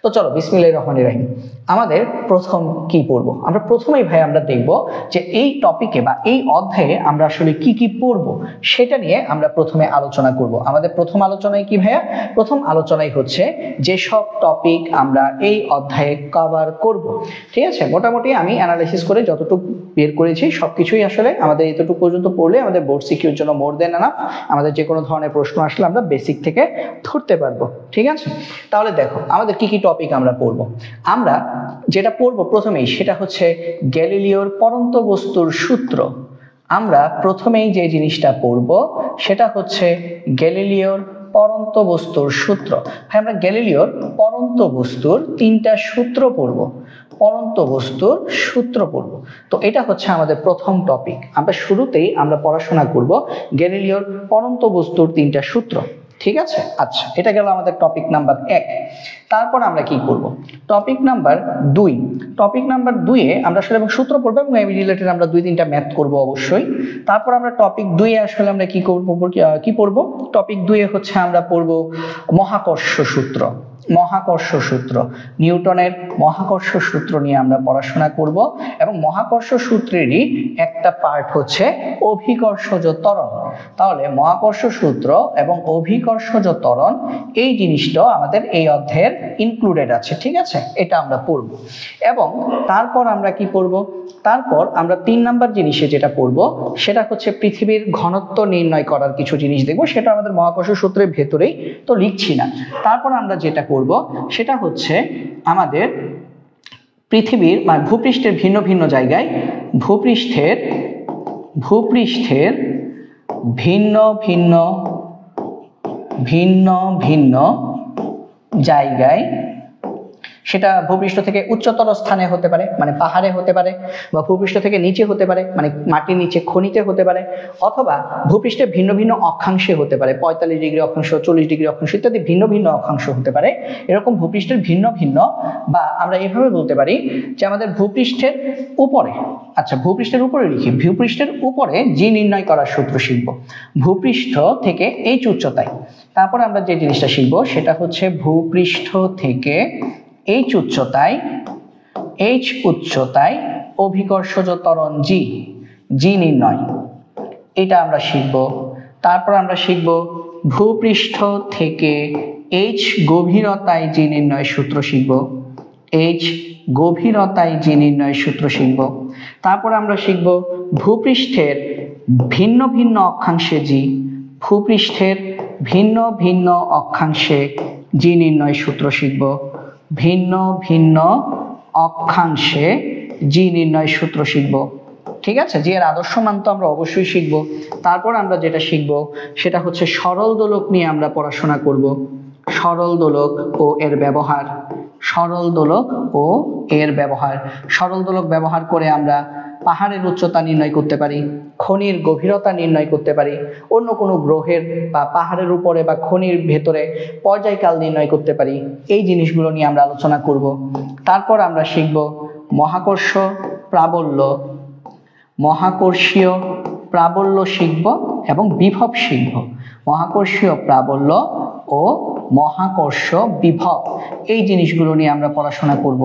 তো চলো বিসমিল্লাহির রহমানির রহিম। আমাদের প্রথম কি পড়বো? আমরা প্রথমেই ভাই আমরা দেখব যে এই টপিকে বা এই অধ্যায়ে আমরা আসলে কি কি পড়বো সেটা নিয়ে আমরা প্রথমে আলোচনা করব। আমাদের প্রথম আলোচনায় কি ভাইয়া? প্রথম আলোচনায় হচ্ছে যেসব টপিক আমরা এই অধ্যায়ে কভার করব। ঠিক আছে, মোটামুটি আমি অ্যানালাইসিস করে যতটুকু বের করেছি সবকিছুই আসলে আমাদের এতটুকু পর্যন্ত পড়লে আমাদের বোর্ড সিকিউর জন্য মোর দেন এনাফ। আমাদের যে কোনো ধরনের প্রশ্ন আসলে আমরা বেসিক থেকে ধরতে পারবো। ঠিক আছে, তাহলে দেখো আমাদের কি কি টপিক আমরা পড়বো। আমরা যেটা পড়বো প্রথমেই সেটা হচ্ছে গ্যালিলিওর পরন্ত বস্তুর সূত্র। আমরা প্রথমেই যে জিনিসটা পড়বো সেটা হচ্ছে গ্যালিলিওর পরন্ত বস্তুর সূত্র। হ্যাঁ, আমরা গ্যালিলিওর পরন্ত বস্তুর 3টা সূত্র পড়বো। পরন্ত বস্তুর সূত্র পড়বো। তো এটা হচ্ছে আমাদের প্রথম টপিক। আমরা শুরুতেই আমরা পড়াশোনা করব গ্যালিলিওর পরন্ত বস্তুর 3টা সূত্র। ঠিক আছে, আচ্ছা, এটা গেল আমাদের টপিক নাম্বার 1। তারপর আমরা কি করব? Topic number 2। টপিক নাম্বার 2-এ আমরা আসলে সূত্র পড়বো এবং এই রিলেটেড আমরা 2-3টা ম্যাথ করব অবশ্যই। তারপর আমরা টপিক 2-এ আসলে আমরা কি পড়বো? টপিক 2-এ হচ্ছে আমরা পড়বো মহাকর্ষ সূত্র। মহাকর্ষ সূত্র, নিউটনের মহাকর্ষ সূত্র নিয়ে আমরা পড়াশোনা করব এবং মহাকর্ষ সূত্রেরই একটা পার্ট হচ্ছে অভিকর্ষজ ত্বরণ। তাহলে মহাকর্ষ সূত্র এবং অভিকর্ষজ ত্বরণ এই জিনিসটা আমাদের এই অধ্যায়ের ইনক্লুডেড আছে। ঠিক আছে, এটা আমরা পড়ব এবং তারপর আমরা কি পড়ব? তারপর আমরা 3 নাম্বার জিনিসে যেটা পড়ব সেটা হচ্ছে পৃথিবীর ঘনত্ব নির্ণয় করার কিছু জিনিস দেখব। সেটা আমাদের মহাকর্ষ সূত্রের ভেতরেই, তো লিখছি না। তারপর আমরা যেটা করব সেটা হচ্ছে আমাদের পৃথিবীর বা ভূপৃষ্ঠের ভিন্ন ভিন্ন জায়গায় ভূপৃষ্ঠের ভিন্ন ভিন্ন জায়গায়, সেটা ভূপৃষ্ঠ থেকে উচ্চতর স্থানে হতে পারে, মানে পাহাড়ে হতে পারে, বা ভূপৃষ্ঠ থেকে নিচে হতে পারে, মানে মাটির নিচে খনিতে হতে পারে, অথবা ভূপৃষ্ঠের ভিন্ন ভিন্ন অক্ষাংশে হতে পারে, 45 ডিগ্রি অক্ষাংশ, 40 ডিগ্রি অক্ষাংশ ইত্যাদি ভিন্ন ভিন্ন অক্ষাংশ হতে পারে। এরকম ভূপৃষ্ঠের ভিন্ন ভিন্ন, বা আমরা এভাবে বলতে পারি যে আমাদের ভূপৃষ্ঠের উপরে, আচ্ছা ভূপৃষ্ঠের উপরে লিখি, ভূপৃষ্ঠের উপরে জি নির্ণয় করার সূত্র শিখব ভূপৃষ্ঠ থেকে এইচ উচ্চতায়। তারপর আমরা যে জিনিসটা শিখবো সেটা হচ্ছে ভূপৃষ্ঠ থেকে এইচ উচ্চতায় অভিকর্ষজ ত্বরণ জি নির্ণয়, এটা আমরা শিখব। তারপর আমরা শিখব ভূপৃষ্ঠ থেকে এইচ গভীরতায় জি নির্ণয় সূত্র শিখব। এইচ গভীরতায় জি নির্ণয় সূত্র শিখব। তারপর আমরা শিখব ভূপৃষ্ঠের ভিন্ন ভিন্ন অক্ষাংশে ভূপৃষ্ঠের ভিন্ন ভিন্ন অক্ষাংশে জি নির্ণয় সূত্র শিখব। ভিন্ন ভিন্ন অক্ষাংশে জি নির্ণয় সূত্র শিখব। ঠিক আছে, জি এর আদর্শ মান তো আমরা অবশ্যই শিখব। তারপর আমরা যেটা শিখব সেটা হচ্ছে সরল দোলক নিয়ে আমরা পড়াশোনা করব। সরল দোলক ও এর ব্যবহার। সরল দোলক ও এর ব্যবহার। সরল দোলক ব্যবহার করে আমরা পাহাড়ের উচ্চতা নির্ণয় করতে পারি, খনির গভীরতা নির্ণয় করতে পারি, অন্য কোনো গ্রহের বা পাহাড়ের উপরে বা খনির ভেতরে পর্যায়কাল নির্ণয় করতে পারি। এই জিনিসগুলো নিয়ে আমরা আলোচনা করব। তারপর আমরা শিখব মহাকর্ষ প্রাবল্য, মহাকর্ষীয় প্রাবল্য শিখব এবং বিভব শিখব। মহাকর্ষীয় প্রাবল্য ও মহাকর্ষ বিভব, এই জিনিসগুলো নিয়ে আমরা পড়াশোনা করব।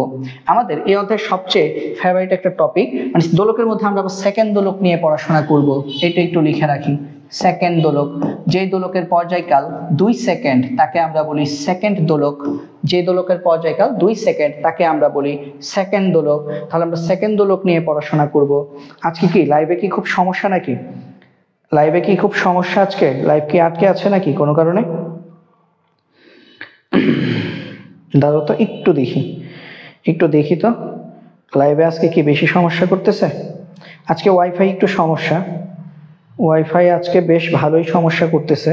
আমাদের এই অধ্যায়ের সবচেয়ে ফেভারিট একটা টপিক, মানে দোলকের মধ্যে আমরা সেকেন্ড দোলক নিয়ে পড়াশোনা করব। এটা একটু লিখে রাখি, সেকেন্ড দোলক। যে দোলকের পর্যায়কাল 2 সেকেন্ড তাকে আমরা বলি সেকেন্ড দোলক। যে দোলকের পর্যায়কাল 2 সেকেন্ড তাকে আমরা বলি সেকেন্ড দোলক। তাহলে আমরা সেকেন্ড দোলক নিয়ে পড়াশোনা করব। আজকে কি লাইভে কি খুব সমস্যা নাকি? লাইভে কি খুব সমস্যা আজকে? লাইভ কি আটকে আছে নাকি কোনো কারণে? দাদা তো একটু দেখি তো লাইভে আজকে কি বেশি সমস্যা করতেছে? আজকে ওয়াইফাই একটু সমস্যা, ওয়াইফাই আজকে বেশ ভালোই সমস্যা করতেছে।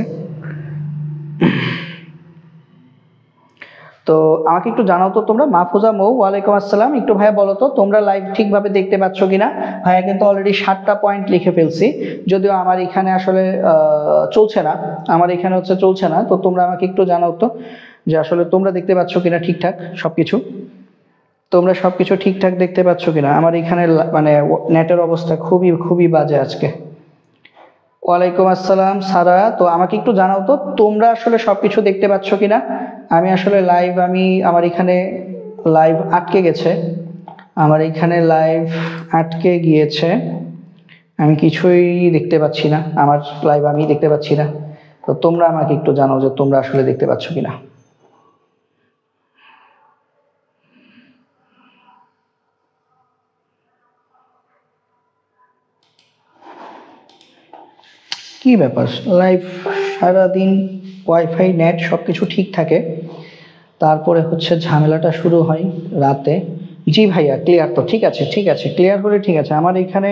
তো আমাকে একটু জানাও তো তোমরা। মাহফুজা মৌ, ওয়ালাইকুম আসসালাম। একটু ভাইয়া বলো তো তোমরা লাইভ ঠিকভাবে দেখতে পাচ্ছ কিনা? ভাইয়া কিন্তু অলরেডি 7টা পয়েন্ট লিখে ফেলছি, যদিও আমার এখানে আসলে চলছে না, আমার এখানে হচ্ছে চলছে না। তো তোমরা আমাকে একটু জানাও তো যে আসলে তোমরা দেখতে পাচ্ছ কিনা ঠিকঠাক সবকিছু। তোমরা সবকিছু ঠিকঠাক দেখতে পাচ্ছ কিনা? আমার এখানে মানে নেটের অবস্থা খুবই বাজে আজকে। ওয়ালাইকুম আসসালাম সারা। তো আমাকে একটু জানাও তো তোমরা আসলে সবকিছু দেখতে পাচ্ছ কিনা। আমি আসলে লাইভ, আমার এখানে লাইভ আটকে গেছে, আমি কিছুই দেখতে পাচ্ছি না, আমার লাইভ আমি দেখতে পাচ্ছি না। তো তোমরা আমাকে একটু জানাও যে তোমরা আসলে দেখতে পাচ্ছ কিনা। কি ব্যাপার, লাইভ সারাদিন ওয়াইফাই নেট সবকিছু ঠিক থাকে, তারপরে হচ্ছে ঝামেলাটা শুরু হয় রাতে। জি ভাইয়া ক্লিয়ার তো? ঠিক আছে ক্লিয়ার হলে ঠিক আছে। আমার এখানে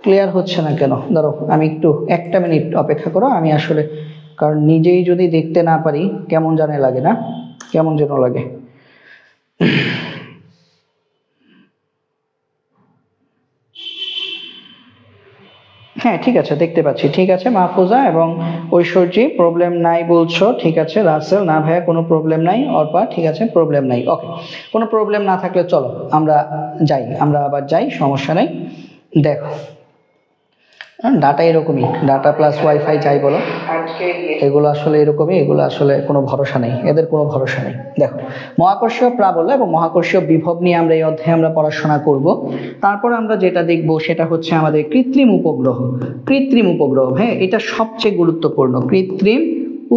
ক্লিয়ার হচ্ছে না কেন, দাঁড়াও আমি একটু একটা মিনিট অপেক্ষা করো। আমি আসলে কারণ নিজেই যদি দেখতে না পারি কেমন জানে লাগে, না কেমন যেন লাগে। হ্যাঁ ঠিক আছে, দেখতে পাচ্ছি। ঠিক আছে মাহফুজা এবং ঐশ্বর্যী, প্রবলেম নাই বলছো, ঠিক আছে। রাসেল, না ভাইয়া কোনো প্রবলেম নাই। অর্পা, ঠিক আছে প্রবলেম নাই, ওকে। কোনো প্রবলেম না থাকলে চলো আমরা আবার যাই, সমস্যা নাই। দেখো ডাটা এরকমই, ডাটা প্লাস ওয়াইফাই যাই বলো, এগুলো আসলে এরকমই, এগুলো আসলে কোনো ভরসা নেই, এদের কোনো ভরসা নেই। দেখো মহাকর্ষীয় প্রাবল্য এবং মহাকর্ষীয় বিভব নিয়ে আমরা এই অধ্যায়ে আমরা পড়াশোনা করব। তারপর আমরা যেটা দেখব সেটা হচ্ছে আমাদের কৃত্রিম উপগ্রহ। হ্যাঁ, এটা সবচেয়ে গুরুত্বপূর্ণ, কৃত্রিম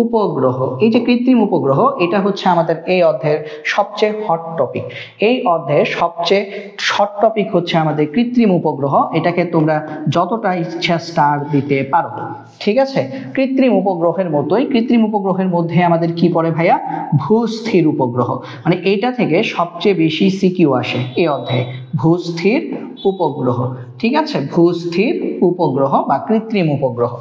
উপগ্রহ। এই যে কৃত্রিম উপগ্রহ, এটা হচ্ছে আমাদের এই অধ্যায়ের সবচেয়ে হট টপিক। এই অধ্যায়ের সবচেয়ে শর্ট টপিক হচ্ছে আমাদের কৃত্রিম উপগ্রহ। এটাকে তোমরা যতটা ইচ্ছা স্টার দিতে পারো, ঠিক আছে। কৃত্রিম উপগ্রহের মতোই, কৃত্রিম উপগ্রহের মধ্যে আমাদের কি পড়ে ভাইয়া? ভূস্থির উপগ্রহ। মানে এইটা থেকে সবচেয়ে বেশি সিকিউ আসে এই অধ্যায়ে, ভূস্থির উপগ্রহ, ঠিক আছে। ভূস্থির উপগ্রহ বা কৃত্রিম উপগ্রহ।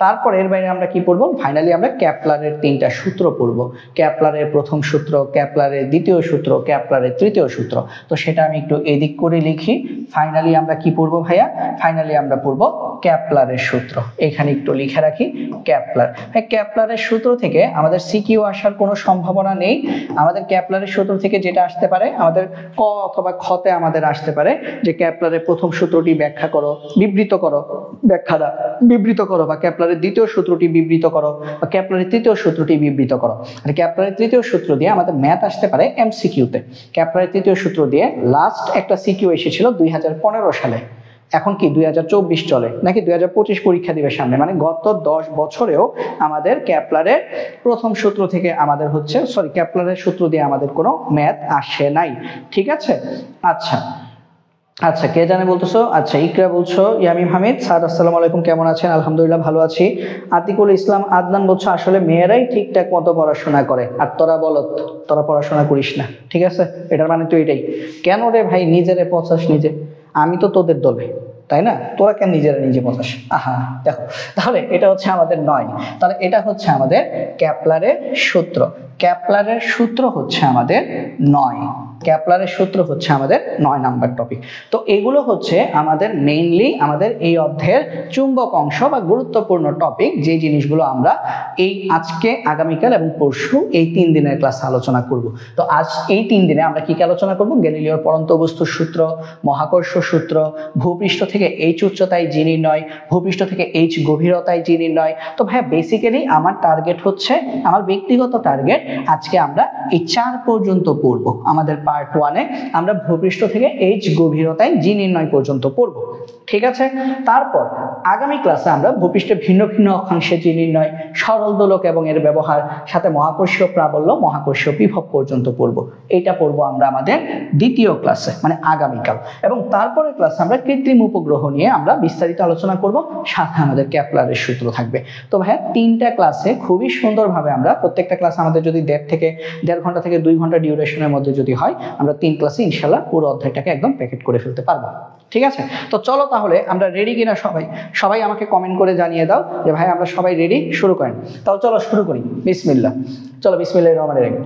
তারপর এর বাইরে আমরা কি পড়বো? ফাইনালি আমরা ক্যাপলারের 3টা সূত্র পড়বো। ক্যাপলারের প্রথম সূত্র, ক্যাপলারের দ্বিতীয় সূত্র, ক্যাপলারের তৃতীয় সূত্র। তো সেটা আমি একটু এদিক করে লিখি। ফাইনালি আমরা কি পড়বো ভাইয়া? ফাইনালি আমরা পড়বো ক্যাপলারের সূত্র। এখানে একটু লিখে রাখি ক্যাপলার। হ্যাঁ, ক্যাপলারের সূত্র থেকে আমাদের সিকিউ আসার কোনো সম্ভাবনা নেই। আমাদের ক্যাপলারের সূত্র থেকে যেটা আসতে পারে, আমাদের ক অথবা খতে আমাদের আসতে পারে যে ক্যাপলারের প্রথম সূত্রটি ব্যাখ্যা করো, বিবৃত করো, ব্যাখ্যাটা বিবৃত করো, বা ক্যাপলারের দ্বিতীয় সূত্রটি বিবৃত করো, বা ক্যাপলারের তৃতীয় সূত্রটি বিবৃত করো। আর ক্যাপলারের তৃতীয় সূত্র দিয়ে আমাদের ম্যাথ আসতে পারে এমসিকিউতে। ক্যাপলারের তৃতীয় সূত্র দিয়ে লাস্ট একটা সিকিউ এসেছিল 2015 সালে। এখন কি 2024 চলে নাকি 2025 পরীক্ষা দিবে সামনে, মানে গত 10 বছরেও আমাদের ক্যাপলারের প্রথম সূত্র থেকে আমাদের হচ্ছে ক্যাপলারের সূত্র দিয়ে আমাদের কোনো ম্যাথ আসে নাই, ঠিক আছে। আচ্ছা কে জানে বলতেছো? আচ্ছা ইকরা বলছো, ইয়ামিম হামিদ স্যার আসসালামু আলাইকুম, কেমন আছেন? আলহামদুলিল্লাহ ভালো আছি। আতিকুল ইসলাম আদনান বলছো আসলে মেয়েরাই ঠিকঠাক মতো পড়াশোনা করে, আর তোরা বলো তোরা পড়াশোনা করিস না, ঠিক আছে। এটার মানে তো এটাই। কেন রে ভাই নিজেরে পচাস নিজে? আমি তো তোদের দলে, তাই না? তোরা কেন নিজে পচাস? আহা দেখো, তাহলে এটা হচ্ছে আমাদের 9। তাহলে এটা হচ্ছে আমাদের ক্যাপলারের সূত্র। ক্যাপলারের সূত্র হচ্ছে আমাদের 9। ক্যাপলারের সূত্র হচ্ছে আমাদের 9 নাম্বার টপিক। তো এগুলো হচ্ছে আমাদের মেইনলি আমাদের এই অধ্যায়ের চুম্বক অংশ বা গুরুত্বপূর্ণ টপিক, যে জিনিসগুলো আমরা এই আজকে, আগামীকাল এবং পরশু এই 3 দিনের ক্লাস আলোচনা করব। তো আজ এই 3 দিনে আমরা কি কি আলোচনা করব? গ্যালিলিওর পরন্ত বস্তুর সূত্র, মহাকর্ষ সূত্র, ভূপৃষ্ঠ থেকে এইচ উচ্চতায় জি নির্ণয়, ভূপৃষ্ঠ থেকে এইচ গভীরতায় জি নির্ণয়। তো ভাইয়া বেসিক্যালি আমার টার্গেট হচ্ছে, আমার ব্যক্তিগত টার্গেট আজকে আমরা এই 4 পর্যন্ত পড়বো। আমাদের পার্ট 1-এ আমরা ভূপৃষ্ঠ থেকে এইচ গভীরতায় জি নির্ণয় পর্যন্ত পড়বো, ঠিক আছে। তারপর আগামী ক্লাসে আমরা ভূপৃষ্ঠের ভিন্ন ভিন্ন অক্ষাংশে জি নির্ণয়, সরল দোলক এবং এর ব্যবহার, সাথে মহাকর্ষীয় প্রাবল্য, মহাকর্ষীয় বিভব পর্যন্ত পড়বো। এটা পড়বো আমরা আমাদের দ্বিতীয় ক্লাসে, মানে আগামীকাল। এবং তারপরের ক্লাসে আমরা কৃত্রিম উপগ্রহ নিয়ে আমরা বিস্তারিত আলোচনা করব, সাথে আমাদের ক্যাপলারের সূত্র থাকবে। তো ভাইয়া 3টা ক্লাসে খুবই সুন্দরভাবে আমরা, প্রত্যেকটা ক্লাস আমাদের যদি 1.5 ঘন্টা থেকে 2 ঘন্টা ডিউরেশনের মধ্যে যদি হয়, আমরা 3 ক্লাসে ইনশাল্লাহ পুরো অধ্যায়টাকে একদম প্যাকেট করে ফেলতে পারবো, ঠিক আছে। তো চলো তাহলে আমরা রেডি কিনা সবাই আমাকে কমেন্ট করে জানিয়ে দাও যে ভাই আমরা সবাই রেডি, শুরু করেন। তাও চলো শুরু করি, বিসমিল্লাহ। চলো বিসমিল্লাহির রহমানির রহিম।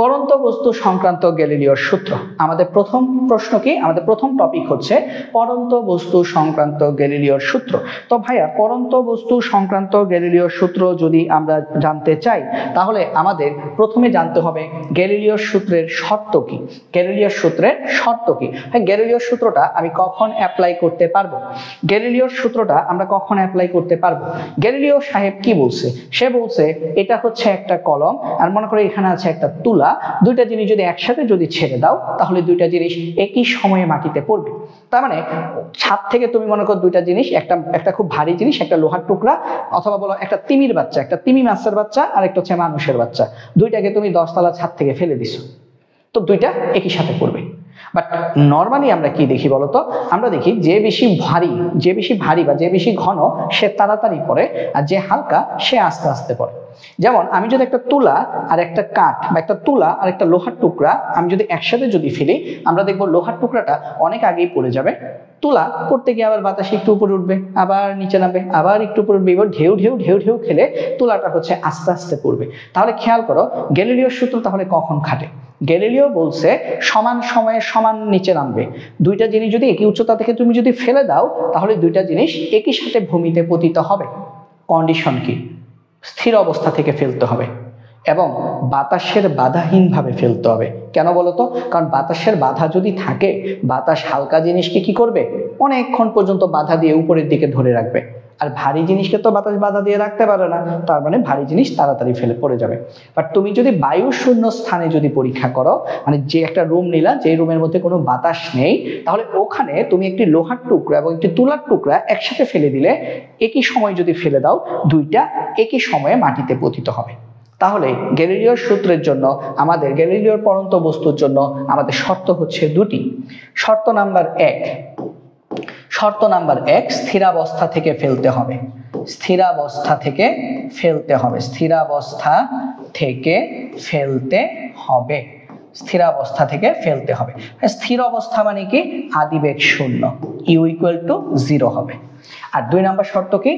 পরন্ত বস্তু সংক্রান্ত গ্যালিলিওর সূত্র। আমাদের প্রথম প্রশ্ন কি? আমাদের প্রথম টপিক হচ্ছে পরন্ত বস্তু সংক্রান্ত গ্যালিলিওর সূত্র। তো ভাইয়া পরন্ত বস্তু সংক্রান্ত গ্যালিলিওর সূত্র যদি আমরা জানতে চাই, তাহলে আমাদের প্রথমে জানতে হবে গ্যালিলিওর সূত্রের শর্ত কি। গ্যালিলিওর সূত্রের শর্ত কি? হ্যাঁ, গ্যালিলিওর সূত্রটা আমি কখন অ্যাপ্লাই করতে পারবো? গ্যালিলিওর সূত্রটা আমরা কখন অ্যাপ্লাই করতে পারবো? গ্যালিলিও সাহেব কি বলছে? সে বলছে এটা হচ্ছে একটা কলম, আর মনে করো এখানে আছে একটা তুলা, দুইটা জিনিস যদি একসাথে যদি ছেড়ে দাও তাহলে দুইটা জিনিস একই সময়ে মাটিতে পড়বে। তার মানে ছাদ থেকে তুমি মনে করো দুইটা জিনিস, একটা খুব ভারী জিনিস, একটা লোহার টুকরা, অথবা বলো একটা তিমির বাচ্চা, একটা তিমি মাছের বাচ্চা আর একটা হচ্ছে মানুষের বাচ্চা, দুইটাকে তুমি 10 তলা ছাদ থেকে ফেলে দিছো, তো দুইটা একই সাথে পড়বে। বাট নর্মালি আমরা কি দেখি বলতো? আমরা দেখি যে বেশি ভারী বা যে বেশি ঘন সে তাড়াতাড়ি পড়ে, আর যে হালকা সে আস্তে আস্তে পড়ে। যেমন আমি যদি একটা তুলা আর একটা কাঠ বা একটা তুলা আর একটা লোহার টুকরা আমি যদি একসাথে যদি ফেলি, আমরা দেখবো লোহার টুকরাটা অনেক আগেই পড়ে যাবে, তুলা পড়তে গিয়ে আবার বাতাসে একটু উপরে উঠবে, আবার নিচে নামবে, আবার একটু উপরে উঠবে, এবার ঢেউ ঢেউ ঢেউ ঢেউ খেলে তুলাটা হচ্ছে আস্তে আস্তে পড়বে। তাহলে খেয়াল করো গ্যালিলিওর সূত্র তাহলে কখন খাটে? গ্যালিলিও বলছে সমান সময়ে সমান নিচে নামবে। দুইটা জিনিস যদি একই উচ্চতা থেকে তুমি যদি ফেলে দাও তাহলে দুইটা জিনিস একই সাথে ভূমিতে পতিত হবে। কন্ডিশন কি? স্থির অবস্থা থেকে ফেলতে হবে এবং বাতাসের বাধাহীনভাবে ফেলতে হবে। কেন বলতো? কারণ বাতাসের বাধা যদি থাকে, বাতাস হালকা জিনিসকে কি করবে? অনেকক্ষণ পর্যন্ত বাধা দিয়ে উপরের দিকে ধরে রাখবে, আর ভারী জিনিসকে তো বাতাস বাধা দিয়ে রাখতে পারে না, তার মানে ভারী জিনিস তাড়াতাড়ি ফেলে পড়ে যাবে। বাট তুমি যদি বায়ু শূন্য স্থানে যদি পরীক্ষা করো, মানে যে একটা রুম নিলা, যে রুমের মধ্যে কোনো বাতাস নেই, তাহলে ওখানে তুমি একটি লোহার টুকরা এবং একটি তুলার টুকরা একসাথে ফেলে দিলে, একই সময় যদি ফেলে দাও, দুইটা একই সময়ে মাটিতে পতিত হবে। তাহলে গ্যালিলিওর সূত্রের জন্য আমাদের, গ্যালিলিওর পড়ন্ত বস্তুর জন্য আমাদের শর্ত হচ্ছে দুটি। শর্ত নাম্বার 1, স্থিরাবস্থা থেকে ফেলতে হবে। স্থিরাবস্থা থেকে ফেলতে হবে। স্থিরাবস্থা থেকে ফেলতে হবে। স্থিরাবস্থা থেকে ফেলতে হবে। স্থির অবস্থা মানে কি? আদিবেগ শূন্য, ইউ ইকুয়াল টু 0 হবে। আর 2 নাম্বার শর্ত কি?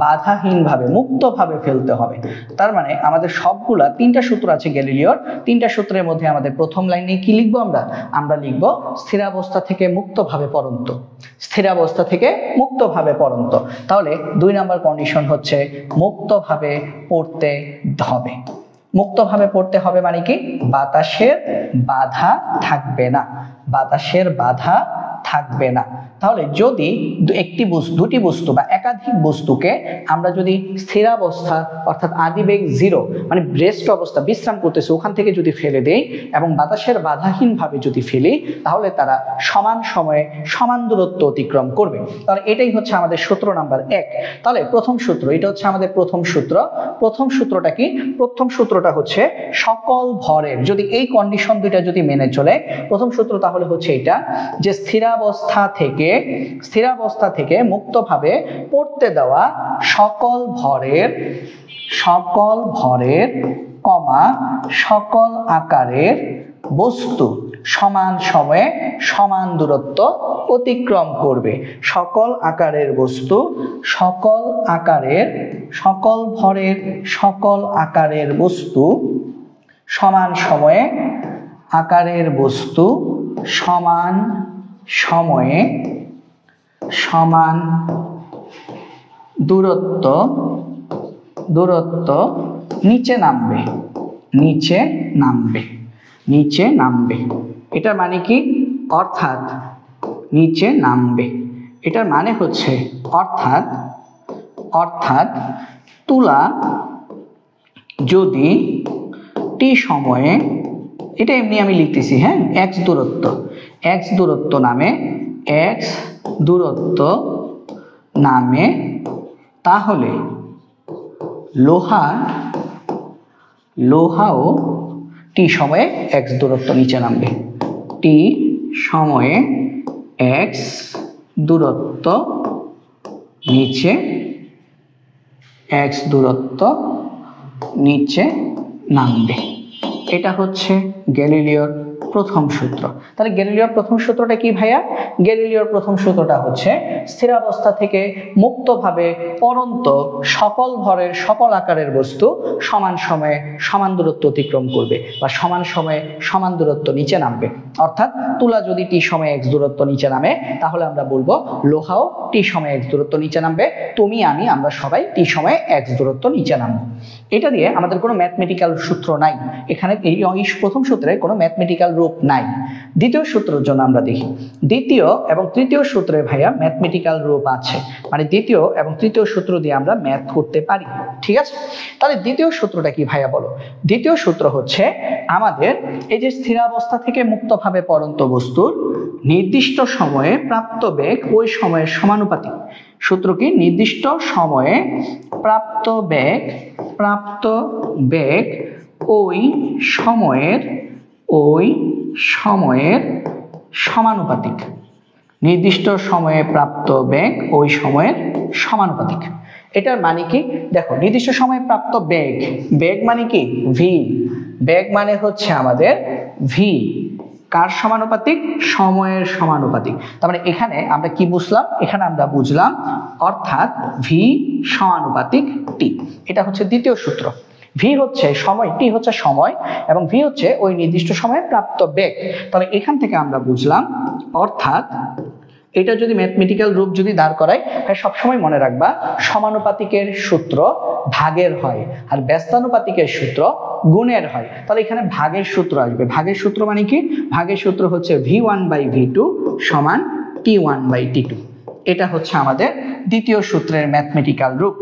বাধাহীনভাবে, মুক্তভাবে ফেলতে হবে। তার মানে আমাদের সবগুলা 3টা সূত্র আছে গ্যালিলিওর। 3টা সূত্রের মধ্যে আমাদের প্রথম লাইনে কি লিখবো? আমরা লিখবো স্থিরাবস্থা থেকে মুক্তভাবে পড়ন্ত। স্থিরাবস্থা থেকে মুক্তভাবে পড়ন্ত। তাহলে 2 নাম্বার কন্ডিশন হচ্ছে মুক্তভাবে পড়তে হবে। মুক্তভাবে পড়তে হবে মানে কি? বাতাসের বাধা থাকবে না, বাতাসের বাধা থাকবে না। তাহলে যদি দুটি বস্তু বা একাধিক বস্তুকে আমরা যদি স্থিরাবস্থা অর্থাৎ আদিবেগ 0 মানে রেস্ট অবস্থা, বিশ্রাম করতেছে, ওখান থেকে যদি ফেলে দেই এবং বাতাসের বাধাহীনভাবে যদি ফেলি, তাহলে তারা সমান সময়ে সমান দূরত্ব অতিক্রম করবে। তাহলে এটাই হচ্ছে আমাদের সূত্র নাম্বার 1। তাহলে প্রথম সূত্র, এটা হচ্ছে আমাদের প্রথম সূত্র। প্রথম সূত্রটা কি? প্রথম সূত্রটা হচ্ছে সকল ভরের, যদি এই কন্ডিশন দুইটা যদি মেনে চলে, প্রথম সূত্র তাহলে হচ্ছে এটা, যে স্থিরাবস্থা থেকে মুক্তভাবে পড়তে দেওয়া সকল ভরের কমা সকল আকারের বস্তু সমান সময়ে সমান দূরত্ব অতিক্রম করবে। সকল আকারের বস্তু, সকল ভরের সকল আকারের বস্তু সমান সময়ে সমান সময়ে সমান দূরত্ব নিচে নামবে। এটার মানে কি? অর্থাৎ নিচে নামবে। এটার মানে হচ্ছে অর্থাৎ তুলা যদি টি সময়ে, এটা এমনি আমি লিখতেছি, হ্যাঁ, x দূরত্ব নামে, তাহলে লোহাও টি সময়ে x দূরত্ব নিচে নামবে। টি সময়ে x দূরত্ব নিচে নামবে। এটা হচ্ছে গ্যালিলিওর প্রথম সূত্র। তাহলে গ্যালিলিওর প্রথম সূত্রটা কি ভাইয়া? গ্যালিলিওর প্রথম সূত্রটা হচ্ছে স্থিরাবস্থা থেকে মুক্তভাবে পড়ন্ত সকল ভরের সকল আকারের বস্তু সমান সময়ে সমান দূরত্ব অতিক্রম করবে বা সমান সময়ে সমান দূরত্ব নিচে নামবে। অর্থাৎ তুলা যদি টি সময়ে x দূরত্ব নিচে নামে, তাহলে আমরা বলবো লোহাও টি সময়ে x দূরত্ব নিচে নামবে। তুমি আমি আমরা সবাই টি সময়ে x দূরত্ব নিচে নামবো। এটা দিয়ে আমাদের কোনো ম্যাথমেটিক্যাল সূত্র নাই, এখানে এই প্রথম সূত্রে কোনো ম্যাথমেটিক্যাল রূপ নাই। দ্বিতীয় সূত্রের জন্য আমরা দেখি, দ্বিতীয় এবং তৃতীয় সূত্রে ভাইয়া ম্যাথমেটিক্যাল রূপ আছে, মানে দ্বিতীয় এবং তৃতীয় সূত্র দিয়ে আমরা ম্যাথ করতে পারি। ঠিক আছে, তাহলে দ্বিতীয় সূত্রটা কি ভাইয়া বলো? দ্বিতীয় সূত্র হচ্ছে আমাদের এই যে স্থিরাবস্থা থেকে মুক্তভাবে পড়ন্ত বস্তুর নির্দিষ্ট সময়ে প্রাপ্ত বেগ ওই সময়ের সমানুপাতিক। সূত্র কি? নির্দিষ্ট সময়ে প্রাপ্ত বেগ ওই সময়ের সমানুপাতিক। নির্দিষ্ট সময়ে প্রাপ্ত বেগ ওই সময়ের সমানুপাতিক। এটার মানে কি? দেখো, নির্দিষ্ট সময়ে প্রাপ্ত বেগ মানে কি? ভি। বেগ মানে হচ্ছে আমাদের ভি কার সমানুপাতিক? সময়ের সমানুপাতিক। তার মানে এখানে আমরা কি বুঝলাম? এখানে আমরা বুঝলাম অর্থাৎ ভি সমানুপাতিক টি। এটা হচ্ছে দ্বিতীয় সূত্র। ভি হচ্ছে সময়, টি হচ্ছে সময় এবং ভি হচ্ছে ওই নির্দিষ্ট সময়ে প্রাপ্ত বেগ। তাহলে এখান থেকে আমরা বুঝলাম অর্থাৎ এটা যদি ম্যাথমেটিক্যাল রূপ যদি দাঁড় করাই, সবসময় মনে রাখবা সমানুপাতিকের সূত্র ভাগের হয় আর ব্যস্তানুপাতিকের সূত্র গুণের হয়। তাহলে এখানে ভাগের সূত্র আসবে। ভাগের সূত্র মানে কি? ভাগের সূত্র হচ্ছে v1/v2 সমান t1/t2। এটা হচ্ছে আমাদের দ্বিতীয় সূত্রের ম্যাথমেটিক্যাল রূপ।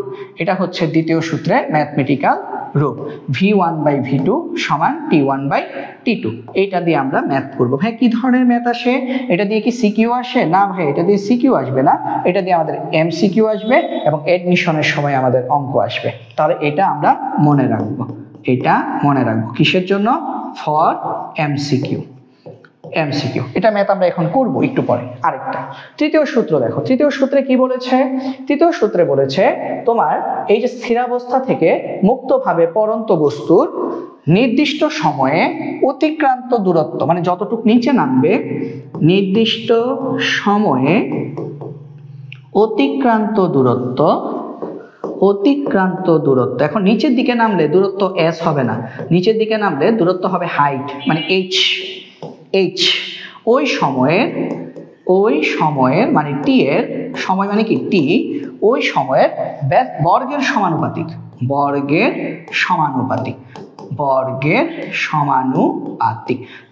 এটা হচ্ছে দ্বিতীয় সূত্রের ম্যাথমেটিক্যাল রূপ, v1/v2 সমান t1/t2। এটা দিয়ে আমরা ম্যাথ করব। ভাই কি ধরনের ম্যাথ আসে? এটা দিয়ে কি সিকিউ আসে? না ভাই, এটা দিয়ে সিকিউ আসবে না, এটা দিয়ে আমাদের এমসিকিউ আসবে এবং এডমিশনের সময় আমাদের অঙ্ক আসবে। তাহলে এটা আমরা মনে রাখবো, এটা মনে রাখবো কিসের জন্য? For MCQ. এটা ম্যাথ আমরা এখন করব একটু পরে। আরেকটা তৃতীয় সূত্র দেখো, তৃতীয় সূত্রে কি বলেছে? তৃতীয় সূত্রে বলেছে তোমার এই যে স্থিরাবস্থা থেকে মুক্তভাবে পড়ন্ত বস্তুর নির্দিষ্ট সময়ে অতিক্রান্ত দূরত্ব, মানে যতটুকু নিচে নামবে নির্দিষ্ট সময়ে অতিক্রান্ত দূরত্ব। এখন নিচের দিকে নামলে দূরত্ব এস হবে না, নিচের দিকে নামলে দূরত্ব হবে হাইট, মানে এইচ। ওই সময়ের মানে টি এর সময় মানে কি? টি। ওই সময়ের বর্গের সমানুপাতিক।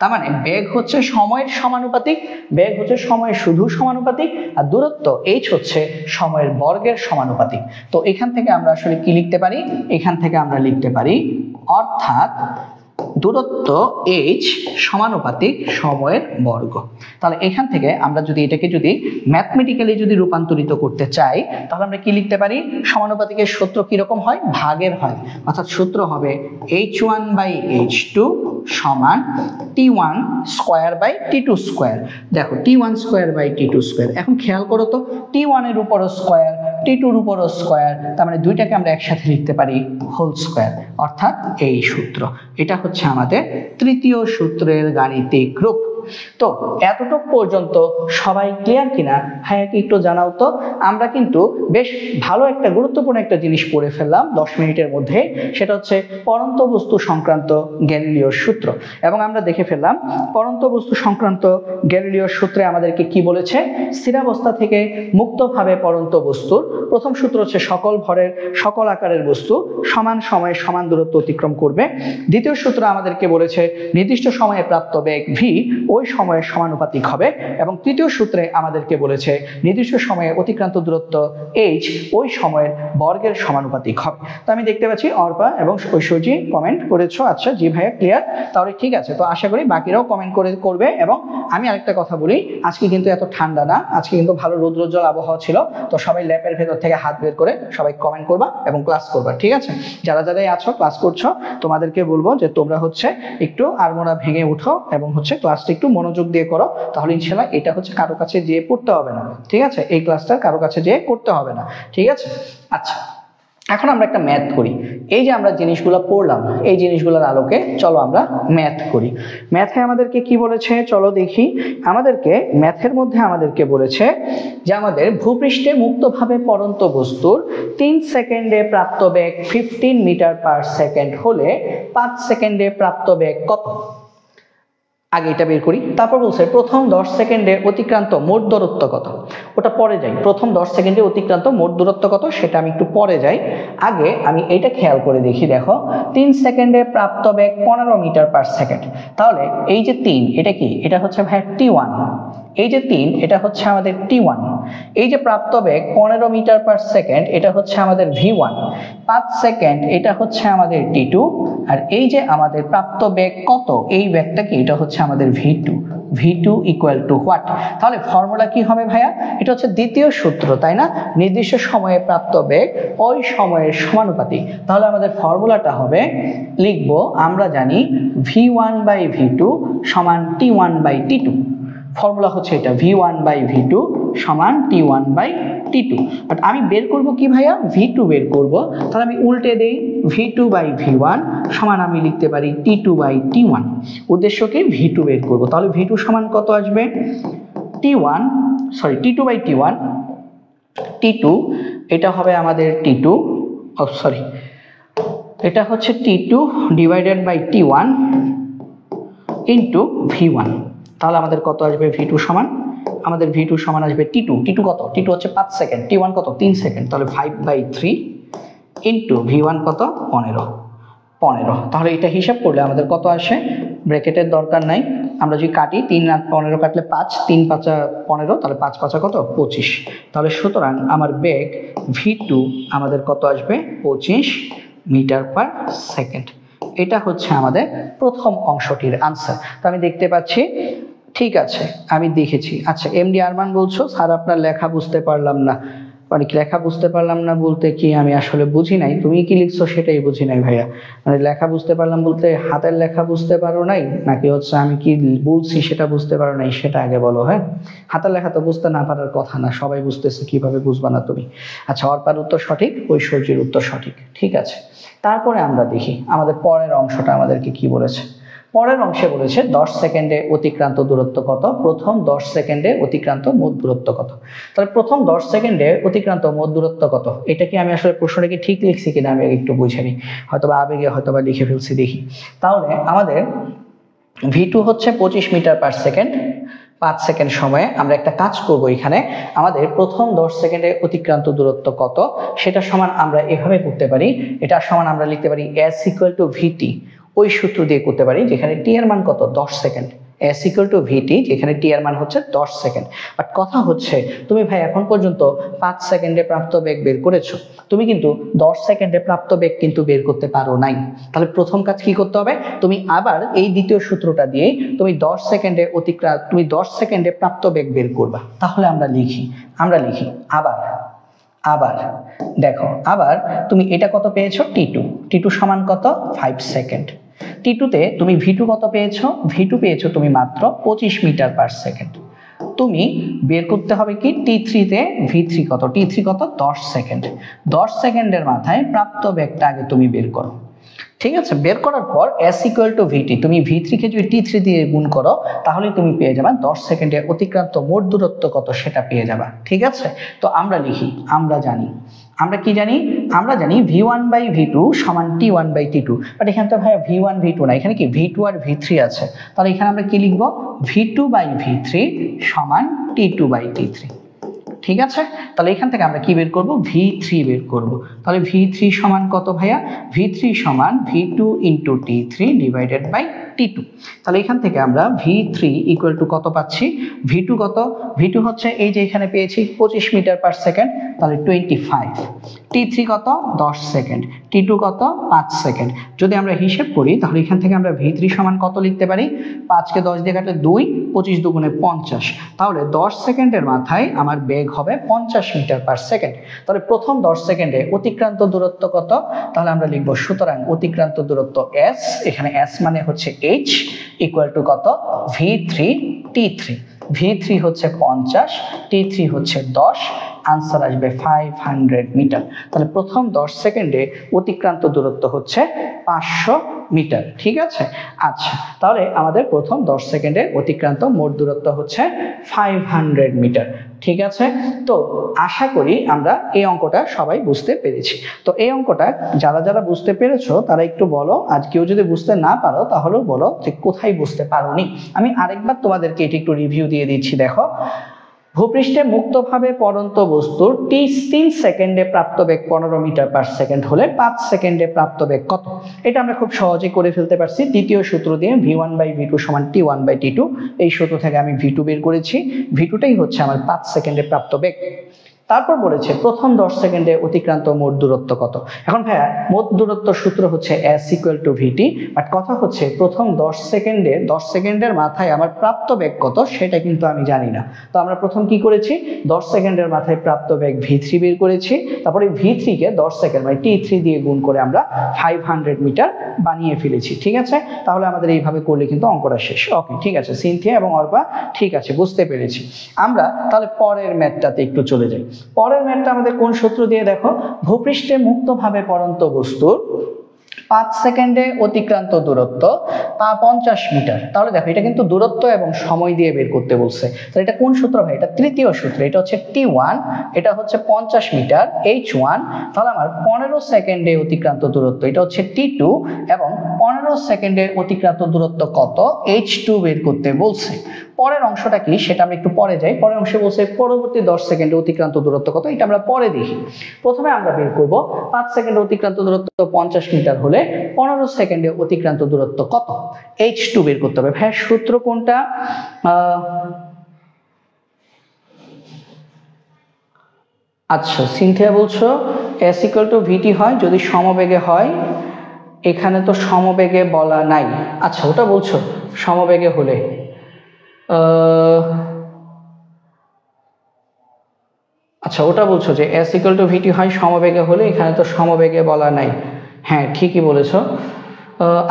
তার মানে বেগ হচ্ছে সময়ের সমানুপাতিক, বেগ হচ্ছে সময়ের শুধু সমানুপাতিক, আর দূরত্ব এইচ হচ্ছে সময়ের বর্গের সমানুপাতিক। তো এখান থেকে আমরা আসলে কি লিখতে পারি? এখান থেকে আমরা লিখতে পারি অর্থাৎ দূরত্ব h সমানুপাতিক সময়ের বর্গ। তাহলে এখান থেকে আমরা যদি এটাকে যদি ম্যাথমেটিক্যালি যদি রূপান্তরিত করতে চাই, তাহলে আমরা কি লিখতে পারি? সমানুপাতিকের সূত্র কিরকম হয়? ভাগের হয়। অর্থাৎ সূত্র হবে h1/h2 সমান t1/t2²। দেখো t1/t2²। এখন খেয়াল করো তো, t1 এর উপরও স্কয়ার, t2 এর উপরও স্কয়ার, তার মানে দুইটাকে আমরা একসাথে লিখতে পারি হোল স্কয়ার, অর্থাৎ এই সূত্র। এটা হচ্ছে আমাদের তৃতীয় সূত্রের গাণিতিক রূপ। তো এতটুক পর্যন্ত সবাই ক্লিয়ার কিনা? হ্যাঁ, একটু জানাও তো। আমরা কিন্তু বেশ ভালো একটা গুরুত্বপূর্ণ একটা জিনিস পড়ে ফেললাম 10 মিনিটের মধ্যে, সেটা হচ্ছে পড়ন্ত বস্তু সংক্রান্ত গ্যালিলিওর সূত্র। এবং আমরা দেখে ফেললাম পড়ন্ত বস্তু সংক্রান্ত গ্যালিলিওর সূত্রে আমাদেরকে কি বলেছে? স্থিরাবস্থা থেকে মুক্তভাবে পড়ন্ত বস্তুর প্রথম সূত্র হচ্ছে সকল ভরের সকল আকারের বস্তু সমান সময়ে সমান দূরত্ব অতিক্রম করবে। দ্বিতীয় সূত্র আমাদেরকে বলেছে নির্দিষ্ট সময়ে প্রাপ্ত বেগ ভি ওই সময়ের সমানুপাতিক হবে। এবং তৃতীয় সূত্রে আমাদেরকে বলেছে নির্দিষ্ট সময়ে অতিক্রান্ত দূরত্ব h ওই সময়ের বর্গের সমানুপাতিক হবে। তো আমি দেখতে পাচ্ছি অর্পা এবং ঐশ্বর্যী কমেন্ট করেছো। আচ্ছা জি ভাইয়া, ক্লিয়ার, তাহলে ঠিক আছে। তো আশা করি বাকিরাও কমেন্ট করবে। এবং আমি আরেকটা কথা বলি, আজকে কিন্তু এত ঠান্ডা না, আজকে কিন্তু ভালো রৌদ্রোজ্জ্বল আবহাওয়া ছিল। তো সবাই ল্যাপের ভেতর থেকে হাত বের করে সবাই কমেন্ট করবা এবং ক্লাস করবা, ঠিক আছে? যারা আছো ক্লাস করছো, তোমাদেরকে বলবো যে তোমরা হচ্ছে একটু আড়মোড়া ভেঙে উঠো এবং হচ্ছে ক্লাসটা একটু মনোযোগ দিয়ে করো, তাহলে ইনশাআল্লাহ এটা হচ্ছে কারো কাছে যেয়ে পড়তে হবে না, ঠিক আছে? এই ক্লাসটা কারো কাছে যেয়ে করতে হবে না, ঠিক আছে? আচ্ছা, এখন আমরা একটা ম্যাথ করি। এই যে আমরা জিনিসগুলো পড়লাম, এই জিনিসগুলোর আলোকে চলো আমরা ম্যাথ করি। ম্যাথে আমাদেরকে কি বলেছে চলো দেখি। আমাদেরকে ম্যাথের মধ্যে আমাদেরকে বলেছে যে আমাদের ভূপৃষ্ঠে মুক্তভাবে পড়ন্ত বস্তুর 3 সেকেন্ডে প্রাপ্ত বেগ 15 মিটার পার সেকেন্ড হলে 5 সেকেন্ডে প্রাপ্ত বেগ কত? আগে এটা বের করি, তারপর বলছে প্রথম 10 সেকেন্ডে অতিক্রান্ত মোট দূরত্ব কত। ওটা পরে যাই, প্রথম 10 সেকেন্ডে অতিক্রান্ত মোট দূরত্ব কত সেটা আমি একটু পরে যাই। আগে আমি এটা খেয়াল করে দেখি, দেখো 3 সেকেন্ডে প্রাপ্ত বেগ 15 মিটার পার সেকেন্ড। তাহলে এই যে 3 এটা কি, এটা হচ্ছে ভাই t1, এই যে 3 এটা হচ্ছে আমাদের t1, এই যে প্রাপ্ত বেগ 15 মিটার পার সেকেন্ড এটা হচ্ছে আমাদের v1, 5 সেকেন্ড এটা হচ্ছে আমাদের t2, আর এই যে আমাদের প্রাপ্ত বেগ কত এই বেগটা কি, এটা হচ্ছে আমাদের v2, v2 equal to what. তাহলে ফর্মুলা কি হবে ভাইয়া, এটা হচ্ছে দ্বিতীয় সূত্র তাই না, নির্দিষ্ট সময়ে প্রাপ্ত বেগ ওই সময়ের সমানুপাতিক। তাহলে আমাদের ফর্মুলাটা হবে, লিখবো আমরা জানি v1 বাই v2 সমান t1 বাই t2। ফর্মুলা হচ্ছে এটা, v1 বাই v2 সমান t1 বাই t2। বাট আমি বের করব কি ভাইয়া, v2 বের করব। তাহলে আমি উল্টে দেই, v2 বাই v1 সমান আমি লিখতে পারি t2 বাই t1। উদ্দেশ্য কি, v2 বের করব। তাহলে v2 সমান কত আসবে, t2 বাই t1, t2 এটা হবে আমাদের t2, এটা হচ্ছে t2 divided by t1 into v1। তাহলে আমাদের কত আসবে, v2 সমান, আমাদের v2 সমান আসবে t2 কত, t2 হচ্ছে 5 সেকেন্ড, t1 কত 3 সেকেন্ড, তাহলে 5/3 ইন্টু v1 কত 15। তাহলে এটা হিসাব করলে আমাদের কত আসে, ব্র্যাকেটের দরকার নাই, আমরা যদি কাটি 3 আর 15 কাটলে 5, 3 5 15, তাহলে 5 5 কত 25। তাহলে সুতরাং আমার বেগ v2 আমাদের কত আসবে, 25 মিটার পার সেকেন্ড। এটা হচ্ছে আমাদের প্রথম অংশটির আনসার। তো আমি দেখতে পাচ্ছি, ঠিক আছে আমি দেখেছি। আচ্ছা এমডি আরমান বলছো স্যার আপনার লেখা বুঝতে পারলাম না, মানে লেখা বুঝতে পারলাম না বলতে কি আমি আসলে বুঝি নাই, তুমি কি লিখছো সেটাই বুঝি নাই ভাইয়া। মানে লেখা বুঝতে পারলাম বলতে হাতের লেখা বুঝতে পারো নাই, নাকি হচ্ছে আমি কি বলছি সেটা বুঝতে পারো নাই, সেটা আগে বলো। হ্যাঁ, হাতের লেখা তো বুঝতে না পারার কথা না, সবাই বুঝতেছে, কিভাবে বুঝবা না তুমি। আচ্ছা অর্পার উত্তর সঠিক, ঐশ্বর্যের উত্তর সঠিক, ঠিক আছে। তারপরে আমরা দেখি আমাদের পরের অংশটা আমাদেরকে কি বলেছে। পরের অংশে বলেছে 10 সেকেন্ডে অতিক্রান্ত দূরত্ব কত, প্রথম 10 সেকেন্ডে অতিক্রান্ত মোট দূরত্ব কত। তাহলে প্রথম 10 সেকেন্ডে অতিক্রান্ত মোট দূরত্ব কত, এটা কি আমি আসলে প্রশ্নটা কি ঠিক লিখছি কিনা আমি একটু বুঝে নিই, হয়তোবা আবেগে হয়তোবা লিখে ফেলছি, দেখি। তাহলে আমাদের v2 হচ্ছে 25 মিটার পার সেকেন্ড, 5 সেকেন্ড সময়ে আমরা একটা কাজ করব, এখানে আমাদের প্রথম 10 সেকেন্ডে অতিক্রান্ত দূরত্ব কত সেটা সমান আমরা এভাবে করতে পারি, এটা সমান আমরা লিখতে পারি s ইকুয়াল টু vt, ওই সূত্র দিয়ে করতে পারি যেখানে t এর মান কত 10 second, s equal to vt যেখানে t এর মান হচ্ছে 10 সেকেন্ড। বাট কথা হচ্ছে তুমি ভাই এখন পর্যন্ত 5 সেকেন্ডে প্রাপ্ত বেগ বের করেছো, তুমি কিন্তু 10 সেকেন্ডে প্রাপ্ত বেগ কিন্তু বের করতে পারো নাই। তাহলে প্রথম কাজ কি করতে হবে, তুমি আবার এই দ্বিতীয় সূত্রটা দিয়ে তুমি 10 সেকেন্ডে প্রাপ্ত বেগ বের করবা। তাহলে আমরা লিখি আবার দেখো, আবার তুমি এটা কত পেয়েছো, t2 সমান কত 5 সেকেন্ড। t2 তে তুমি v2 কত পেয়েছো, v2 পেয়েছো তুমি মাত্র 25 মিটার পার সেকেন্ড। তুমি বের করতে হবে কি t3 তে v3 কত, t3 কত 10 সেকেন্ড। 10 সেকেন্ডের মাথায় প্রাপ্ত বেগটা আগে তুমি বের করো, ঠিক আছে। বের করার পর s ইকুয়াল টু vt, তুমি v3 কে যদি t3 দিয়ে গুণ করো তাহলে তুমি পেয়ে যাবে 10 সেকেন্ডে অতিক্রান্ত মোট দূরত্ব কত সেটা পেয়ে যাবা, ঠিক আছে। তো আমরা লিখি, আমরা কি জানি, আমরা জানি v1 বাই v2 সমান t1 বাই t2। বাট এখানে তো ভাইয়া v1 v2 না, এখানে কি v2 আর v3 আছে। তাহলে এখানে আমরা কি লিখবো, v2 বাই v3 সমান t2 বাই t3, ঠিক আছে। তাহলে এখান থেকে আমরা কি বের করব, v3 বের করব। তাহলে v3 সমান কত ভাইয়া, v3 সমান v2 into t3 divided by t2। তাহলে এখান থেকে আমরা v3 ইকুয়াল টু কত পাচ্ছি, v2 কত, v2 হচ্ছে এই যে এখানে পেয়েছি 25 মিটার পার সেকেন্ড, তাহলে 25, t3 কত 10 সেকেন্ড, t2 কত 5 সেকেন্ড। যদি আমরা হিসেব করি তাহলে এখান থেকে আমরা v3 সমান কত লিখতে পারি, 5 কে 10 দিয়ে কাটলে 2, 25 দুগুণে 50। তাহলে 10 সেকেন্ডের মাথায় আমার বেগ হবে 50 মিটার পার সেকেন্ড। তাহলে প্রথম 10 সেকেন্ডে অতিক্রান্ত দূরত্ব কত, তাহলে আমরা লিখবো সুতরাং অতিক্রান্ত দূরত্ব s, এখানে s মানে হচ্ছে h ইকুয়াল টু কত v3 t3, v3 হচ্ছে 50, t3 হচ্ছে 10, আনসার আসবে 500 মিটার। তাহলে প্রথম 10 সেকেন্ডে অতিক্রান্ত দূরত্ব হচ্ছে 500 মিটার। ঠিক আছে, আচ্ছা তাহলে আমাদের প্রথম 10 সেকেন্ডে অতিক্রান্ত মোট দূরত্ব হচ্ছে 500 মিটার। ঠিক আছে, তো আশা করি আমরা এই অঙ্কটা সবাই বুঝতে পেরেছি। তো এই অঙ্কটা যারা যারা বুঝতে পেরেছো তারা একটু বলো, আর কেউ যদি বুঝতে না পারো তাহলেও বলো যে কোথায় বুঝতে পারোনি। আমি আরেকবার তোমাদেরকে এটি একটু রিভিউ দিয়ে দিচ্ছি। দেখো, ভূপৃষ্ঠে মুক্তভাবে পড়ন্ত বস্তুর 3 সেকেন্ডে প্রাপ্ত বেগ 15 মিটার পার সেকেন্ড হলে 5 সেকেন্ডে প্রাপ্ত বেগ কত? এটা আমরা খুব সহজে করে ফেলতে পারছি দ্বিতীয় সূত্র দিয়ে, v1/v2 সমান t1/t2। এই সূত্র থেকে আমি v2 বের করেছি, v2টাই হচ্ছে আমার 5 সেকেন্ডে প্রাপ্ত বেগ। তারপর বলেছে প্রথম 10 সেকেন্ডে অতিক্রান্ত মোট দূরত্ব কত। এখন ভাইয়া মোট দূরত্ব সূত্র হচ্ছে s = vt, বাট কথা হচ্ছে প্রথম 10 সেকেন্ডের মাথায় আমার প্রাপ্ত বেগ কত সেটা কিন্তু আমি জানি না। তো আমরা প্রথম কি করেছি, 10 সেকেন্ডের মাথায় প্রাপ্ত বেগ v3 বের করেছি, তারপরে v3 কে 10 সেকেন্ড মানে t3 দিয়ে গুণ করে আমরা 500 মিটার বানিয়ে ফেলেছি। ঠিক আছে, তাহলে আমাদের এইভাবে করলে কিন্তু অঙ্কটা শেষ। ওকে, ঠিক আছে সিনথিয়া এবং অর্পা, ঠিক আছে বুঝতে পেরেছি। আমরা তাহলে পরের ম্যাথটাতে একটু চলে যাই। পরের ম্যাথটা আমাদের কোন সূত্র দিয়ে, দেখো, ভূপৃষ্ঠে মুক্তভাবে পড়ন্ত বস্তুর 5 সেকেন্ডে অতিক্রান্ত দূরত্ব 50 মিটার। তাহলে দেখো এটা কিন্তু দূরত্ব এবং সময় দিয়ে বের করতে বলছে। তাহলে এটা কোন সূত্র ভাই? এটা তৃতীয় সূত্র। এটা হচ্ছে t1, এটা হচ্ছে 50 মিটার h1। তাহলে আমার 15 সেকেন্ডে অতিক্রান্ত দূরত্ব এটা হচ্ছে t2, এবং 15 সেকেন্ডে অতিক্রান্ত দূরত্ব কত h2 বের করতে বলছে। পরের অংশটা কি সেটা আমরা একটু পরে যাই। পরের অংশে বলছে পরবর্তী 10 সেকেন্ডে অতিক্রান্ত দূরত্ব কত, এটা আমরা পরে দেখি। প্রথমে আমরা বের করব 5 সেকেন্ডে অতিক্রান্ত দূরত্ব 50 মিটার হলে 15 সেকেন্ডে অতিক্রান্ত দূরত্ব কত, h2 বের করতে হবে। ভাই সূত্র কোনটা? আচ্ছা সিনথিয়া বলছো s = vt হয় যদি সমবেগে হয়, এখানে তো সমবেগে বলা নাই। আচ্ছা ওটা বলছো সমবেগে হলে, আচ্ছা ওটা বলছো যে s = vt হয় সমবেগে হলে, এখানে তো সমবেগে বলা নাই। হ্যাঁ ঠিকই বলেছো।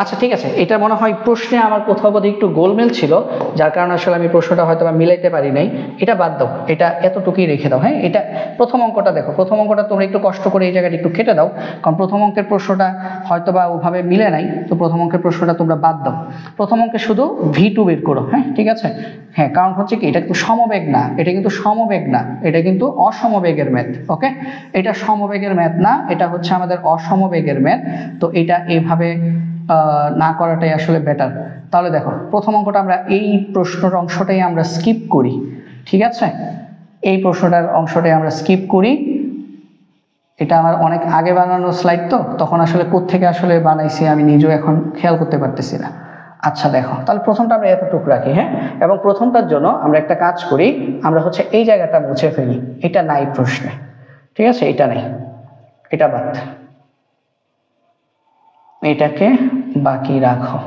আচ্ছা ঠিক আছে, এটা মনে হয় প্রশ্নে আমার কোথাও বোধহয় একটু গোলমেল ছিল, যার কারণে আসলে আমি প্রশ্নটা হয়তো মিলাইতে পারি নাই। এটা বাদ দাও, এটা এতটুকুই রেখে দাও। হ্যাঁ, এটা প্রথম অঙ্কটা দেখো, প্রথম অঙ্কটা তোমরা একটু কষ্ট করে এই জায়গাটা একটু কেটে দাও, কারণ প্রথম অঙ্কের প্রশ্নটা হয়তো বা ওভাবে মিলে নাই। তো প্রথম অঙ্কের প্রশ্নটা তোমরা বাদ দাও, প্রথম অঙ্কে শুধু v2 বের করো। হ্যাঁ ঠিক আছে, হ্যাঁ কারণ হচ্ছে কি এটা কিন্তু সমবেগ না, এটা কিন্তু সমবেগ না, এটা কিন্তু অসমবেগের ম্যাথ। ওকে, এটা সমবেগের ম্যাথ না, এটা হচ্ছে আমাদের অসমবেগের ম্যাথ। তো এটা এইভাবে না করাটাই আসলে বেটার। তাহলে দেখো প্রথম অঙ্কটা আমরা এই প্রশ্নের অংশটাই আমরা স্কিপ করি। ঠিক আছে, এই প্রশ্নটার অংশটাই আমরা স্কিপ করি। এটা আমার অনেক আগে বানানো স্লাইড, তো তখন আসলে কোত্থেকে আসলে বানাইছি আমি নিজেও এখন খেয়াল করতে পারতেছি না। আচ্ছা দেখো, তাহলে প্রথমটা আমরা এতটুকু রাখি। হ্যাঁ, এবং প্রথমটার জন্য আমরা একটা কাজ করি, আমরা হচ্ছে এই জায়গাটা মুছে ফেলি, এটা নাই প্রশ্নে। ঠিক আছে, এটা নাই, এটা বাদ, এটাকে বাকি রাখো,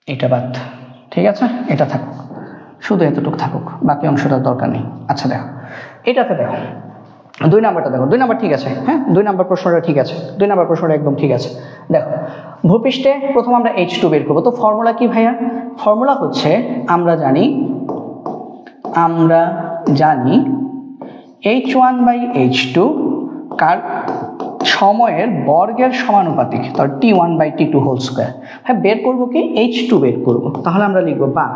এটা বাদ। ঠিক আছে, এটা থাকুক, শুধু এতটুকু থাকুক, বাকি অংশটার দরকার নেই। আচ্ছা দেখো, এটাতে দেখো 2 নাম্বারটা দেখো, 2 নাম্বার ঠিক আছে। হ্যাঁ 2 নাম্বার প্রশ্নটা ঠিক আছে, 2 নাম্বার প্রশ্নটা একদম ঠিক আছে। দেখো ভূপৃষ্ঠে প্রথম আমরা h2 বের করবো। তো ফর্মুলা কি ভাইয়া? ফর্মুলা হচ্ছে আমরা জানি h1/h2 কার সময়ের বর্গের সমানুপাতিক, তার t1/t2 হোল স্কয়ার। হ্যাঁ বের করবো কি h2 বের করবো, তাহলে আমরা লিখবো বা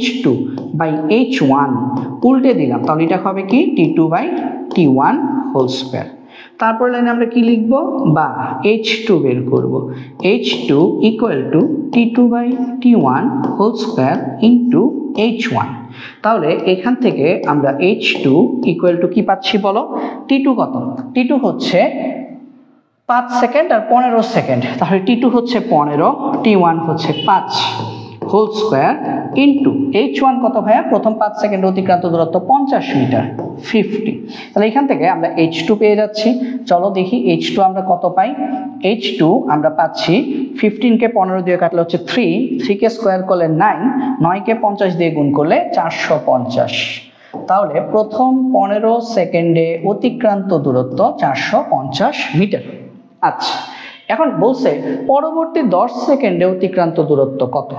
h2/h1 উল্টে দিলাম, তাহলে এটা হবে কি t2/t1 হোল স্কয়ার। তারপর লাইনে আমরা কি লিখবো, বা h2 বের করবো, h2 = t2/t1 whole square into h1। তাহলে এখান থেকে আমরা h2 = কি পাচ্ছি বলো, t2 কত, t2 হচ্ছে 5 সেকেন্ড আর 15 সেকেন্ড, তাহলে t2 হচ্ছে 15, t1 হচ্ছে 5 হোল স্কয়ার ইন্টু h1 কত ভাইয়া, প্রথম 5 সেকেন্ডে অতিক্রান্ত দূরত্ব 50 মিটার 50। তাহলে এখান থেকে আমরা h2 পেয়ে যাচ্ছি। চলো দেখি h2 আমরা কত পাই। h2 আমরা পাচ্ছি 15 কে 15 দিয়ে কাটলে হচ্ছে 3 কে স্কয়ার করলে 9, 9 কে 50 দিয়ে গুণ করলে 450। তাহলে প্রথম 15 সেকেন্ডে অতিক্রান্ত দূরত্ব 450 মিটার। আচ্ছা এখন বলছে পরবর্তী 10 সেকেন্ডে অতিক্রান্ত দূরত্ব কত।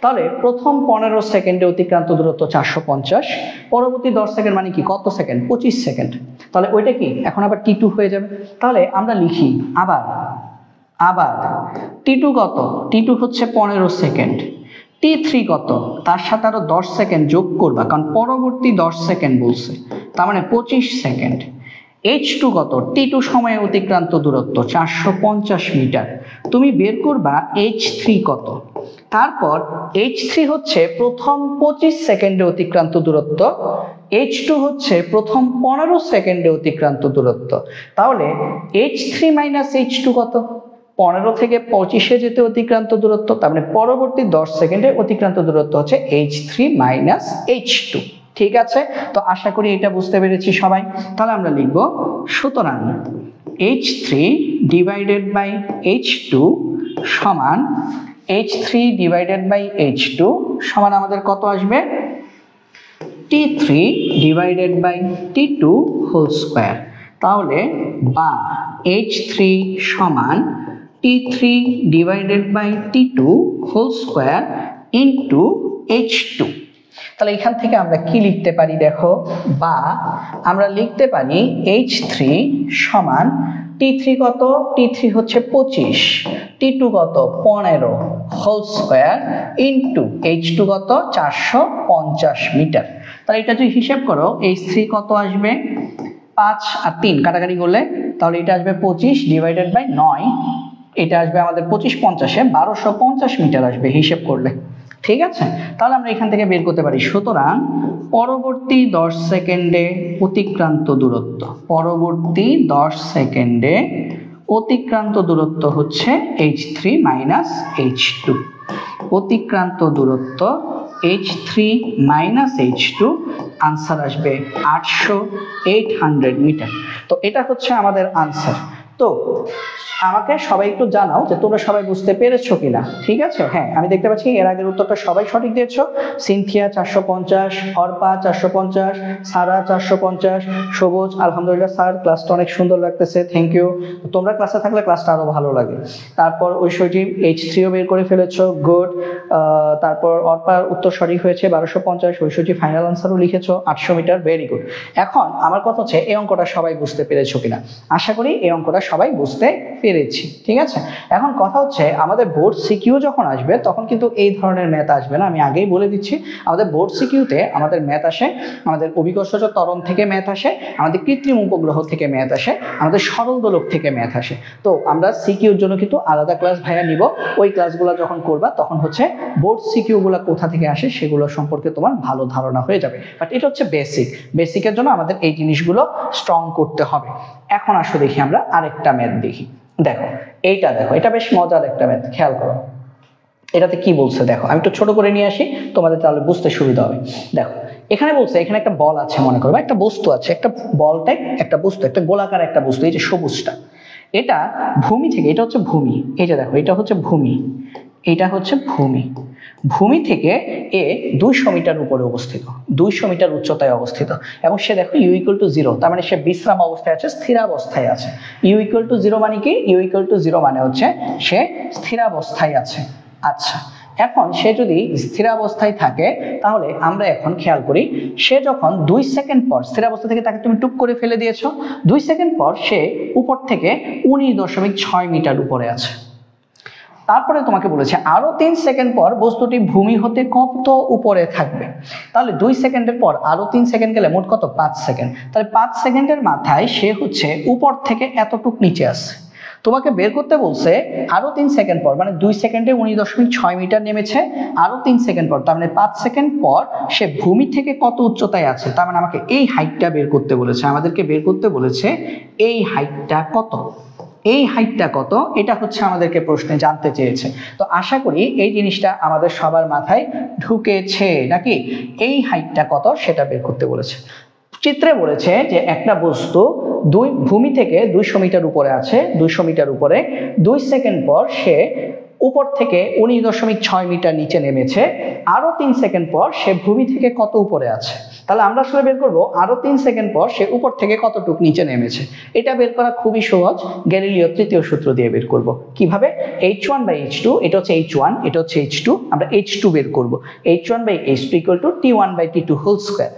তাহলে প্রথম 15 সেকেন্ডে অতিক্রান্ত দূরত্ব 450, পরবর্তী 10 সেকেন্ড মানে কি কত সেকেন্ড 25 সেকেন্ড, তাহলে ওইটা কি এখন আবার t2 হয়ে যাবে। তাহলে আমরা লিখি আবার t2 কত, t2 হচ্ছে 15 সেকেন্ড, t3 কত, তার সাথে আরো 10 সেকেন্ড যোগ করবা কারণ পরবর্তী 10 সেকেন্ড বলছে, তার মানে 25 সেকেন্ড। h2 কত, t2 সময়ে অতিক্রান্ত দূরত্ব 450 মিটার, তুমি বের করবা h3 কত। তারপর h3 হচ্ছে প্রথম 25 সেকেন্ডে অতিক্রান্ত দূরত্ব, h2 হচ্ছে প্রথম 15 সেকেন্ডে অতিক্রান্ত দূরত্ব। তাহলে h3 মাইনাস h2 কত, 15 থেকে 25-এ যেতে অতিক্রান্ত দূরত্ব, তার মানে পরবর্তী 10 সেকেন্ডে অতিক্রান্ত দূরত্ব হচ্ছে h3 মাইনাস h2। ঠিক আছে, তো আশা করি এটা বুঝতে পেরেছি সবাই। তাহলে আমরা লিখব সুতরাং h3 ডিভাইডেড বাই h2 সমান h3 ডিভাইডেড বাই h2 সমান আমাদের কত আসবে, t3 divided by t2 whole square. তাহলে বা h3 সমান t3 divided by t2 whole square into h2। তাহলে এখান থেকে আমরা কি লিখতে পারি দেখো, বা আমরা লিখতে পারি h3 সমান t3 কত, t3 হচ্ছে 25, t2 কত 15 হোল স্কয়ার ইনটু h2 কত 450 মিটার। তাহলে এটা যদি হিসাব করো h3 কত আসবে, 5 আর 3 কাটাকাটি করলে তাহলে এটা আসবে 25 ডিভাইডেড বাই 9, এটা আসবে আমাদের 25 50-এ 1250 মিটার আসবে হিসাব করলে। ঠিক আছে, তাহলে আমরা এখান থেকে বের করতে পারি সুতরাং পরবর্তী 10 সেকেন্ডে অতিক্রান্ত দূরত্ব, পরবর্তী 10 সেকেন্ডে অতিক্রান্ত দূরত্ব হচ্ছে h3 মাইনাস h2, অতিক্রান্ত দূরত্ব h3 মাইনাস h2, আনসার আসবে 800 মিটার। তো এটা হচ্ছে আমাদের আনসার। তো আমাকে সবাই একটু জানাও যে তোমরা সবাই বুঝতে পেরেছো কিনা। ঠিক আছে, হ্যাঁ আমি দেখতে পাচ্ছি এর আগের উত্তরটা সবাই সঠিক দিয়েছো। সিনথিয়া 450, অর্পা 450, সারা 450, সবুজ আলহামদুলিল্লাহ স্যার ক্লাসটা অনেক সুন্দর লাগতেছে, থ্যাংক ইউ। তোমরা ক্লাসে থাকলে ক্লাসটা আরো ভালো লাগে। তারপর ঐশ্বর্যী h3ও বের করে ফেলেছো, গুড। তারপর অর্পার উত্তর সঠিক হয়েছে 1250, ঐশ্বর্যী ফাইনাল আনসারও লিখেছো 800 মিটার, ভেরি গুড। এখন আমার কথা হচ্ছে এই অঙ্কটা সবাই বুঝতে পেরেছো কিনা। আশা করি এই অঙ্কটা সবাই বুঝতে পেরেছি। ঠিক আছে, এখন কথা হচ্ছে আমাদের বোর্ড সিকিউ যখন আসবে তখন কিন্তু এই ধরনের ম্যাথ আসবে না, আমি আগেই বলে দিচ্ছি। আমাদের বোর্ড সিকিউতে আমাদের ম্যাথ আসে, আমাদের অভিকর্ষজ ত্বরণ থেকে ম্যাথ আসে, আমাদের কৃত্রিম উপগ্রহ থেকে ম্যাথ আসে, আমাদের সরল দোলক থেকে ম্যাথ আসে। তো আমরা সিকিউর জন্য কিন্তু আলাদা ক্লাস ভাইয়া নিব, ওই ক্লাসগুলো যখন করবা তখন হচ্ছে বোর্ড সিকিউ গুলো কোথা থেকে আসে সেগুলো সম্পর্কে তোমার ভালো ধারণা হয়ে যাবে। বাট এটা হচ্ছে বেসিকের জন্য আমাদের এই জিনিসগুলো স্ট্রং করতে হবে। এখন আসো দেখি আমরা আরেকটা ম্যাথ দেখি। দেখো এইটা, দেখো এটা বেশ মজার একটা ম্যাথ, খেয়াল করো এটাতে কি বলছে। দেখো আমি একটু ছোট করে নিয়ে আসি তোমাদের তাহলে বুঝতে সুবিধা হবে। দেখো এখানে বলছে এখানে একটা বল আছে, মনে করো একটা বস্তু আছে, একটা বল টাইপ একটা বস্তু, একটা গোলাকার একটা বস্তু, এই যে সবুজটা, এটা ভূমি থেকে, এটা হচ্ছে ভূমি, এই যে দেখো এটা হচ্ছে ভূমি, এটা হচ্ছে ভূমি, ভূমি থেকে এ 200 মিটার উপরে অবস্থিত, 200 মিটার উচ্চতায় অবস্থিত, এবং সে দেখো u = 0, তার মানে সে বিশ্রাম অবস্থায় আছে, স্থিরাবস্থায় আছে। u = 0 মানে কি, u = 0 মানে হচ্ছে সে স্থিরাবস্থায় আছে। আচ্ছা, এখন সে যদি স্থিরাবস্থায় থাকে তাহলে আমরা এখন খেয়াল করি, সে যখন 2 সেকেন্ড পর স্থিরাবস্থা থেকে তাকে তুমি টুপ করে ফেলে দিয়েছো, 2 সেকেন্ড পর সে উপর থেকে 19.6 মিটার উপরে আছে। তারপরে তোমাকে বলেছে আরো 3 সেকেন্ড পর বস্তুটি ভূমি হতে কত উপরে থাকবে। তাহলে 2 সেকেন্ডের পর আরো 3 সেকেন্ড গেলে মোট কত, 5 সেকেন্ড। তাহলে 5 সেকেন্ডের মাথায় সে হচ্ছে উপর থেকে এতটুক নিচে আছে। তোমাকে বের করতে বলছে আরো 3 সেকেন্ড পর, মানে 2 সেকেন্ডে 19.6 মিটার নেমেছে, আরো 3 সেকেন্ড পর তার মানে 5 সেকেন্ড পর সে ভূমি থেকে কত উচ্চতায় আছে। তার মানে আমাকে এই হাইটটা বের করতে বলেছে, আমাদেরকে বের করতে বলেছে এই হাইটটা কত, এই হাইটটা কত, এটা হচ্ছে আমাদেরকে প্রশ্নে জানতে চেয়েছে। তো আশা করি এই জিনিসটা আমাদের সবার মাথায় ঢুকেছে নাকি, এই হাইটটা কত সেটা বের করতে বলেছে। চিত্রে বলেছে যে একটা বস্তু ভূমি থেকে 200 মিটার উপরে আছে, 200 মিটার উপরে, 2 সেকেন্ড পর সে উপর থেকে 19.6 মিটার নিচে নেমেছে, আরো 3 সেকেন্ড পর সে ভূমি থেকে কত উপরে আছে। তাহলে আমরা আসলে বের করব আরো 3 সেকেন্ড পর সে উপর থেকে কতটুকু নিচে নেমেছে। এটা বের করা খুবই সহজ, গ্যালিলিওর তৃতীয় সূত্র দিয়ে বের করব। কিভাবে? h1/h2, এটা হচ্ছে h1, এটা হচ্ছে h2, আমরা h2 বের করব। h1/h2 = t1/t2 whole square.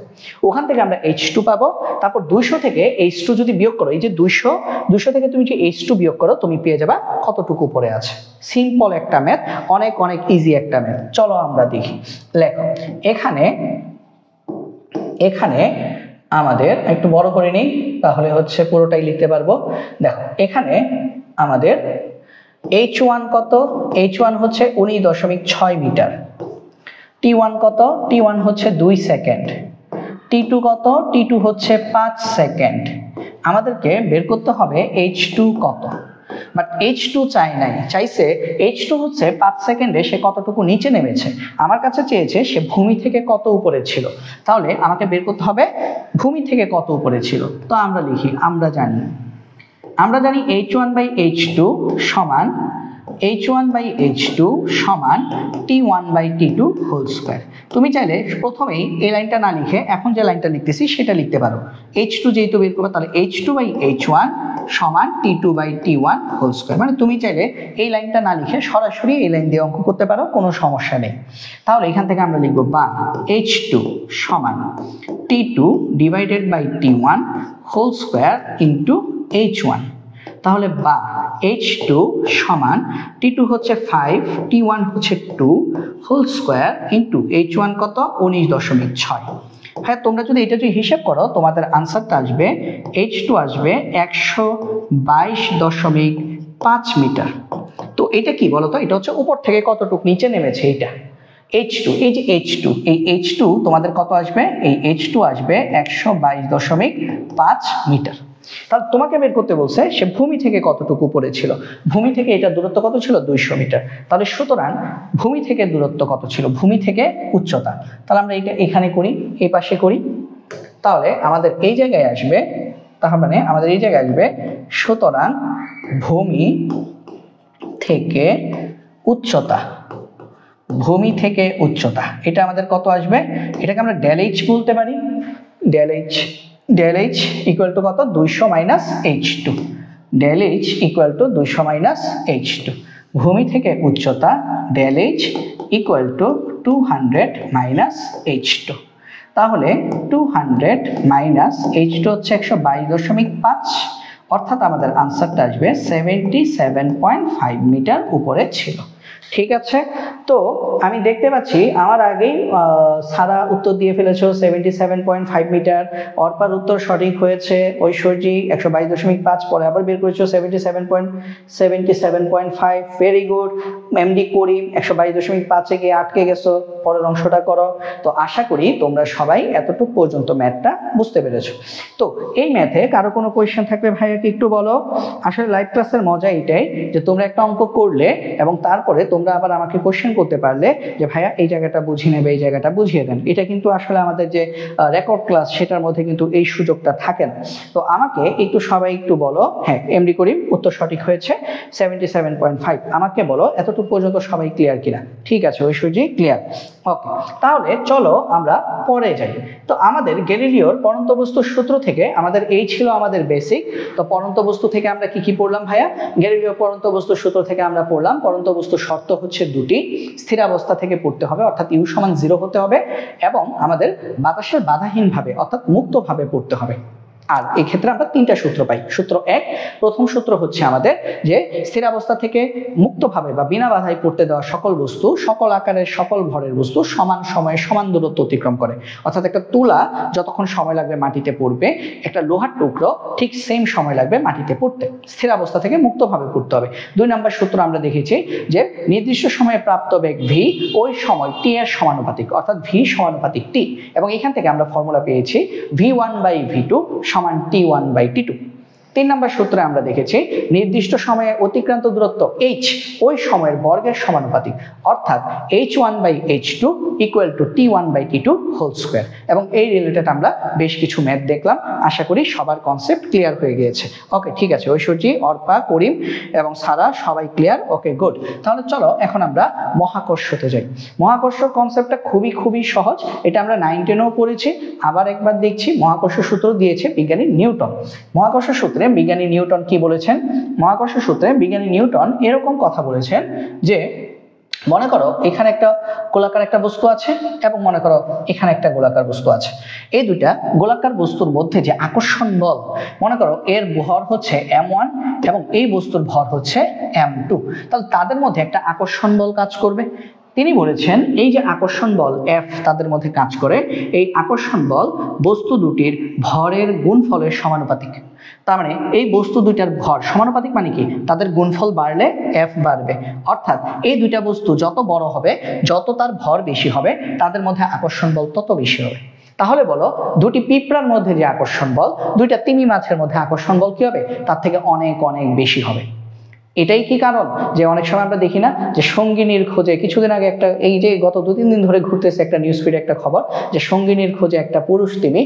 ওখান থেকে আমরা h2 পাবো, তারপর 200 থেকে h2 যদি বিয়োগ করো, এই যে 200 থেকে তুমি যে h2 বিয়োগ করো, তুমি পেয়ে যাবা কতটুকু উপরে আছে। সিম্পল একটা ম্যাথ, অনেক অনেক ইজি একটা ম্যাথ। চলো আমরা দেখি। লেখো এখানে আমাদের একটু বড় করে নেই, তাহলে হচ্ছে পুরোটাই লিখতে পারবো। দেখো এখানে আমাদের h1 কত? h1 হচ্ছে 19.6 মিটার। t1 কত? t1 হচ্ছে 2 সেকেন্ড। t2 কত? t2 হচ্ছে 5 সেকেন্ড। আমাদেরকে বের করতে হবে h2 কত, বাট h2 চাই নাই, চাইছে h2 হচ্ছে 5 সেকেন্ডে সে কতটুকু নিচে নেমেছে। আমার কাছে চেয়েছে সে ভূমি থেকে কত উপরে ছিল, তাহলে আমাকে বের করতে হবে ভূমি থেকে কত উপরে ছিল। তো আমরা লিখি, আমরা জানি h1/h2 সমান t1/t2 হোল স্কয়ার। তুমি চাইলে প্রথমেই এই লাইনটা না লিখে এখন যে লাইনটা লিখতেছি সেটা লিখতে পারো। h2 যেহেতু বের করবে, তাহলে h2/h1 সমান t2/t1 হোল স্কয়ার। মানে তুমি চাইলে এই লাইনটা না লিখে সরাসরি এই লাইন দিয়ে অঙ্ক করতে পারো, কোনো সমস্যা নেই। তাহলে এখান থেকে আমরা লিখবো বা h2 সমান t2/t1 whole square into h1। তাহলে বা h2 সমান t2 হচ্ছে 5, t1 হচ্ছে 2 হোল স্কয়ার ইনটু h1 কত? 19.6। হ্যাঁ, তোমরা যদি এটা যদি হিসাব করো, তোমাদের আনসারটা আসবে h2 আসবে 122.5 মিটার। তো এটা কি বলতো? এটা হচ্ছে উপর থেকে কতটুকু নিচে নেমেছে, এইটা h2। এই যে h2, এই h2 তোমাদের কত আসবে? এই h2 আসবে 122.5 মিটার। তাহলে তোমাকে বের করতে বলছে সে ভূমি থেকে কতটুকু উপরে ছিল। ভূমি থেকে এটা দূরত্ব কত ছিল? 200 মিটার। তাহলে সুতরাং ভূমি থেকে দূরত্ব কত ছিল? ভূমি থেকে উচ্চতা। তাহলে আমরা এটা এখানে করি, এই পাশে করি, তাহলে আমাদের এই জায়গায় আসবে, তার মানে আমাদের এই জায়গায় আসবে সুতরাং ভূমি থেকে উচ্চতা, এটা আমাদের কত আসবে? এটাকে আমরা ডেল এইচ বলতে পারি। ডেল এইচ ইকুয়াল টু কত? 200 minus h2। Del H equal to 200 minus h2। ভূমি থেকে উচ্চতা del H equal to 200 minus h2। তাহলে 200 মাইনাস h2 হচ্ছে 122.5, অর্থাৎ আমাদের আনসারটা আসবে 77.5 মিটার উপরে ছিল। ঠিক আছে, তো আমি দেখতে পাচ্ছি আমার আগেই সারা উত্তর দিয়ে ফেলেছো 77.5 মিটার। অর্পার উত্তর সঠিক হয়েছে, ঐশ্বর্যী 122.5, পরে আবার বের করেছো 77.5। Very good. এমডি করিম 122.5 গিয়ে আটকে গেছো, পরের অংশটা করো। তো আশা করি তোমরা সবাই এতটুকু পর্যন্ত ম্যাথটা বুঝতে পেরেছো। তো এই ম্যাথে কারো কোনো কোয়েশ্চেন থাকলে ভাইয়াকে একটু বলো। আসলে লাইভ ক্লাসের মজা এটাই যে তোমরা একটা অঙ্ক করলে এবং তারপরে তোমরা আবার আমাকে কোশ্চেন করতে পারলে যে ভাইয়া এই জায়গাটা বুঝিয়ে নেবে, এই জায়গাটা বুঝিয়ে দেন। এটা কিন্তু আসলে আমাদের যে রেকর্ড ক্লাস সেটার মধ্যে কিন্তু এই সুযোগটা থাকে না। তো আমাকে একটু সবাই একটু বলো, হ্যাঁ এমডি করিম উত্তর সঠিক হয়েছে 77.5। আমাকে বলো এতটুকু পর্যন্ত সবাই ক্লিয়ার কিনা। ঠিক আছে ঐশ্বর্যী, ক্লিয়ার। ওকে, তাহলে চলো আমরা পরে যাই। তো আমাদের গ্যালিলিওর পরন্ত বস্তুর সূত্র থেকে আমাদের এই ছিল আমাদের বেসিক। তো পরন্ত বস্তু থেকে আমরা কি কি পড়লাম ভাইয়া? গ্যালিলিওর পরন্ত বস্তুর সূত্র থেকে আমরা পড়লাম পরন্ত বস্তুর শর্ত হচ্ছে দুটি। স্থিরাবস্থা থেকে পড়তে হবে, অর্থাৎ ইউ সমান 0 হতে হবে, এবং আমাদের বাতাসের বাধাহীনভাবে অর্থাৎ মুক্তভাবে পড়তে হবে। আর এই ক্ষেত্রে আমরা তিনটা সূত্র পাই। সূত্র 1, প্রথম সূত্র হচ্ছে আমাদের যে স্থিরাবস্থা থেকে মুক্তভাবে বা বিনা বাধায় পড়তে দেওয়া সকল বস্তু, সকল আকারের সকল ভরের বস্তু সমান সময়ে সমান দূরত্ব অতিক্রম করে। অর্থাৎ একটা তুলা যতক্ষণ সময় লাগবে মাটিতে পড়বে, একটা লোহার টুকরো ঠিক সেম সময় লাগবে মাটিতে পড়তে। স্থিরাবস্থা থেকে মুক্তভাবে পড়তে হবে। 2 নম্বর সূত্র আমরা দেখেছি যে নির্দিষ্ট সময়ে প্রাপ্ত বেগ v ওই সময় t এর সমানুপাতিক, অর্থাৎ v সমানুপাতিক t, এবং এখান থেকে আমরা ফর্মুলা পেয়েছি v1/v2 সমান t1/t2। 3 নম্বর সূত্রে আমরা দেখেছি নির্দিষ্ট সময়ে অতিক্রান্ত দূরত্ব h ওই সময়ের বর্গের সমানুপাতিক, অর্থাৎ h1/h2 = t1/t2 হোল স্কয়ার। এবং এই রিলেটেড আমরা বেশ কিছু ম্যাথ দেখলাম, আশা করি সবার কনসেপ্ট ক্লিয়ার হয়ে গিয়েছে। ওকে, ঠিক আছে, ঐশ্বর্যী, অর্পা, করিম এবং সারা সবাই ক্লিয়ার। ওকে, গুড। তাহলে চলো এখন আমরা মহাকর্ষতে যাই। মহাকর্ষ কনসেপ্টটা খুবই সহজ, এটা আমরা 9, 10-এও পড়েছি, আবার একবার দেখছি। মহাকর্ষ সূত্র দিয়েছে বিজ্ঞানী নিউটন। মহাকর্ষ সূত্রে বিজ্ঞানী নিউটন কি বলেছেন? মহাকর্ষ সূত্রে বিজ্ঞানী নিউটন এরকম কথা বলেছেন যে মনে করো এখানে একটা গোলাকার একটা বস্তু আছে এবং মনে করো এখানে একটা গোলাকার বস্তু আছে। এই দুইটা গোলাকার বস্তুর মধ্যে যে আকর্ষণ বল, মনে করো এর ভর হচ্ছে m1 এবং এই বস্তুর ভর হচ্ছে m2, তাহলে তাদের মধ্যে একটা আকর্ষণ বল কাজ করবে। তিনি বলেছেন এই যে আকর্ষণ বল F তাদের মধ্যে কাজ করে, এই আকর্ষণ বল বস্তু দুটির ভরের গুণফলের সমানুপাতিক। তার মানে এই বস্তু দুইটার ভর সমানুপাতিক মানে কি? তাদের গুণফল বাড়লে F বাড়বে, অর্থাৎ এই দুইটা বস্তু যত বড় হবে, যত তার ভর বেশি হবে, তাদের মধ্যে আকর্ষণ বল তত বেশি হবে। তাহলে বলো দুটি পিঁপড়ার মধ্যে যে আকর্ষণ বল, দুইটা তিমি মাছের মধ্যে আকর্ষণ বল কি হবে? তার থেকে অনেক বেশি হবে। এটাই কি কারণ যে অনেক সময় আমরা দেখি না যে সঙ্গিনীর খোঁজে, কিছুদিন আগে একটা, এই যে গত 2-3 দিন ধরে ঘুরতেছে একটা নিউজ ফিডে একটা খবর যে সঙ্গিনীর খোঁজে একটা পুরুষ তিমি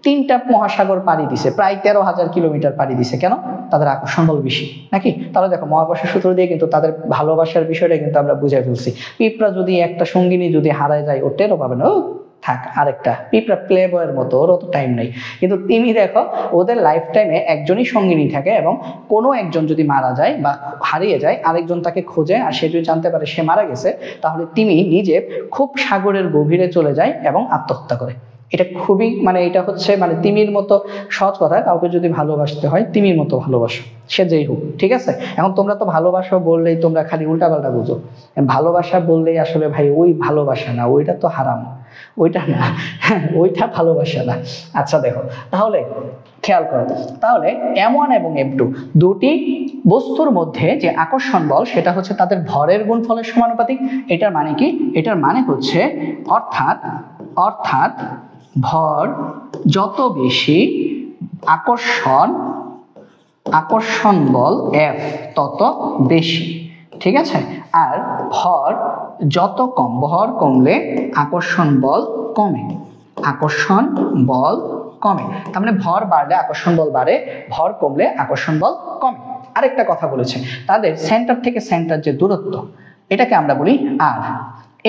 3টা মহাসাগর পাড়ি দিছে, প্রায় 13,000 কিলোমিটার পাড়ি দিছে। কেন? তাদের আকর্ষণ বল বেশি, নাকি? তাহলে দেখো মহাকর্ষ সূত্র দিয়ে কিন্তু তাদের ভালোবাসার বিষয়টা কিন্তু আমরা বুঝে ফেলছি। পিঁপড়া যদি একটা সঙ্গিনী যদি হারায় যায়, ও টেরও পাবে না, ও থাক আরেকটা পিঁপড়া প্লে বয়ের মতো, ওর অত টাইম নেই। কিন্তু তিমি দেখো ওদের লাইফ টাইমে একজনই সঙ্গিনী থাকে, এবং কোনো একজন যদি মারা যায় বা হারিয়ে যায়, আরেকজন তাকে খোঁজে, আর সে যদি জানতে পারে সে মারা গেছে, তাহলে তিমি নিজে খুব সাগরের গভীরে চলে যায় এবং আত্মহত্যা করে। এটা খুবই এটা হচ্ছে তিমির মতো সহজ কথা। কাউকে যদি ভালোবাসতে হয় তিমির মতো ভালোবাসো, সে যেই হোক, ঠিক আছে? এখন তোমরা তো ভালোবাসো বললেই তোমরা খালি উল্টাপাল্টা বুঝো। ভালোবাসা বললেই আসলে ভাই ওই ভালোবাসা না, ওইটা তো হারাম, ওইটা না, ওইটা ভালোবাসা না। আচ্ছা দেখো, তাহলে খেয়াল করো, তাহলে m1 এবং m2 দুটি বস্তুর মধ্যে যে আকর্ষণ বল সেটা হচ্ছে তাদের ভরের গুণফলের সমানুপাতিক। এটার মানে কি? এটার মানে হচ্ছে অর্থাৎ ভর যত বেশি আকর্ষণ বল F তত বেশি, ঠিক আছে? আর ভর যত কম, ভর কমলে আকর্ষণ বল কমে, তার মানে ভর বাড়লে আকর্ষণ বল বাড়ে, ভর কমলে আকর্ষণ বল কমে। আরেকটা কথা বলেছে, তাদের সেন্টার থেকে সেন্টার যে দূরত্ব, এটাকে আমরা বলি আর।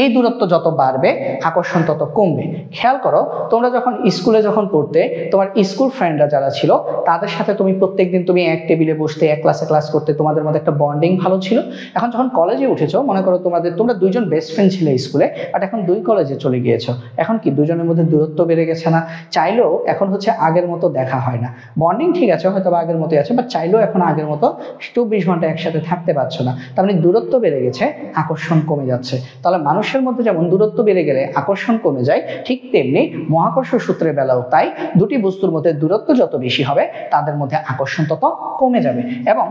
এই দূরত্ব যত বাড়বে আকর্ষণ তত কমবে। খেয়াল করো, তোমরা যখন স্কুলে পড়তে, তোমার স্কুল ফ্রেন্ডরা যারা ছিল তাদের সাথে তুমি প্রত্যেকদিন তুমি এক টেবিলে বসতে, এক ক্লাসে ক্লাস করতে, তোমাদের মধ্যে একটা বন্ডিং ভালো ছিল। এখন যখন কলেজে উঠেছো, মনে করো তোমরা দুইজন বেস্ট ফ্রেন্ড ছিলে স্কুলে, বাট এখন 2 কলেজে চলে গিয়েছো। এখন কি দুজনের মধ্যে দূরত্ব বেড়ে গেছে না? চাইলেও এখন হচ্ছে আগের মতো দেখা হয় না। বন্ডিং ঠিক আছে, হয়তো আগের মতোই আছে, বাট চাইলেও এখন আগের মতো 24 ঘন্টা একসাথে থাকতে পারছো না। তার মানে দূরত্ব বেড়ে গেছে, আকর্ষণ কমে যাচ্ছে। তাহলে মানুষের মধ্যে যেমন দূরত্ব বেড়ে গেলে আকর্ষণ কমে যায়, ঠিক তেমনি মহাকর্ষ সূত্রের বেলাও তাই। দুটি বস্তুর মধ্যে দূরত্ব যত বেশি হবে, তাদের মধ্যে আকর্ষণ তত কমে যাবে। এবং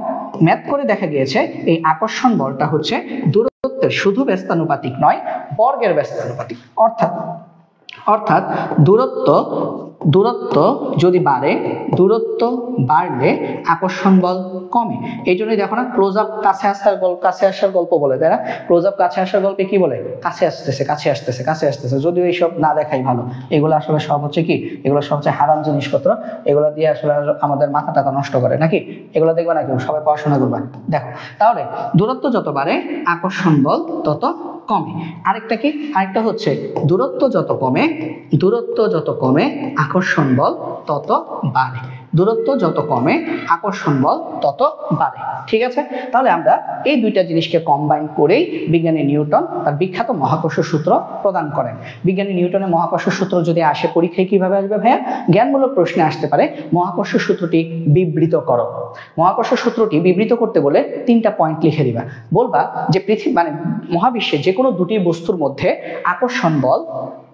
ম্যাথ করে দেখা গিয়েছে এই আকর্ষণ বলটা হচ্ছে দূরত্বের শুধু ব্যস্তানুপাতিক নয়, বর্গের ব্যস্তানুপাতিক। অর্থাৎ দূরত্ব যদি বাড়ে, দূরত্ব বাড়লে আকর্ষণ বল কমে। এই জন্যই দেখো না ক্লোজ আপ কাছে আসার গল্প বলে, তাই না? ক্লোজ আপ কাছে আসার গল্পে কি বলে? কাছে আসতেছে। যদিও এইসব না দেখাই ভালো। এগুলো আসলে সব হচ্ছে কি, এগুলো সব হচ্ছে হারাম জিনিসপত্র। এগুলো দিয়ে আসলে আমাদের মাথা টাকা নষ্ট করে, নাকি? এগুলো দেখবে না কেউ, সবাই পড়াশোনা করবে। দেখো, তাহলে দূরত্ব যত বাড়ে আকর্ষণ বল তত কমে। আরেকটা হচ্ছে দূরত্ব যত কমে আকর্ষণ বল তত বাড়ে। দূরত্ব যত কমে আকর্ষণ বল তত বাড়ে, ঠিক আছে? তাহলে আমরা এই দুইটা জিনিসকে কম্বাইন করেই বিজ্ঞানী নিউটন তার বিখ্যাত মহাকর্ষ সূত্র প্রদান করেন। বিজ্ঞানী নিউটনের মহাকর্ষ সূত্র যদি আসে পরীক্ষায় কিভাবে আসবে ভাইয়া? জ্ঞানমূলক প্রশ্নে আসতে পারে, মহাকর্ষ সূত্রটি বিবৃত করো। মহাকর্ষ সূত্রটি বিবৃত করতে বলে 3টা পয়েন্ট লিখে দিবা। বলবা যে পৃথিবী মহাবিশ্বে যে কোনো দুটি বস্তুর মধ্যে আকর্ষণ বল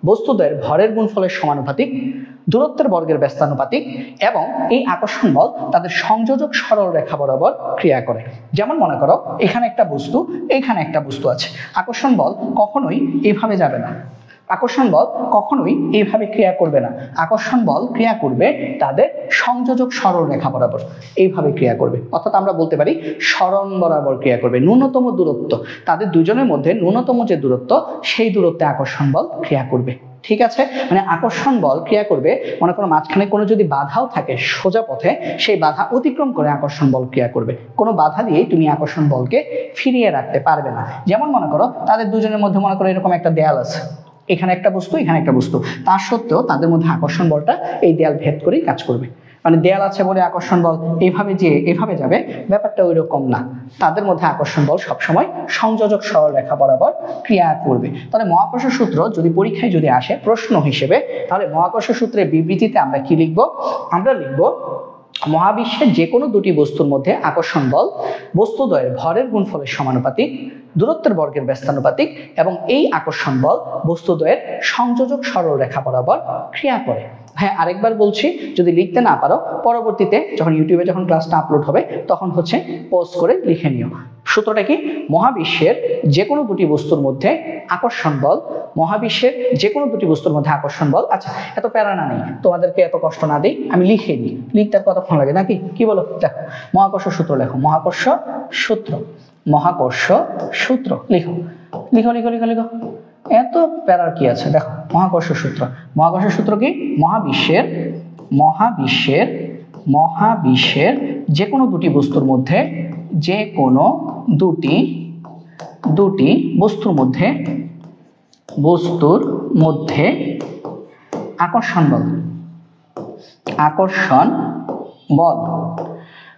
বস্তুদের ভরের গুণফলের সমানুপাতিক, দূরত্বের বর্গের ব্যস্তানুপাতিক, এবং এই আকর্ষণ বল তাদের সংযোজক সরল রেখা বরাবর ক্রিয়া করে। যেমন মনে করো এখানে একটা বস্তু, এইখানে একটা বস্তু আছে, আকর্ষণ বল কখনোই এইভাবে যাবে না, আকর্ষণ বল কখনোই এইভাবে ক্রিয়া করবে না। আকর্ষণ বল ক্রিয়া করবে তাদের সংযোজক সরল রেখা বরাবর, এইভাবে ক্রিয়া করবে। অর্থাৎ আমরা বলতে পারি সরণ বরাবর ক্রিয়া করবে। ন্যূনতম দূরত্ব, তাদের দুজনের মধ্যে ন্যূনতম যে দূরত্ব, সেই দূরত্বে আকর্ষণ বল ক্রিয়া করবে। ঠিক আছে, মানে আকর্ষণ বল ক্রিয়া করবে, মনে করো মাঝখানে কোনো যদি বাধাও থাকে সোজা পথে, সেই বাধা অতিক্রম করে আকর্ষণ বল ক্রিয়া করবে। কোনো বাধা দিয়ে তুমি আকর্ষণ বলকে ফিরিয়ে রাখতে পারবে না। যেমন মনে করো তাদের দুজনের মধ্যে মনে করো এরকম একটা দেয়াল আছে, এখানে একটা বস্তু, এখানে একটা বস্তু, তা সত্ত্বেও তাদের মধ্যে আকর্ষণ বলটা এই দেয়াল ভেদ করেই কাজ করবে। মানে দেয়াল আছে বলে আকর্ষণ বল এইভাবে যে এভাবে যাবে, ব্যাপারটা ওই রকম না। তাদের মধ্যে আকর্ষণ বল সবসময় সংযোজক সরলরেখা বরাবর ক্রিয়া করবে। তাহলে মহাকর্ষ সূত্র যদি পরীক্ষায় যদি আসে প্রশ্ন হিসেবে, তাহলে মহাকর্ষ সূত্রের বিবৃতিতে আমরা কি লিখব? আমরা লিখব মহাবিশ্বের যে কোনো দুটি বস্তুর মধ্যে আকর্ষণ বল বস্তুদ্বয়ের ভরের গুণফলের সমানুপাতিক, দূরত্বের বর্গের ব্যস্তানুপাতিক, এবং এই আকর্ষণ বল বস্তুদ্বয়ের সংযোজক সরলরেখা বরাবর ক্রিয়া করে। হ্যাঁ, আরেকবার বলছি, যদি লিখতে না পারো পরবর্তীতে যখন ইউটিউবে যখন ক্লাসটা আপলোড হবে তখন হচ্ছে পজ করে লিখে নিও। সূত্রটা কি? মহাবিশ্বের যে কোনো দুটি বস্তুর মধ্যে আকর্ষণ বল, মহাবিশ্বের যে কোনো দুটি বস্তুর মধ্যে আকর্ষণ বল। আচ্ছা, এত প্যারা না নেই, তোমাদেরকে এত কষ্ট না দিই, আমি লিখে দিই। লিখতে আর কতক্ষণ লাগে নাকি, কি বলো? দেখো মহাকর্ষ সূত্র লেখো, মহাকর্ষ সূত্র, মহাকর্ষ সূত্র লিখো, লিখো লিখো লিখো লিখো, এত প্যারার কি আছে? দেখো মহাকর্ষ সূত্র, মহাকর্ষ সূত্র কি? মহাবিশ্বের মহাবিশ্বের মহাবিশ্বের যে কোনো দুটি বস্তুর মধ্যে, যে কোনো দুটি বস্তুর মধ্যে আকর্ষণ বল, আকর্ষণ বল।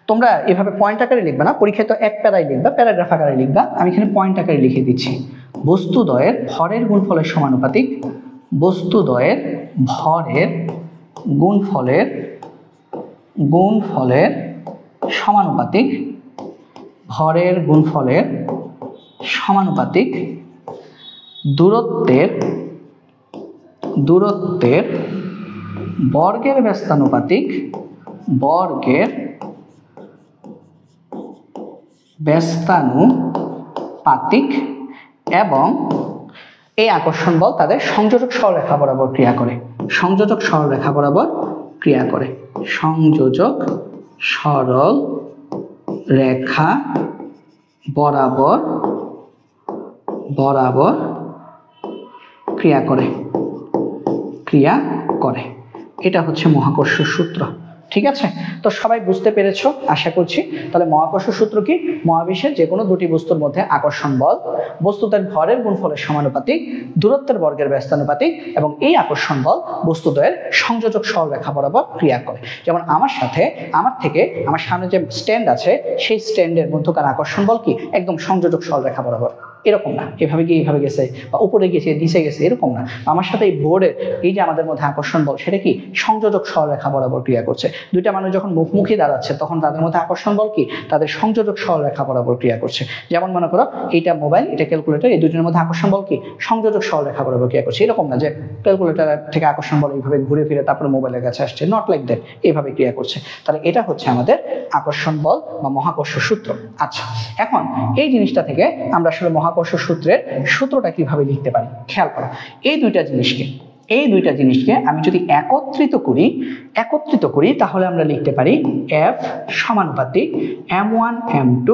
তোমরা এভাবে পয়েন্ট আকারে লিখবে না, পরীক্ষায় তো এক প্যারায় লিখবা, প্যারাগ্রাফ আকারে লিখবা। আমি এখানে পয়েন্ট আকারে লিখে দিচ্ছি। বস্তুদ্বয়ের ভরের গুণফলের সমানুপাতিক, বস্তুদ্বয়ের ভরের গুণফলের সমানুপাতিক, ভরের গুণফলের সমানুপাতিক, দূরত্বের বর্গের ব্যস্তানুপাতিক, বর্গের ব্যস্তানুপাতিক, এবং এই আকর্ষণ বল তাদের সংযোজক সরলরেখা বরাবর ক্রিয়া করে, সংযোজক সরলরেখা বরাবর ক্রিয়া করে, সংযোজক সরল রেখা বরাবর ক্রিয়া করে। এটা হচ্ছে মহাকর্ষ সূত্র। ঠিক আছে, তো সবাই বুঝতে পেরেছো আশা করছি। তাহলে মহাকর্ষ সূত্র কি? মহাবিশ্বের যে কোনো দুটি বস্তুর মধ্যে আকর্ষণ বল বস্তুদের ভরের গুণফলের সমানুপাতিক, দূরত্বের বর্গের ব্যস্তানুপাতিক, এবং এই আকর্ষণ বল বস্তুদ্বয়ের সংযোজক সরলরেখা বরাবর ক্রিয়া করে। যেমন আমার থেকে আমার সামনে যে স্ট্যান্ড আছে, সেই স্ট্যান্ডের মধ্যকার আকর্ষণ বল কি? একদম সংযোজক সরলরেখা বরাবর, এরকম না এভাবে গিয়ে এইভাবে গেছে বা উপরে গেছে নিচে গেছে, এরকম না। আমার সাথে এই বোর্ডের এই যে আমাদের মধ্যে আকর্ষণ বল, সেটা কি? সংযোজক সরলরেখা বরাবর ক্রিয়া করছে। দুইটা মানুষ যখন মুখোমুখি দাঁড়াচ্ছে তখন তাদের মধ্যে আকর্ষণ বল কি? তাদের সংযোজক সরলরেখা বরাবর ক্রিয়া করছে। যেমন মনে করো এইটা মোবাইল, এটা ক্যালকুলেটর, এই দুজনের মধ্যে আকর্ষণ বল কি? সংযোজক সরলরেখা বরাবর ক্রিয়া করছে। এরকম না যে ক্যালকুলেটর থেকে আকর্ষণ বল এইভাবে ঘুরে ফিরে তারপরে মোবাইলের কাছে আসছে, নট লাইক দ্যাট, এইভাবে ক্রিয়া করছে। তাহলে এটা হচ্ছে আমাদের আকর্ষণ বল বা মহাকর্ষ সূত্র। আচ্ছা, এখন এই জিনিসটা থেকে আমরা আসলে মহাকর্ষ সূত্রের সূত্রটা কিভাবে লিখতে পারি খেয়াল করো। এই দুইটা জিনিসকে আমি যদি একত্রিত করি তাহলে আমরা লিখতে পারি F সমানুপাতিক m1 m2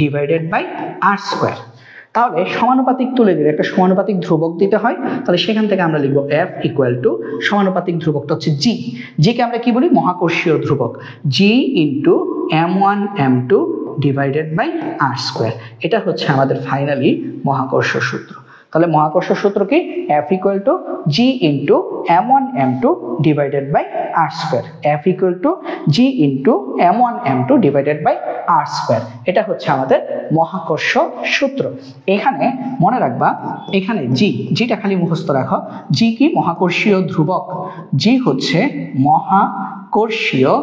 divided by r²। তাহলে সমানুপাতিক তুলে দিলে একটা সমানুপাতিক ধ্রুবক দিতে হয়, তাহলে সেখান থেকে আমরা লিখব F ইকুয়াল টু সমানুপাতিক ধ্রুবকটা হচ্ছে G, কে আমরা কি বলি? মহাকর্ষীয় ধ্রুবক, G into m1 m2 divided by r²। এটা হচ্ছে আমাদের ফাইনালি মহাকর্ষ সূত্র। তাহলে মহাকর্ষ সূত্র কি? F equal to G into m1 m2 divided by r²। F equal to G into m1 m2 divided by r²। এটা হচ্ছে আমাদের মহাকর্ষ সূত্র। এখানে মনে রাখবা, এখানে জিটা খালি মুখস্থ রাখো। G কি? মহাকর্ষীয় ধ্রুবক। G হচ্ছে মহাকর্ষীয়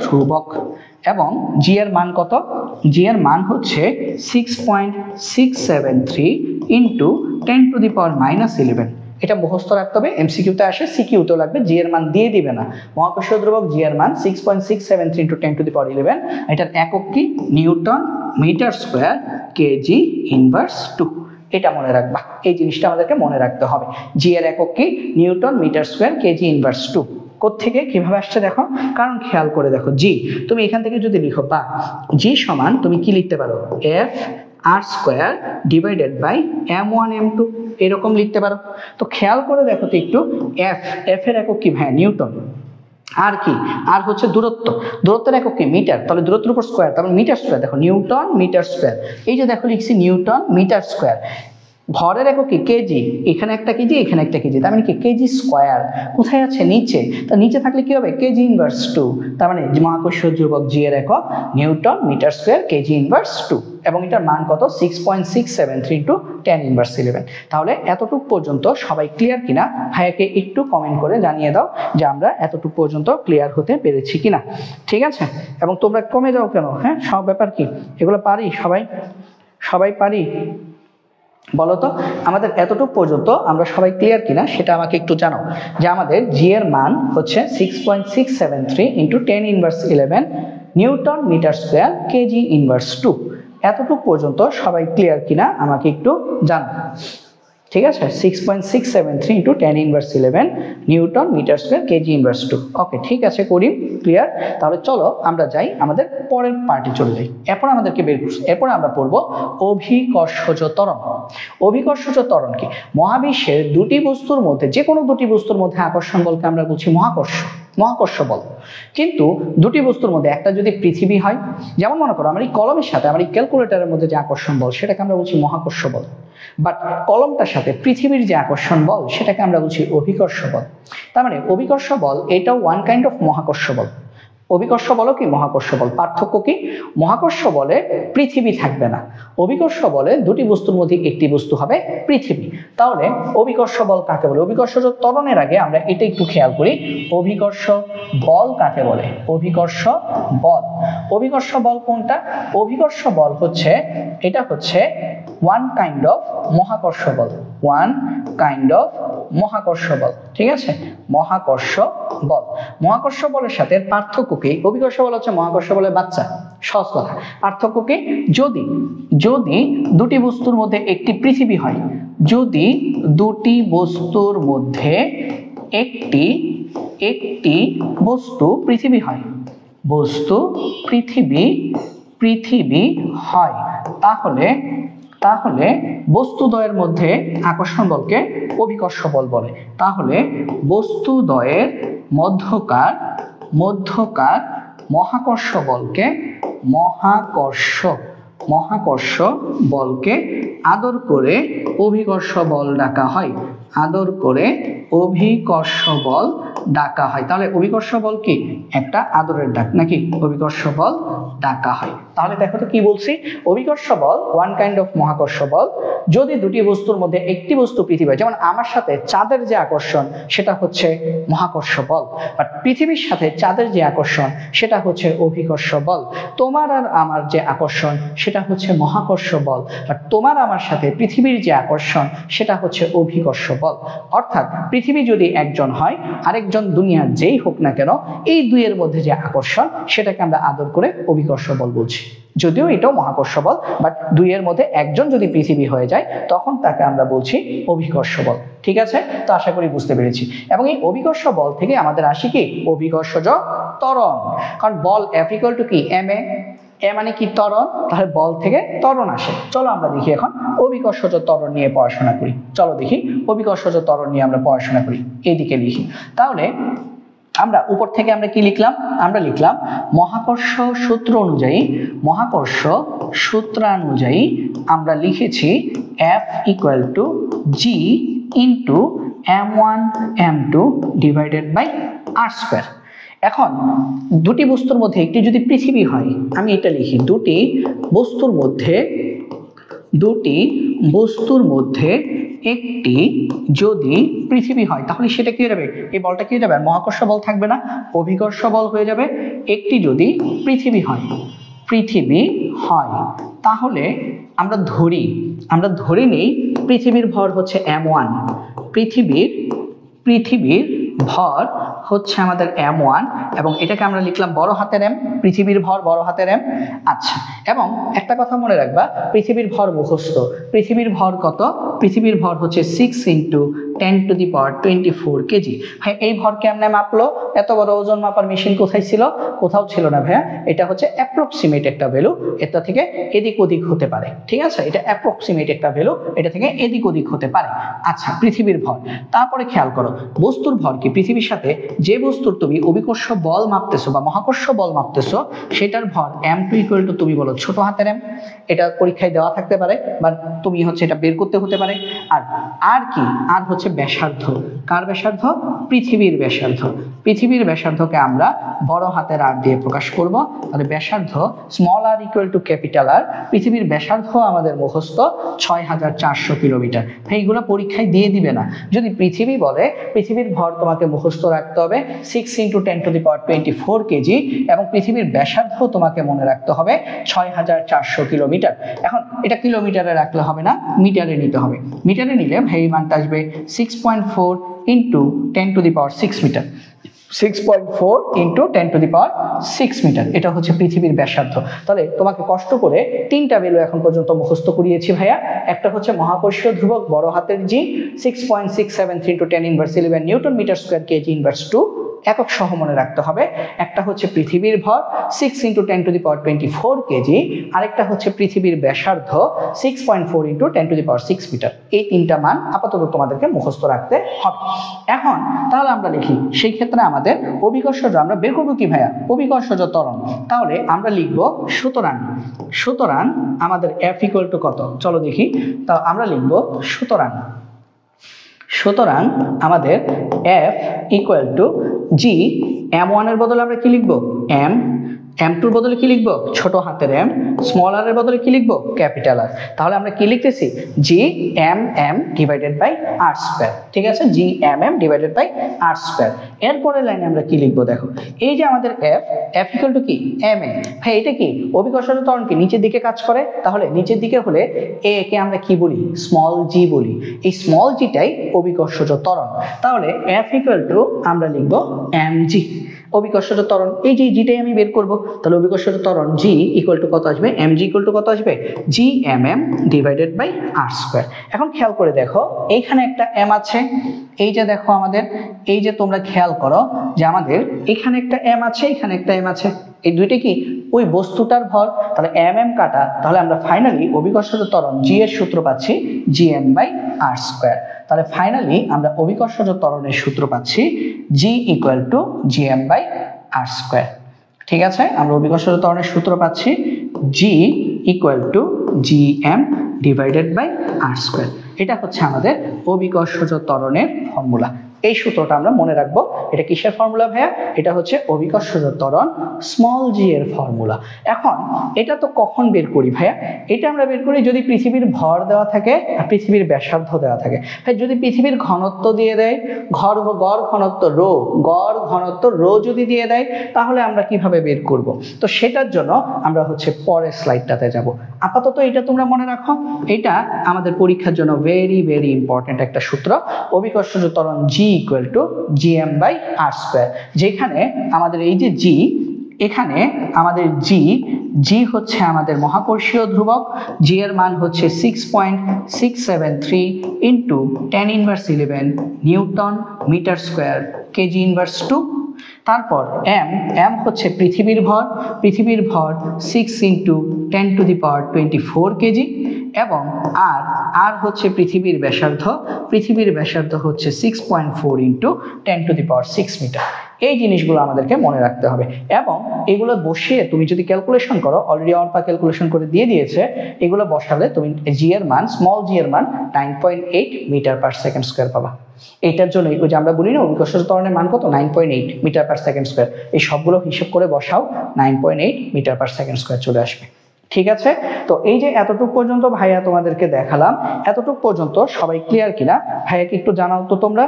ধ্রুবক, এবং G এর মান কত? G এর মান হচ্ছে 6.673 ইন্টু 10⁻⁻11। এটা মুখস্থ রাখতে হবে, এমসিকিউতে আসে, সিকিউতেও লাগবে। G এর মান দিয়ে দিবে না। মহাকর্ষীয় ধ্রুবক G এর মান 6.673 ইন্টু 10⁻11। এটার একক কি? Newton metre square kg inverse 2। এটা মনে রাখবা, এই জিনিসটা আমাদেরকে মনে রাখতে হবে। জি এর একক কি? Newton metre square kg inverse 2। কোত্থেকে কিভাবে আসছে দেখো, কারণ খেয়াল করে দেখো, জি তুমি এখান থেকে যদি লিখো বা জি সমান তুমি কি লিখতে পারো, F R square divided by m1 m2, এরকম লিখতে পারো। তো খেয়াল করে দেখো তো একটু, এফ এর একক কি ভাই? নিউটন। আর কি? আর হচ্ছে দূরত্ব, দূরত্বের একক কি? মিটার, তাহলে দূরত্বের উপর স্কয়ার, তারপর মিটার স্কয়ার, দেখো নিউটন মিটার স্কয়ার, এই যে দেখো লিখছি নিউটন মিটার স্কয়ার। ভরের একক কি? কেজি, এখানে একটা কেজি এখানে একটা কেজি, তার মানে কি? KG square. কোথায় আছে? নিচে। তা নিচে থাকলে কি হবে? কেজি ইনভার্স 2, তার মানে মহাকর্ষীয় ধ্রুবক জি এর একক newton metre square kg inverse 2, এবং এটার মান কত? 6.673 × 10 ইনভার্স 11। তাহলে এতটুকু পর্যন্ত সবাই ক্লিয়ার কিনা ভাইয়াকে একটু কমেন্ট করে জানিয়ে দাও যে আমরা এতটুকু পর্যন্ত ক্লিয়ার হতে পেরেছি কিনা, ঠিক আছে? এবং তোমরা কমে যাও কেন? হ্যাঁ, সব ব্যাপার কি এগুলো পারি সবাই পারি? বলো তো আমাদের এতটুকু পর্যন্ত আমরা সবাই ক্লিয়ার কিনা সেটা আমাকে একটু জানাও। যে আমাদের জি এর মান হচ্ছে 6.673 × 10 inverse 11 newton metre square kg inverse 2। এতটুকু পর্যন্ত সবাই ক্লিয়ার কিনা আমাকে একটু জানাও, ঠিক আছে? 6.673 × 10 inverse 11 newton metre square kg inverse 2। Okay, ঠিক আছে করিম, ক্লিয়ার। তাহলে চলো আমরা যাই আমাদের পরের পার্টে চলে যাই। এরপর আমাদেরকে এরপর আমরা পড়বো অভিকর্ষজ ত্বরণ। অভিকর্ষজ ত্বরণ কি? মহাবিশ্বের দুটি বস্তুর মধ্যে, যে কোনো দুটি বস্তুর মধ্যে আকর্ষণ বলকে আমরা বলছি মহাকর্ষ বল। কিন্তু দুটি বস্তুর মধ্যে একটা যদি পৃথিবী হয়, যেমন মনে করো আমার এই কলমের সাথে আমার এই ক্যালকুলেটরের মধ্যে যে আকর্ষণ বল সেটাকে আমরা বলছি মহাকর্ষ বল, বাট কলমটার সাথে পৃথিবীর যে আকর্ষণ বল সেটাকে আমরা বলছি অভিকর্ষ বল। তার মানে অভিকর্ষ বল এটাও ওয়ান কাইন্ড অফ মহাকর্ষ বল। অভিকর্ষ বল কি? মহাকর্ষ বল। পার্থক্য কি? মহাকর্ষ বলে পৃথিবী থাকবে না, অভিকর্ষ বলে দুটি বস্তুর মধ্যে একটি বস্তু হবে পৃথিবী। তাহলে অভিকর্ষ বল কাকে বলে? অভিকর্ষজ ত্বরণের আগে আমরা এটা একটু খেয়াল করি, অভিকর্ষ বল কাকে বলে? অভিকর্ষ বল কোনটা? অভিকর্ষ বল হচ্ছে, এটা হচ্ছে ওয়ান কাইন্ড অফ মহাকর্ষ বল, ঠিক আছে? মহাকর্ষ বলের সাথে পার্থক্য কি? অভিকর্ষ বল হচ্ছে মহাকর্ষ বলের বাচ্চা, সহজ কথা। পার্থক্য কি? যদি দুটি বস্তুর মধ্যে একটি পৃথিবী হয়, যদি দুটি বস্তুর মধ্যে একটি বস্তু পৃথিবী হয়, পৃথিবী হয়, তাহলে বস্তুদ্বয়ের মধ্যে আকর্ষণ বলকে অভিকর্ষ বল বলে। তাহলে বস্তুদ্বয়ের মধ্যকার মহাকর্ষ বলকে আদর করে অভিকর্ষ বল ডাকা হয়, তাহলে অভিকর্ষ বল কি? একটা আদরের ডাক নাকি? অভিকর্ষ বল ডাকা হয়। তাহলে দেখো তো কি বলছি, অভিকর্ষ বল ওয়ান কাইন্ড অফ মহাকর্ষ বল যদি দুটি বস্তুর মধ্যে একটি বস্তু পৃথিবী, যেমন আমার সাথে চাঁদের যে আকর্ষণ সেটা হচ্ছে মহাকর্ষ বল, বাট পৃথিবীর সাথে চাঁদের যে আকর্ষণ সেটা হচ্ছে অভিকর্ষ বল। তোমার আর আমার যে আকর্ষণ সেটা হচ্ছে মহাকর্ষ বল, বাট তোমার আমার সাথে পৃথিবীর যে আকর্ষণ সেটা হচ্ছে অভিকর্ষ বল। অর্থাৎ পৃথিবী যদি একজন হয়, আরেকজন দুনিয়ার যেই হোক না কেন, এই দুইয়ের মধ্যে যে আকর্ষণ সেটাকে আমরা আদর করে অভিকর্ষ বল বলছি। যদিও এটাও মহাকর্ষ বল, বাট দুইয়ের মধ্যে একজন যদি পৃথিবী হয়ে যায় তখন তাকে আমরা বলছি অভিকর্ষ বল। ঠিক আছে, তো আশা করি বুঝতে পেরেছি। এবং এই অভিকর্ষ বল থেকে আমাদের আসে কি? অভিকর্ষজ ত্বরণ। কারণ বল F = কি? ma, এ মানে কি? ত্বরণ। তাহলে বল থেকে ত্বরণ আসে। চলো আমরা দেখি এখন অভিকর্ষজ ত্বরণ নিয়ে পড়াশোনা করি। চলো দেখি অভিকর্ষজ ত্বরণ নিয়ে আমরা পড়াশোনা করি। এইদিকে লিখি। তাহলে আমরা উপর থেকে আমরা কি লিখলাম? আমরা লিখলাম মহাকর্ষ সূত্রানুযায়ী আমরা লিখেছি F = G × m1 m2 / r²। এখন দুটি বস্তুর মধ্যে একটি যদি পৃথিবী হয়, আমি এটা লিখি, দুটি বস্তুর মধ্যে একটি যদি পৃথিবী হয়, তাহলে সেটা কি হয়ে যাবে? এই বলটা কি হয়ে যাবে? মহাকর্ষ বল থাকবে না, অভিকর্ষ বল হয়ে যাবে। একটি যদি পৃথিবী হয় তাহলে আমরা ধরে নেই পৃথিবীর ভর হচ্ছে m1। পৃথিবীর ভর হচ্ছে আমাদের m1 এবং এটাকে আমরা লিখলাম বড় হাতের m, পৃথিবীর ভর বড় হাতের m। আচ্ছা, এবং একটা কথা মনে রাখবা, পৃথিবীর ভর মুখস্থ। পৃথিবীর ভর কত? পৃথিবীর ভর হচ্ছে 6 × 10⁻24 কেজি। ভাই এই ভর কেমনে মাপলো? এত বড় ওজন মাপার মেশিন কোথায় ছিল? কোথাও ছিল না ভাইয়া। এটা হচ্ছে অ্যাপ্রক্সিমেট একটা ভ্যালু, এটা থেকে এদিক ওদিক হতে পারে, ঠিক আছে? এটা অ্যাপ্রক্সিমেট একটা ভ্যালু, এটা থেকে এদিক ওদিক হতে পারে। আচ্ছা, পৃথিবীর ভর। তারপরে খেয়াল করো বস্তুর ভর কি? পৃথিবীর সাথে যে বস্তুর তুমি অভিকর্ষ বল মাপতেছো বা মহাকর্ষ বল মাপতেছো সেটার ভর m2 = তুমি বলো ছোট হাতের m। এটা পরীক্ষায় দেওয়া থাকতে পারে বা তুমি হচ্ছে এটা বের করতে হতে পারে। আর কি? আর হচ্ছে ব্যাসার্ধ। কার ব্যাসার্ধ? পৃথিবীর ব্যাসার্ধ। পৃথিবীর ব্যাসার্ধকে আমরা বড় হাতের r দিয়ে প্রকাশ করব। তাহলে ব্যাসার্ধ r = R। পৃথিবীর ব্যাসার্ধ আমাদের মুখস্থ 6400 কিলোমিটার। এইগুলো পরীক্ষায় দিয়ে দিবে না। যদি পৃথিবী বলে পৃথিবীর ভর তোমাকে মুখস্থ রাখতে হবে 6 × 10⁻24 কেজি এবং পৃথিবীর ব্যাসার্ধ তোমাকে মনে রাখতে হবে 6400 কিলোমিটার। এখন এটা কিলোমিটারে রাখলে হবে না, মিটারে নিতে হবে। মিটারে নিলে এই মানটা আসবে 6.4 × 10⁶ মিটার। 6.4 × 10⁶ মিটার। এটা হচ্ছে পৃথিবীর ব্যাসার্ধ। তাহলে তোমাকে কষ্ট করে তিনটা ভ্যালু এখন পর্যন্ত মুখস্থ করিয়েছি ভাইয়া। একটা হচ্ছে মহাকর্ষীয় ধ্রুবক বড় হাতের G 6.673 × 10⁻11 newton metre square kg inverse 2 একক সহ মনে রাখতে হবে। একটা হচ্ছে পৃথিবীর ভর 6 × 10⁻24 কেজি, আরেকটা হচ্ছে পৃথিবীর ব্যাসার্ধ 6.4 × 10⁶ মিটার। এই তিনটা মান আপাতত তোমাদেরকে মুখস্থ রাখতে হবে। এখন তাহলে আমরা লিখি, সেই ক্ষেত্রে আমাদের অভিকর্ষজ আমরা বের করবো কি ভাইয়া? অভিকর্ষজ ত্বরণ। তাহলে আমরা লিখব সুতরাং আমাদের f = কত? চলো দেখি। তা আমরা লিখব সুতরাং আমাদের f = g। m1 এর বদলে আমরা কি লিখব? m2 এর বদলে কি লিখব? ছোট হাতের m। r এর বদলে কি লিখব? Capital R। তাহলে আমরা কি লিখতেছি? Gmm/r²। ঠিক আছে, Gmm/r²। এরপরে লাইনে আমরা কি লিখব দেখো। এই যে আমাদের f = কি? ma। ভাই এটা কি? অভিকর্ষজ ত্বরণ কি নিচের দিকে কাজ করে? তাহলে নিচের দিকে হলে a কে আমরা কি বলি? g বলি। এই gটাই অভিকর্ষজ ত্বরণ। তাহলে f = আমরা লিখব mg। অভিকর্ষজ ত্বরণ এই যে জিটাই আমি বের করব। তাহলে অভিকর্ষজ ত্বরণ g = কত আসবে? mg = কত আসবে? Gmm/r²। এখন খেয়াল করে দেখো, এইখানে একটা m আছে। এই যে দেখো আমাদের, এই যে তোমরা খেয়াল করো যে আমাদের এখানে একটা m আছে, এখানে একটা m আছে। এই দুইটা কি ওই বস্তুটার ভর। তাহলে mm কাটা, তাহলে আমরা ফাইনালি অভিকর্ষজ ত্বরণ g এর সূত্র পাচ্ছি Gm/r²। তাহলে ফাইনালি আমরা অভিকর্ষজ ত্বরণের সূত্র পাচ্ছি g = Gm/r²। ঠিক আছে, আমরা অভিকর্ষজ ত্বরণের সূত্র পাচ্ছি g = Gm/r²। এটা হচ্ছে আমাদের অভিকর্ষজ ত্বরণের ফর্মুলা। এই সূত্রটা আমরা মনে রাখবো। এটা কিসের ফর্মুলা ভাইয়া? এটা হচ্ছে অভিকর্ষজ ত্বরণ g এর ফর্মুলা। এখন এটা তো কখন বের করি ভাইয়া? এটা আমরা বের করি যদি পৃথিবীর ভর দেওয়া থাকে আর পৃথিবীর ব্যাসার্ধ দেওয়া থাকে। ভাই যদি পৃথিবীর ঘনত্ব দিয়ে দেয়, গড় ঘনত্ব রো যদি দিয়ে দেয়, তাহলে আমরা কিভাবে বের করব? তো সেটার জন্য আমরা হচ্ছে পরের স্লাইডটাতে যাব। আপাতত এটা তোমরা মনে রাখো, এটা আমাদের পরীক্ষার জন্য ভেরি ভেরি ইম্পর্টেন্ট একটা সূত্র। অভিকর্ষজ ত্বরণ g = Gm/r²। যেখানে আমাদের এই যে g, এখানে আমাদের g হচ্ছে আমাদের মহাকর্ষীয় ধ্রুবক। g এর মান হচ্ছে 6.673 × 10⁻11 newton metre square kg inverse 2। তারপর m হচ্ছে পৃথিবীর ভর 6 × 10⁻24 কেজি এবং r হচ্ছে পৃথিবীর ব্যাসার্ধ হচ্ছে 6.4 × 10⁶ মিটার। এই জিনিসগুলো আমাদেরকে মনে রাখতে হবে এবং এগুলো বসিয়ে তুমি যদি ক্যালকুলেশন করো, অলরেডি অর্পা ক্যালকুলেশন করে দিয়ে দিয়েছে, এগুলো বসালে তুমি g এর মান 9.8 মিটার/সেকেন্ড স্কয়ার পাবা। এটার জন্য ওই যে আমরা বলি না অভিকর্ষজ ত্বরণের মান কত? 9.8 মিটার/সেকেন্ড স্কয়ার। এই সবগুলো হিসাব করে বসাও, 9.8 মিটার/সেকেন্ড স্কয়ার চলে আসবে। ঠিক আছে, তো এই যে এতটুকু পর্যন্ত ভাইয়া তোমাদেরকে দেখালাম, এতটুকু পর্যন্ত সবাই ক্লিয়ার কিনা ভাইয়াকে একটু জানাও তো তোমরা।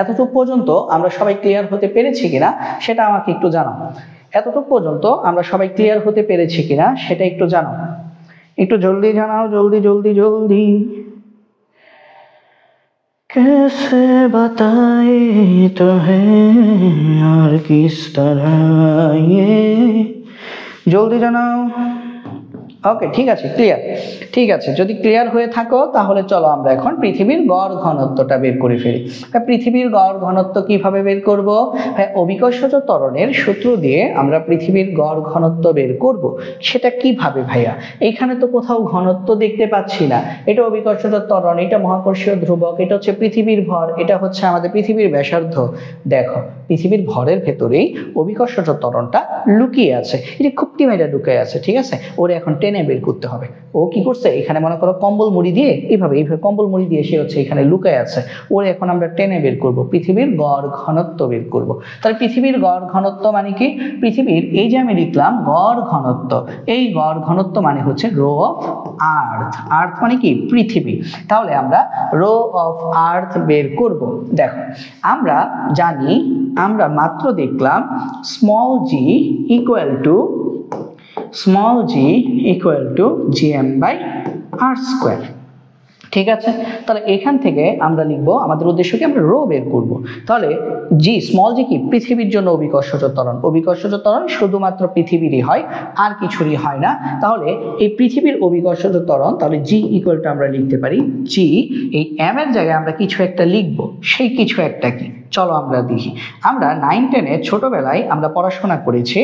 এতটুকু পর্যন্ত আমরা সবাই ক্লিয়ার হতে পেরেছি কিনা সেটা আমাকে একটু জানাও। এতটুকু পর্যন্ত আমরা সবাই ক্লিয়ার হতে পেরেছি কিনা সেটা একটু জানাও। একটু জলদি জানাও, জলদি। कैसे बताए तुम्हें और किस तरह ये জলদি জানাও। ওকে, ঠিক আছে, ক্লিয়ার। ঠিক আছে, যদি ক্লিয়ার হয়ে থাকো তাহলে চলো আমরা এখন পৃথিবীর গড় ঘনত্বটা বের করে ফেলি। পৃথিবীর গড় ঘনত্ব কিভাবে বের করব? অভিকর্ষজ ত্বরণের সূত্র দিয়ে আমরা পৃথিবীর গড় ঘনত্ব বের করব। সেটা কিভাবে ভাইয়া? এখানে তো কোথাও ঘনত্ব দেখতে পাচ্ছি না। এটা অভিকর্ষজ ত্বরণ, এটা মহাকর্ষীয় ধ্রুবক, এটা হচ্ছে পৃথিবীর ভর, এটা হচ্ছে আমাদের পৃথিবীর ব্যাসার্ধ। দেখো, পৃথিবীর ভরের ভেতরেই অভিকর্ষজ ত্বরণটা লুকিয়ে আছে, এটা খুব টিমেটা লুকিয়ে আছে, ঠিক আছে? ওরে এখন টেনে বের করতে হবে। ও কি করছে, এখানে মনে করো কম্বল মুড়ি দিয়ে এইভাবে কম্বল মুড়ি দিয়ে সে হচ্ছে এখানে লুকায় আছে, ওরে এখন আমরা টেনে বের করব, পৃথিবীর গড় ঘনত্ব বের করব। তাহলে পৃথিবীর গড় ঘনত্ব মানে কি? পৃথিবীর, এই যে আমি লিখলাম গড় ঘনত্ব, এই গড় ঘনত্ব মানে হচ্ছে রো অফ আর্থ। আর্থ মানে কি? পৃথিবী। তাহলে আমরা রো অফ আর্থ বের করব। দেখো, আমরা জানি, আমরা মাত্র দেখলাম small G equal to gm/r²। ঠিক আছে, তাহলে এখান থেকে আমরা লিখবো, আমাদের উদ্দেশ্য কি? আমরা রো বের করব। তাহলে জি, স্মল জি কি? পৃথিবীর জন্য অভিকর্ষজ ত্বরণ। অভিকর্ষজ ত্বরণ শুধুমাত্র পৃথিবীরই হয়, আর কিছুরই হয় না। তাহলে এই পৃথিবীর অভিকর্ষজ ত্বরণ, তাহলে জি ইকুয়াল টু আমরা লিখতে পারি জি, এই এম এর জায়গায় আমরা কিছু একটা লিখবো, সেই কিছু একটা কি? চলো আমরা দেখি। আমরা 9-10-এ ছোটবেলায় আমরা পড়াশোনা করেছি,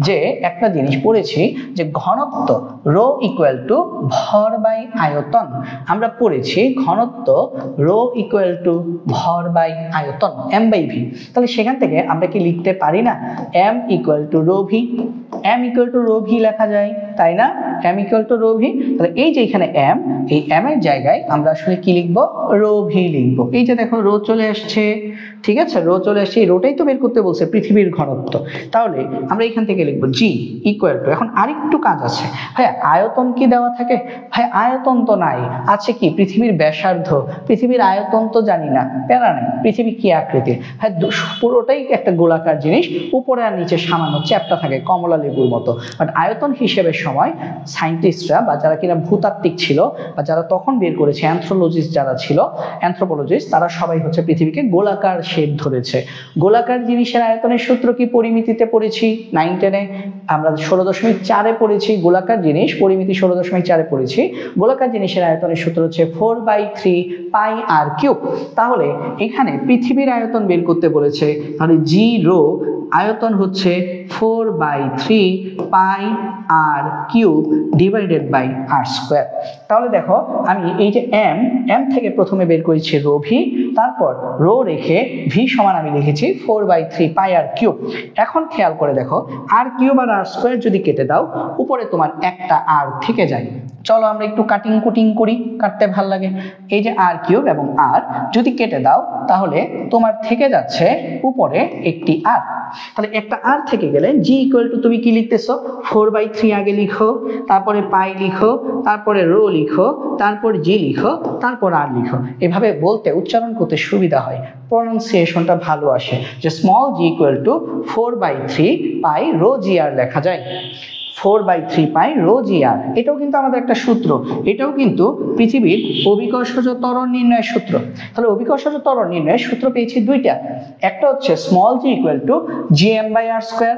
যে একটা জিনিস পড়েছি যে ঘনত্ব রো ইকুয়াল টু ভর বাই আয়তন। আমরা পড়েছি ঘনত্ব রো ইকুয়াল টু ভর বাই আয়তন, m/v। তাহলে সেখান থেকে আমরা কি লিখতে পারি না m equal to rho V? m equal to rho V লেখা যায়, তাই না? m equal to rho V. তাহলে এই যে এখানে m, এই m এর জায়গায় আমরা আসলে কি লিখবো? রো ভি লিখবো। এই যে দেখো রো চলে আসছে, ঠিক আছে? রো চলে আসছে, এই রোটাই তো বের করতে বলছে, পৃথিবীর ঘনত্ব। তাহলে আমরা এখান থেকে লিখবো জি ইকুয়াল টু, এখন আরেকটু কাজ আছে। ভাই আয়তন কি দেওয়া থাকে? ভাই আয়তন তো নাই, আছে কি? পৃথিবীর ব্যাসার্ধ। পৃথিবীর আয়তন তো জানি না, প্যারা নাই। পৃথিবী কি আকৃতির? হ্যাঁ, পুরোটাই একটা গোলাকার জিনিস, উপরে আর নিচে সামান্য চ্যাপ্টা থাকে, কমলা লেবুর মতো। বাট আয়তন হিসেবে সময় সায়েন্টিস্টরা বা যারা কিনা ভূতাত্ত্বিক ছিল, বা যারা তখন বের করেছে, অ্যানথ্রোলজিস্ট যারা ছিল, অ্যানথ্রোপোলজিস্ট, তারা সবাই হচ্ছে পৃথিবীকে গোলাকার শেপ ধরেছে। গোলাকার জিনিসের আয়তনের সূত্র কি? পরিমিতিতে পড়েছি 9-10-এ, আমরা 16.4-এ পড়েছি। গোলাকার জিনিস পরিমিতি 16.4-এ পড়েছি। গোলাকার জিনিসের আয়তনের সূত্র হচ্ছে 4/3πr³। তাহলে এখানে পৃথিবীর আয়তন বের করতে বলেছে, তাহলে জি রো আয়তন হচ্ছে 4/3πr³ ডিভাইডেড বাই r²। তাহলে দেখো, আমি এই যে m থেকে প্রথমে বের করেছি রো ভি, তারপর রো রেখে ভি সমান আমি লিখেছি 4/3πr³। এখন খেয়াল করে দেখো, r³ আর r² যদি কেটে দাও, উপরে তোমার একটা r থেকে যায়। চলো আমরা একটু কাটিং কুটিং করি, কাটতে ভাল লাগে। এই যে r³ এবং r যদি কেটে দাও, তাহলে তোমার থেকে যাচ্ছে উপরে একটি r। তাহলে একটা r থেকে গেলে জি ইকুয়াল টু, তুমি কি লিখতেছো? 4/3 আগে লিখো, তারপরে পাই লিখো, তারপরে রো লিখো, তারপর জি লিখো, তারপর আর লিখো। এভাবে বলতে, উচ্চারণ করতে সুবিধা হয়, প্রনাউন্সিয়েশনটা ভালো আসে, যে small G equal to 4/3π rho g r লেখা যায়। 4/3π রো জি আর, এটাও কিন্তু আমাদের একটা সূত্র, এটাও কিন্তু পৃথিবীর অভিকর্ষজ ত্বরণ নির্ণয়ের সূত্র। তাহলে অভিকর্ষজ ত্বরণ নির্ণয়ের সূত্র পেয়েছি দুইটা, একটা হচ্ছে small G equal to gm/r²,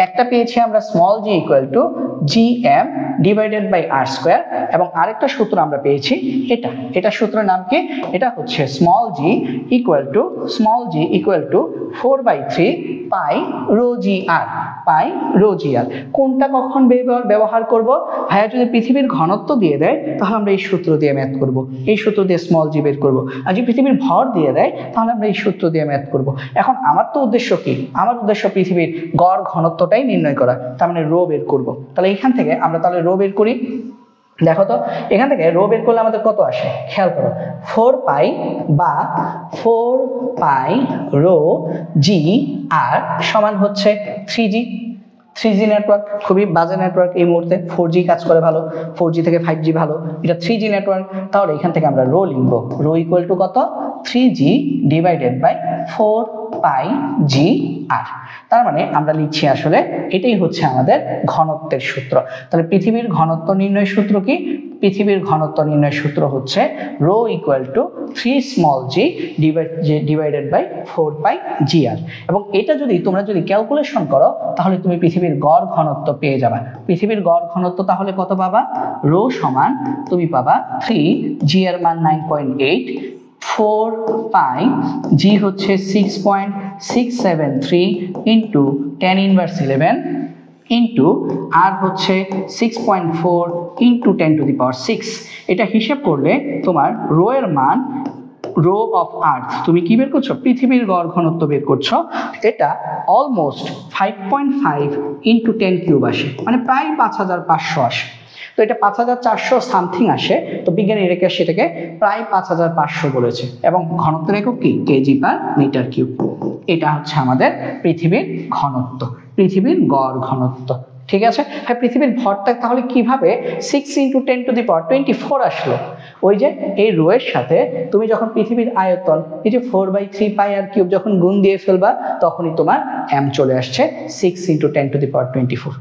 একটা পেয়েছি আমরা small G equal to gm divided by r², এবং আরেকটা সূত্র আমরা পেয়েছি এটা সূত্রের নাম কি? এটা হচ্ছে small G equal to 4/3π rho g r, pi rho g r. কোনটা কখন ব্যবহার করব? ভাইয়া যদি পৃথিবীর ঘনত্ব দিয়ে দেয়, তাহলে আমরা এই সূত্র দিয়ে ম্যাথ করব, এই সূত্র দিয়ে স্মল জি বের করব। আর যদি পৃথিবীর ভর দিয়ে দেয়, তাহলে আমরা এই সূত্র দিয়ে ম্যাথ করব। এখন আমার তো উদ্দেশ্য কি? আমার উদ্দেশ্য পৃথিবীর গড় ঘনত্বটাই নির্ণয় করা, তার মানে রো বের করব। তাহলে এখান থেকে আমরা তাহলে রো বের করি। দেখো তো, এখান থেকে রো বের করলে আমাদের কত আসে? খেয়াল করো, 4π বা 4π রো জি আর সমান হচ্ছে 3G নেটওয়ার্ক। খুবই বাজে নেটওয়ার্ক এই মুহূর্তে, 4G কাজ করে ভালো, 4G থেকে 5G ভালো, এটা 3G নেটওয়ার্ক। তাহলে এখান থেকে আমরা রো লিখবো, রো ইকুয়াল টু কত? 3G divided by 4πgr। তার মানে আমরা লিখছি আসলে এটাই হচ্ছে আমাদের ঘনত্বের সূত্র। তাহলে পৃথিবীর ঘনত্ব নির্ণয়ের সূত্র কি? পৃথিবীর ঘনত্ব নির্ণয়ের সূত্র হচ্ছে rho equal to 3 small G divided by 4 pi G R. এবং এটা যদি তোমরা যদি ক্যালকুলেশন করো তাহলে তুমি পৃথিবীর গড় ঘনত্ব পেয়ে যাবে। পৃথিবীর গড় ঘনত্ব তাহলে কত পাবা? রো সমান তুমি পাবা 3, জি এর মান 9.8, 4 পাই, জি হচ্ছে 6.673 ইন্টু 10 ইনভার্স 11 ইন্টু আর হচ্ছে 6.4 ইন্টু 10 টু দি পাওয়ার 6। এটা হিসাব করলে তোমার রো এর মান, রো অফ আর্থ, তুমি কি বের করছো? পৃথিবীর গড় ঘনত্ব বের করছো। এটা অলমোস্ট 5.5 ইন্টু 10 কিউব আসে, মানে প্রায় 5500 আসে। তো এটা 5400 সামথিং আসে, তো বিজ্ঞানী রেখে সেটাকে প্রায় 5500 বলেছে। এবং ঘনত্বের একক কি? Kg per metre cube. এটা হচ্ছে আমাদের পৃথিবীর ঘনত্ব, পৃথিবীর গড় ঘনত্ব। ঠিক আছে? হ্যাঁ, পৃথিবীর ভরটা তাহলে কিভাবে 6 ইন্টু 10 টু দি পাওয়ার 24 আসলো? ওই যে এই রো এর সাথে তুমি যখন পৃথিবীর আয়তন এই যে 4/3 পাই আর কিউব যখন গুণ দিয়ে ফেলবা তখনই তোমার এম চলে আসছে 6 ইন্টু 10 টু দি পাওয়ার 24।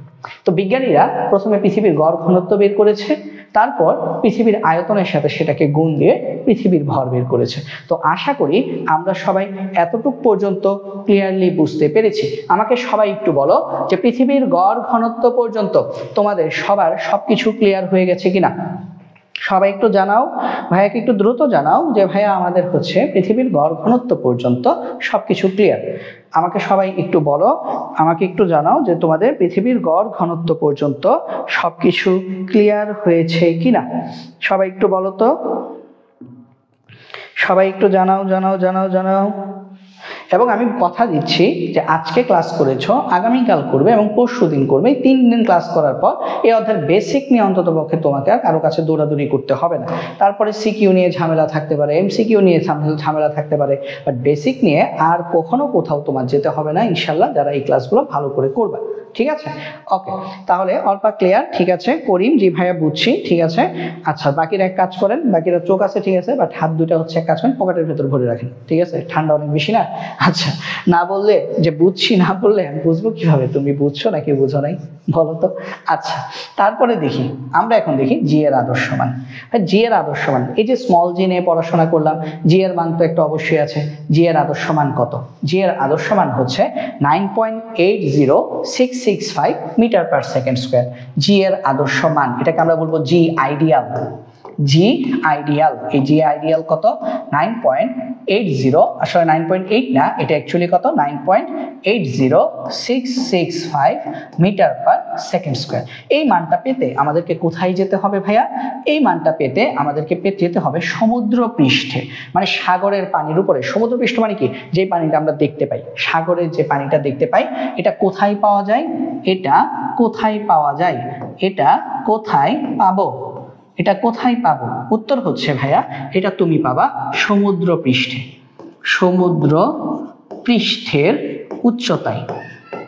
তো বিজ্ঞানীরা প্রথমে পৃথিবীর গড় ঘনত্ব বের করেছে, তারপর পৃথিবীর আয়তনের সাথে সেটাকে গুণ দিয়ে পৃথিবীর ভর বের করেছে। তো আশা করি আমরা সবাই এতটুক পর্যন্ত ক্লিয়ারলি বুঝতে পেরেছি। আমাকে সবাই একটু বলো যে পৃথিবীর গড় ঘনত্ব পর্যন্ত তোমাদের সবার সবকিছু ক্লিয়ার হয়ে গেছে কিনা? সবাই একটু জানাও, ভাইয়াকে একটু দ্রুত জানাও যে ভাইয়া আমাদের হচ্ছে পৃথিবীর গড় ঘনত্ব পর্যন্ত সবকিছু ক্লিয়ার। আমাকে সবাই একটু বলো, আমাকে একটু জানাও যে তোমাদের পৃথিবীর গড় ঘনত্ব পর্যন্ত সবকিছু ক্লিয়ার হয়েছে কিনা। সবাই একটু বলো তো, সবাই একটু জানাও জানাও জানাও জানাও। এবং আমি কথা দিচ্ছি যে আজকে ক্লাস করেছো, আগামীকাল করবে এবং পরশু দিন করবে। 3 দিন ক্লাস করার পর এই অধ্যায়ের বেসিক নিয়ে অন্তত পক্ষে তোমাকে আর কারো কাছে দৌড়াদৌড়ি করতে হবে না। তারপরে সিকিউ নিয়ে ঝামেলা থাকতে পারে, এমসিকিউ নিয়ে ঝামেলা থাকতে পারে, বাট বেসিক নিয়ে আর কখনো কোথাও তোমার যেতে হবে না ইনশাল্লাহ, যারা এই ক্লাসগুলো ভালো করে করবে। ঠিক আছে? ওকে, তাহলে অল্পা ক্লিয়ার। ঠিক আছে করিম, জি ভাইয়া বুঝছি। ঠিক আছে, আচ্ছা বাকিরা এক কাজ করেন, বাকিরা চোখ আছে ঠিক আছে, বাট হাত দুটা হচ্ছে এক কাজ করেন পকেটের ভেতর ভরে রাখেন। ঠিক আছে, ঠান্ডা অনেক বেশি না। আচ্ছা, না বললে যে বুঝছি, না বললে আমি বুঝবো কিভাবে তুমি বুঝছো নাকি বুঝো নাই, বলো তো। আচ্ছা, তারপরে দেখি আমরা এখন দেখি জি এর আদর্শ মান। জি এর আদর্শ মান, এই যে স্মল জি নিয়ে পড়াশোনা করলাম, জি এর মান তো একটা অবশ্যই আছে। জি এর আদর্শ মান কত? জি এর আদর্শ মান হচ্ছে 9.80665 মিটার পার সেকেন্ড স্কোয়ার। জি এর আদর্শ মান, এটাকে আমরা বলবো জি আইডিয়াল। জি আইডিয়াল, এই জি আইডিয়াল কত? 9.80, আসলে 9.8 না, এটা অ্যাকচুয়ালি কত? 9.80665 মিটার পার সেকেন্ড স্কোয়ার। এই মানটা পেতে আমাদেরকে কোথায় যেতে হবে ভাইয়া? এই মানটা পেতে আমাদেরকে যেতে হবে সমুদ্র পৃষ্ঠে, মানে সাগরের পানির উপরে। সমুদ্র পৃষ্ঠ মানে কি? যে পানিটা আমরা দেখতে পাই, সাগরের যে পানিটা দেখতে পাই, এটা কোথায় পাওয়া যায়? এটা কোথায় পাওয়া যায়? এটা কোথায় পাবো? এটা কোথায় পাবো? উত্তর হচ্ছে ভাইয়া, এটা তুমি পাবা সমুদ্র পৃষ্ঠে, সমুদ্র পৃষ্ঠের উচ্চতায়।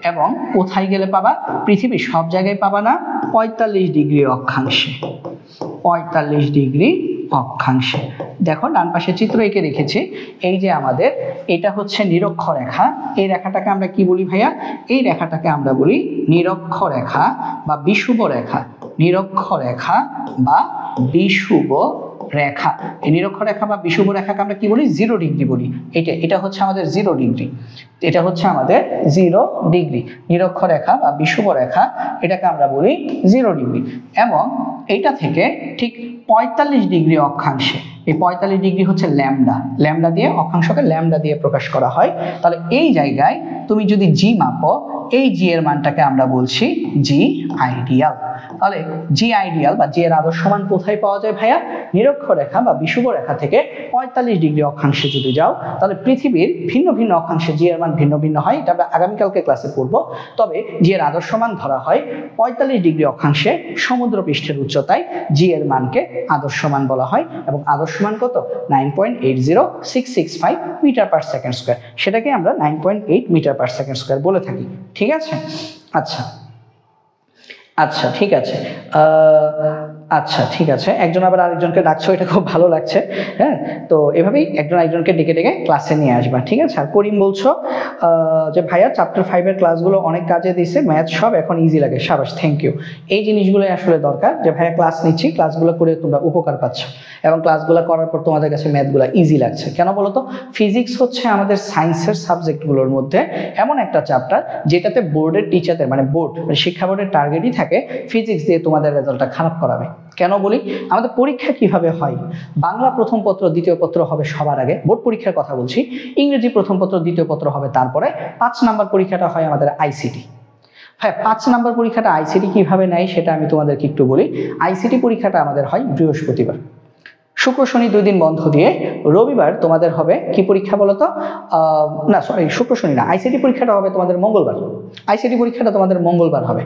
এবং কোথায় গেলে পাবা? পৃথিবীর সব জায়গায় পাবা না, 45 ডিগ্রি অক্ষাংশে, 45 ডিগ্রি অক্ষাংশে। দেখো ডান পাশে চিত্র এঁকে রেখেছি। এই যে আমাদের এটা হচ্ছে নিরক্ষরেখা, এই রেখাটাকে আমরা কি বলি ভাইয়া? এই রেখাটাকে আমরা বলি নিরক্ষরেখা বা বিষুব রেখা। নিরক্ষরেখা বা বিষুব রেখা। এই নিরক্ষরেখা বা বিষুব রেখাকে আমরা কি বলি? 0 ডিগ্রি বলি। এটা হচ্ছে আমাদের 0 ডিগ্রি, এটা হচ্ছে আমাদের 0 ডিগ্রি। নিরক্ষরেখা বা বিষুব রেখা, এটাকে আমরা বলি 0 ডিগ্রি। এবং এইটা থেকে ঠিক 45 ডিগ্রি অক্ষাংশে, এই 45 ডিগ্রি হচ্ছে ল্যামডা, ল্যামডা দিয়ে অক্ষাংশকে ল্যামডা দিয়ে প্রকাশ করা হয়। তাহলে এই জায়গায় তুমি যদি জি মাপো, এই জি এর মানটাকে আমরা বলছি জি আইডিয়াল। তাহলে জি আইডিয়াল বা জি এর আদর্শ মান কোথায় পাওয়া যায় ভাইয়া? নিরক্ষরেখা বা বিষুব রেখা থেকে 45 ডিগ্রি অক্ষাংশে যদি যাও, তাহলে পৃথিবীর ভিন্ন ভিন্ন অক্ষাংশে জি এর মান ভিন্ন ভিন্ন হয়, এটা আমরা আগামীকালকে ক্লাসে পড়ব। তবে জি এর আদর্শ মান ধরা হয় 45 ডিগ্রি অক্ষাংশে সমুদ্র পৃষ্ঠের উচ্চতায়, জি এর মানকে আদর্শ মান বলা হয়। এবং আদর্শ মান কত? 9.80665 মিটার পার সেকেন্ড স্কোয়ার, সেটাকে আমরা 9.8 মিটার পার সেকেন্ড স্কোয়ার বলে থাকি। ঠিক আছে? আচ্ছা আচ্ছা ঠিক আছে। আচ্ছা ঠিক আছে, একজন আবার আরেকজনকে ডাকছো, এটা খুব ভালো লাগছে। হ্যাঁ, তো এভাবেই একজন আরেকজনকে ডেকে ডেকে ক্লাসে নিয়ে আসবা, ঠিক আছে। আর করিম বলছো যে ভাইয়া চ্যাপ্টার 5 এর ক্লাসগুলো অনেক কাজে দিছে, ম্যাথ সব এখন ইজি লাগে, সাবাস, থ্যাংক ইউ। এই জিনিসগুলো আসলে দরকার, যে ভাইয়া ক্লাস নিচ্ছি, ক্লাসগুলো করে তোমরা উপকার পাচ্ছ এবং ক্লাসগুলো করার পর তোমাদের কাছে ম্যাথগুলো ইজি লাগছে। কেন বলো তো? ফিজিক্স হচ্ছে আমাদের সায়েন্সের সাবজেক্টগুলোর মধ্যে এমন একটা চ্যাপ্টার যেটাতে বোর্ডের টিচারদের মানে শিক্ষা বোর্ডের টার্গেটই থাকে ফিজিক্স দিয়ে তোমাদের রেজাল্টটা খারাপ করাবে। কেন বলি? আমাদের পরীক্ষা কিভাবে হয়, বাংলা প্রথম পত্র দ্বিতীয় পত্র হবে সবার আগে, বোর্ড পরীক্ষার কথা বলছি। ইংরেজি প্রথম পত্র দ্বিতীয় পত্র হবে তারপরে, 5 নাম্বার পরীক্ষাটা হয় আমাদের আইসিটি। হ্যাঁ, 5 নাম্বার পরীক্ষাটা আইসিটি কিভাবে নেয় সেটা আমি তোমাদেরকে একটু বলি। আইসিটি পরীক্ষাটা আমাদের হয় বৃহস্পতিবার, শুক্র শনি 2 দিন বন্ধ দিয়ে রবিবার তোমাদের হবে কি পরীক্ষা বলতো? না সরি, শুক্র শনি না, আইসিটি পরীক্ষাটা হবে তোমাদের মঙ্গলবার। আইসিটি পরীক্ষাটা তোমাদের মঙ্গলবার হবে।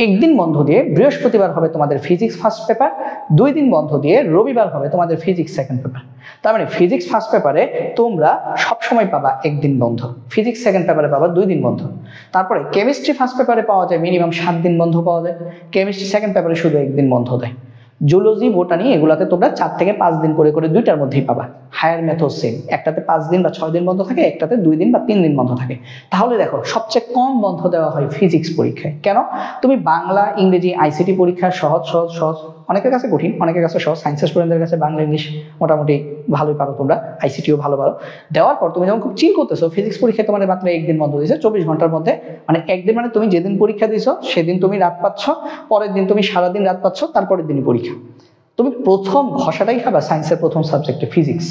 একদিন বন্ধ দিয়ে বৃহস্পতিবার হবে তোমাদের ফিজিক্স ফার্স্ট পেপার, 2 দিন বন্ধ দিয়ে রবিবার হবে তোমাদের ফিজিক্স সেকেন্ড পেপার। তার মানে ফিজিক্স ফার্স্ট পেপারে তোমরা সবসময় পাবা একদিন বন্ধ, ফিজিক্স সেকেন্ড পেপারে পাবা 2 দিন বন্ধ। তারপরে কেমিস্ট্রি ফার্স্ট পেপারে পাওয়া যায় মিনিমাম 7 দিন বন্ধ পাওয়া যায়, কেমিস্ট্রি সেকেন্ড পেপারে শুধু 1 দিন বন্ধ দেয়। জুলজি বোটানি এগুলাতে তোমরা 4 থেকে 5 দিন করে করে 2টার মধ্যেই পাবা। হায়ার ম্যাথও সেম, একটাতে 5 দিন বা 6 দিন বন্ধ থাকে, একটাতে 2 দিন বা 3 দিন বন্ধ থাকে। তাহলে দেখো সবচেয়ে কম বন্ধ দেওয়া হয় ফিজিক্স পরীক্ষায়। কেন? তুমি বাংলা ইংরেজি আইসিটি পরীক্ষা সহজ সহজ সহজ, অনেকের কাছে কঠিন অনেকের কাছে সহজ, সায়েন্সের স্টুডেন্টদের কাছে বাংলা ইংলিশ মোটামুটি ভালোই পারো তোমরা, আইসিটিও ভালো পারো। দেওয়ার পর তুমি যখন খুব চিল করতেছো, ফিজিক্স পরীক্ষায় তোমার মাত্র 1 দিন বন্ধ দিয়েছে 24 ঘন্টার মধ্যে, মানে একদিন মানে তুমি যেদিন পরীক্ষা দিছো সেদিন তুমি রাত পাচ্ছ, পরের দিন তুমি সারাদিন রাত পাচ্ছ, তারপরের দিনই পরীক্ষা। তুমি প্রথম ঘষাটাই খাবা সায়েন্সের প্রথম সাবজেক্টে ফিজিক্স।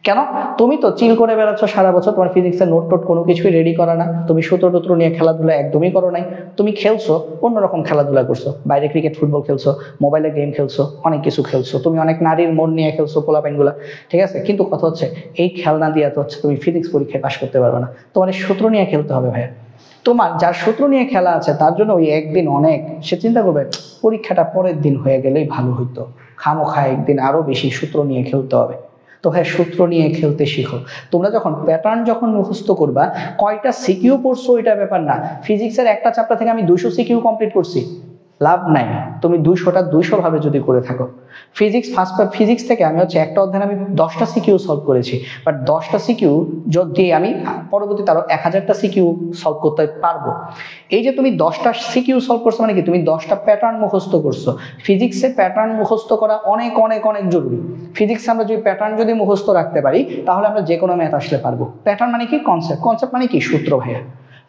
কেন? তুমি তো চিল করে বেড়াচ্ছ সারা বছর, তোমার ফিজিক্সের নোট টোট কোনো কিছুই রেডি করা না, তুমি সূত্র টুত্র নিয়ে খেলাধুলা একদমই করো নাই, তুমি খেলছো অন্যরকম খেলাধুলা করছো, বাইরে ক্রিকেট ফুটবল খেলছো, মোবাইলে গেম খেলছো, অনেক কিছু খেলছো, তুমি অনেক নারীর মন নিয়ে খেলছো পোলাপাইনগুলা, ঠিক আছে। কিন্তু কথা হচ্ছে এই খেলনা দিয়ে তো হচ্ছে তুমি ফিজিক্স পরীক্ষায় পাশ করতে পারবে না, তোমার এই সূত্র নিয়ে খেলতে হবে ভাইয়া। তোমার যার সূত্র নিয়ে খেলা আছে তার জন্য ওই একদিন অনেক, সে চিন্তা করবে পরীক্ষাটা পরের দিন হয়ে গেলেই ভালো হইতো, খামোখা একদিন আরো বেশি সূত্র নিয়ে খেলতে হবে। তো ভাই সূত্র নিয়ে খেলতে শিখো। তোমরা যখন প্যাটার্ন যখন মুখস্থ করবা, কয়টা সিকিউ পড়ছো ওইটা ব্যাপার না। ফিজিক্সের একটা চ্যাপ্টার থেকে আমি 200 সিকিউ কমপ্লিট করছি, লাভ নাই। তুমি 200টা 200 ভাবে যদি করে থাকো। ফিজিক্স থেকে আমি হচ্ছে একটা অধ্যায়ে আমি 10টা সিকিউ সলভ করেছি, বাট 10টা সিকিউ যদি আমি পরবর্তীতে আরো 1000টা সিকিউ সলভ করতে পারবো। এই যে তুমি 10টা সিকিউ সলভ করছো মানে কি তুমি 10টা প্যাটার্ন মুখস্থ করছো। ফিজিক্সে প্যাটার্ন মুখস্থ করা অনেক অনেক অনেক জরুরি। ফিজিক্সে আমরা যদি প্যাটার্ন যদি মুখস্থ রাখতে পারি তাহলে আমরা যে কোনো ম্যাথ আসলে পারবো। প্যাটার্ন মানে কি? কনসেপ্ট। কনসেপ্ট মানে কি? সূত্র ভাইয়া।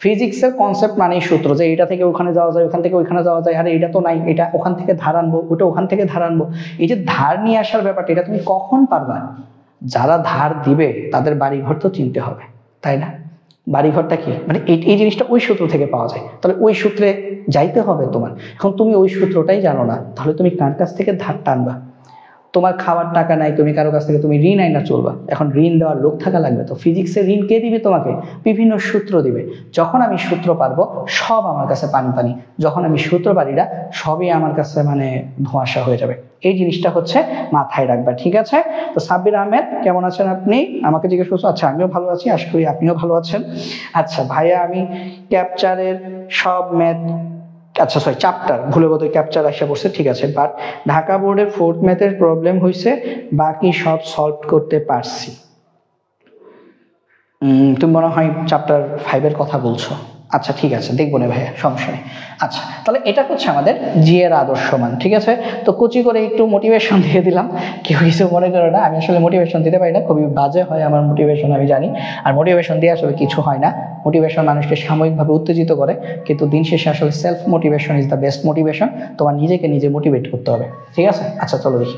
ফিজিক্সের কনসেপ্ট মানেই সূত্র, যে এটা থেকে ওখানে যাওয়া যায়, ওখান থেকে ওইখানে যাওয়া যায়, আরে এটা তো নাই, এটা ওখান থেকে ধার আনবো, ওটা ওখান থেকে ধার আনবো। এই যে ধার নিয়ে আসার ব্যাপারটা, এটা তুমি কখন পারবা? যারা ধার দিবে তাদের বাড়িঘর তো চিনতে হবে, তাই না? বাড়িঘরটা কি মানে এই জিনিসটা ওই সূত্র থেকে পাওয়া যায়, তাহলে ওই সূত্রে যাইতে হবে তোমার। এখন তুমি ওই সূত্রটাই জানো না, তাহলে তুমি কার কাছ থেকে ধার টানবা? তোমার খাওয়ার টাকা নাই, তুমি কারো কাছ থেকে তুমি ঋণ আইনা চলবা, এখন ঋণ দেওয়ার লোক থাকা লাগবে। তো ফিজিক্সের ঋণ কে দিবে তোমাকে? বিভিন্ন সূত্র দিবে। যখন আমি সূত্র পারবো সব আমার কাছে পানি পানি, যখন আমি সূত্র পারি না সবই আমার কাছে মানে ধোঁয়াশা হয়ে যাবে। এই জিনিসটা হচ্ছে মাথায় রাখবা, ঠিক আছে? তো সাব্বির আহমেদ কেমন আছেন আপনি? আমাকে জিজ্ঞেস করছো। আচ্ছা আমিও ভালো আছি, আশা করি আপনিও ভালো আছেন। আচ্ছা ভাইয়া আমি ক্যাপচারের সব ম্যাথ, আচ্ছা সরি চ্যাপ্টার ভুলে বোধহয় ক্যাপচার আসা পড়ছে, ঠিক আছে, বাট ঢাকা বোর্ডের 4th ম্যাথের প্রবলেম হয়েছে, বাকি সব সলভ করতে পারছি। তুমি মনে হয় চ্যাপ্টার 5 এর কথা বলছো। আচ্ছা ঠিক আছে, দেখবো না ভাইয়া, সমস্যা নেই। আচ্ছা তাহলে এটা হচ্ছে আমাদের জি এর আদর্শমান, ঠিক আছে। তো কুচি করে একটু মোটিভেশন দিয়ে দিলাম, কেউ কিছু মনে করো না, আমি আসলে মোটিভেশন দিতে পারি না, খুবই বাজে হয় আমার মোটিভেশন, আমি জানি। আর মোটিভেশন দিয়ে আসলে কিছু হয় না। মোটিভেশন মানুষকে সাময়িকভাবে উত্তেজিত করে, কিন্তু দিন শেষে আসলে self motivation is the best motivation. তোমার নিজেকে নিজে মোটিভেট করতে হবে, ঠিক আছে। আচ্ছা চলো দেখি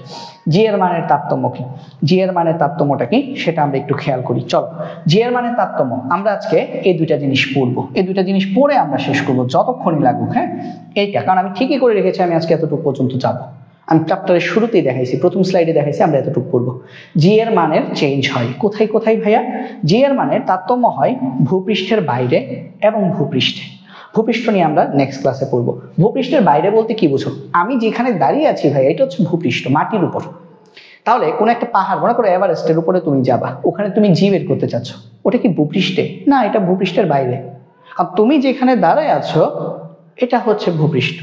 জি এর মানের তারতম্য কি। জি এর মানের তারতম্যটা কি সেটা আমরা একটু খেয়াল করি। চলো জি এর মানের তারতম্য আমরা আজকে এই দুইটা জিনিস পড়বো, এই দুইটা জিনিস পড়ে আমরা শেষ করবো যতক্ষণই লাগুক। হ্যাঁ এইটা কারণ আমি ঠিকই করে রেখেছি, আমি আজকে এতটুকু পর্যন্ত যাবো। আমি চ্যাপ্টারের শুরুতেই দেখাইছি, প্রথম স্লাইডে দেখাইছি আমরা এতটুকু পড়বো। জি এর মানের চেঞ্জ হয় কোথায় কোথায় ভাইয়া? জি এর মানের তারতম্য হয় ভূপৃষ্ঠের বাইরে এবং ভূপৃষ্ঠে। ভূপৃষ্ঠ নিয়ে আমরা নেক্সট ক্লাসে পড়বো। ভূপৃষ্ঠের বাইরে বলতে কি বুঝো? আমি যেখানে দাঁড়িয়ে আছি ভাই এটা হচ্ছে ভূপৃষ্ঠ, মাটির উপর। তাহলে কোন একটা পাহাড়, মনে করো এভারেস্টের উপরে তুমি যাবা, ওখানে তুমি জি বের করতে চাচ্ছ, ওটা কি ভূপৃষ্ঠে? না, এটা ভূপৃষ্ঠের বাইরে। আর তুমি যেখানে দাঁড়ায় আছো এটা হচ্ছে ভূপৃষ্ঠ,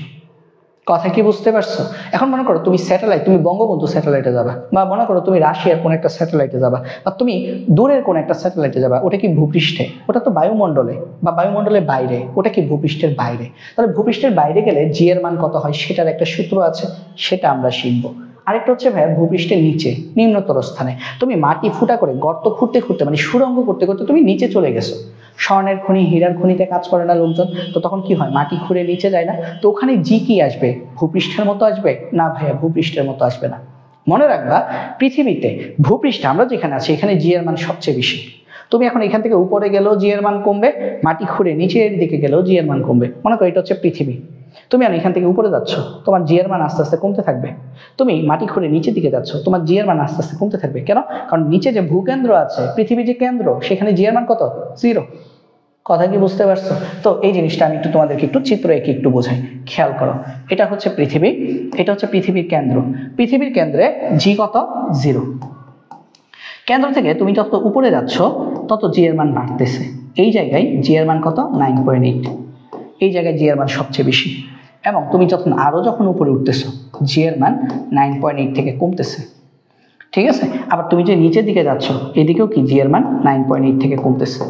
কথা কি বুঝতে পারছো? এখন মনে করো তুমি স্যাটেলাইট, তুমি বঙ্গবন্ধু স্যাটেলাইটে যাবা, বা মনে করো তুমি রাশিয়ার কোন একটা স্যাটেলাইটে যাবা, বা তুমি দূরের কোন একটা স্যাটেলাইটে যাবা। ওটা কি ভূপৃষ্ঠে? ওটা তো বায়ুমণ্ডলে বা বায়ুমণ্ডলের বাইরে। ওটা কি ভূপৃষ্ঠের বাইরে? তাহলে ভূপৃষ্ঠের বাইরে গেলে জি এর মান কত হয় সেটার একটা সূত্র আছে, সেটা আমরা শিখবো। আরেকটা হচ্ছে ভাইয়া ভূপৃষ্ঠের নিচে নিম্নতর স্থানে তুমি মাটি ফুটা করে গর্ত খুঁড়তে খুঁড়তে মানে সুড়ঙ্গ করতে করতে তুমি নিচে চলে গেছো। স্বর্ণের খনি, হীরার খনিতে কাজ করে না লোকজন, তো তখন কি হয়, মাটি খুঁড়ে নিচে যায় না, তো ওখানে জি কি আসবে, ভূপৃষ্ঠের মতো আসবে না ভাইয়া, ভূপৃষ্ঠের মতো আসবে না। মনে রাখবা পৃথিবীতে ভূপৃষ্ঠে আমরা যেখানে আছি এখানে জি এর মান সবচেয়ে বেশি। তুমি এখন এখান থেকে উপরে গেলেও জি এর মান কমবে, মাটি খুঁড়ে নিচের দিকে গেলেও জি এর মান কমবে। মনে করো এটা হচ্ছে পৃথিবী, তুমি আর এখান থেকে উপরে যাচ্ছ, তোমার জি এর মান আস্তে আস্তে কমতে থাকবে। তুমি মাটি খুঁড়ে নিচের দিকে যাচ্ছ, তোমার জি এর মান আস্তে আস্তে কমতে থাকবে। কেন? কারণ নিচে যে ভূকেন্দ্র আছে, পৃথিবীর যে কেন্দ্র, সেখানে জি এর মান কত? 0। কথা কি বুঝতে পারছো? তো এই জিনিসটা আমি একটু তোমাদেরকে একটু চিত্র এঁকে একটু বোঝাই, খেয়াল করো। এটা হচ্ছে পৃথিবী, এটা হচ্ছে পৃথিবীর কেন্দ্র। পৃথিবীর কেন্দ্রে জি কত? 0। কেন্দ্র থেকে তুমি যত উপরে যাচ্ছ তত জি এর মান বাড়তেছে। এই জায়গায় জি এর মান কত? 9.8। এই জায়গায় জি এর মান সবচেয়ে বেশি। এবং তুমি যখন উপরে উঠতেছো জি এর মান 9.8 থেকে কমতেছে। ঠিক আছে? আবার তুমি যে নিচের দিকে যাচ্ছ এদিকেও কি জি এর মান 9.8 থেকে কমতেছে।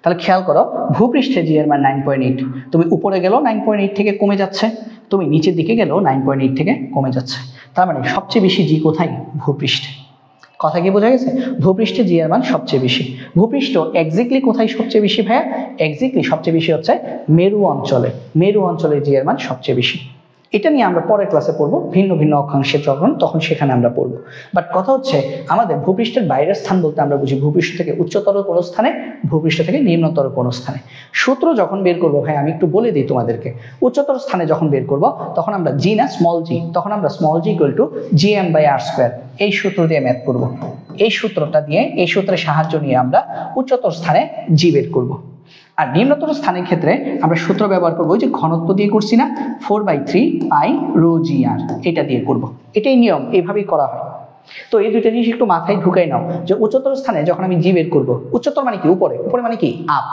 তাহলে খেয়াল করো, ভূপৃষ্ঠে জি এর মান 9.8, তুমি উপরে গেলেও 9.8 থেকে কমে যাচ্ছে, তুমি নিচের দিকে গেলেও 9.8 থেকে কমে যাচ্ছে। তার মানে সবচেয়ে বেশি জি কোথায়? ভূপৃষ্ঠে। কথা কি বোঝা গেছে? ভূপৃষ্ঠে জি এর মান সবচেয়ে বেশি। ভূপৃষ্ঠ এক্স্যাক্টলি কোথায় সবচেয়ে বেশি ভাইয়া? এক্স্যাক্টলি সবচেয়ে বেশি হচ্ছে মেরু অঞ্চলে। মেরু অঞ্চলে জি এর মান সবচেয়ে বেশি। এটা নিয়ে আমরা পরের ক্লাসে পড়বো, ভিন্ন ভিন্ন অক্ষাংশে তখন সেখানে আমরা পড়বো। বাট কথা হচ্ছে আমাদের ভূপৃষ্ঠের বাইরের স্থান বলতে আমরা বুঝি ভূপৃষ্ঠ থেকে উচ্চতর কোনো স্থানে, ভূপৃষ্ঠ থেকে নিম্নতর কোনো স্থানে। সূত্র যখন বের করবো ভাই আমি একটু বলে দিই তোমাদেরকে। উচ্চতর স্থানে যখন বের করব তখন আমরা জি না স্মল জি, তখন আমরা small G equal to gm/r², এই সূত্র দিয়ে ম্যাথ করব। এই সূত্রটা দিয়ে, এই সূত্রের সাহায্য নিয়ে আমরা উচ্চতর স্থানে জি বের করব। আর নিম্নতর স্থানের ক্ষেত্রে আমরা সূত্র ব্যবহার করবো, ওই যে ঘনত্ব দিয়ে করছি না, 4/3 পাই রো জি আর, এটা দিয়ে করব। এটাই নিয়ম, এইভাবেই করা হয়। তো এই দুইটা জিনিস একটু মাথায় ঢুকাই নাও, যে উচ্চতর স্থানে যখন আমি জি বের করব, উচ্চতর মানে কি? উপরে। উপরে মানে কি? আপ।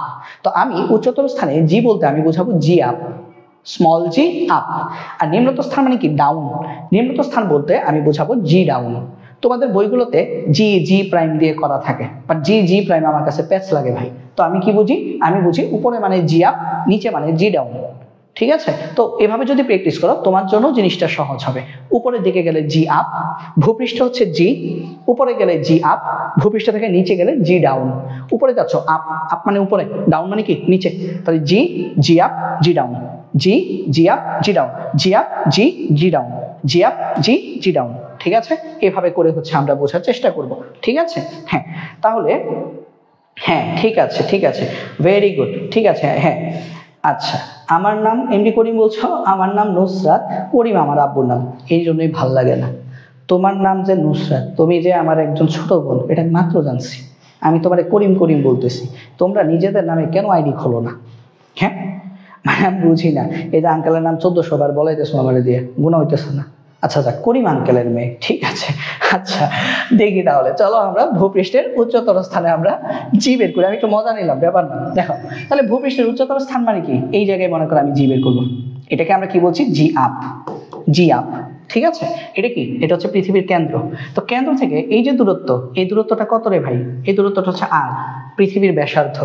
তো আমি উচ্চতর স্থানে জি বলতে আমি বোঝাবো জি আপ, স্মল জি আপ। আর নিম্নতর স্থান মানে কি? ডাউন। নিম্নতর স্থান বলতে আমি বোঝাবো জি ডাউন। তোমাদের বইগুলোতে জি জি প্রাইম দিয়ে করা থাকে, বাট জি জি প্রাইম আমার কাছে প্যাচ লাগে ভাই। তো আমি কি বুঝি? আমি বুঝি উপরে মানে জি আপ, নিচে মানে জি ডাউন। ঠিক আছে? তো এভাবে যদি প্র্যাকটিস করো তোমার জন্য জিনিসটা সহজ হবে। উপরের দিকে গেলে জি আপ, ভূপৃষ্ঠ হচ্ছে জি, উপরে গেলে জি আপ, ভূপৃষ্ঠ থেকে নিচে গেলে জি ডাউন। উপরে যাচ্ছ আপ, আপ মানে উপরে, ডাউন মানে কি? নিচে। তাহলে জি জি আপ জি ডাউন, জি জি আপ জি ডাউন, জি আপ জি জি ডাউন, জি আপ জি জি ডাউন। ঠিক আছে? এভাবে করে হচ্ছে আমরা বোঝার চেষ্টা করব। ঠিক আছে? হ্যাঁ, তাহলে হ্যাঁ ঠিক আছে, ঠিক আছে, ভেরি গুড, ঠিক আছে। হ্যাঁ আচ্ছা, আমার নাম এমডি করিম বলছো? আমার নাম নুসরাত, করিম আমার আব্বুর নাম, এই জন্যই ভাল লাগে না। তোমার নাম যে নুসরাত, তুমি যে আমার একজন ছোট বোন, এটা মাত্র জানছি। আমি তোমারে করিম করিম বলতেছি, তোমরা নিজেদের নামে কেন আইডি খোলো না? হ্যাঁ, মানে আমি বুঝি না। এই যে আঙ্কেলের নাম 1400 বার বলাইতেছো আমার দিয়ে, গুণা হইতেছে না। আচ্ছা আচ্ছা, করিম আঙ্কেলের মেয়ে, ঠিক আছে। আচ্ছা দেখি তাহলে, চলো আমরা ভূপৃষ্ঠের উচ্চতর স্থানে আমরা জি বের করি। আমি একটু মজা নিলাম, ব্যাপার না। দেখো তাহলে ভূপৃষ্ঠের উচ্চতর স্থান মানে কি? এই জায়গায় মনে করো আমি জি বের করবো, এটাকে আমরা কি বলছি? জি আপ, জি আপ। ঠিক আছে? এটা কি? এটা হচ্ছে পৃথিবীর কেন্দ্র। তো কেন্দ্র থেকে এই যে দূরত্ব, এই দূরত্বটা কত রে ভাই? এই দূরত্বটা হচ্ছে আর, পৃথিবীর ব্যাসার্ধ।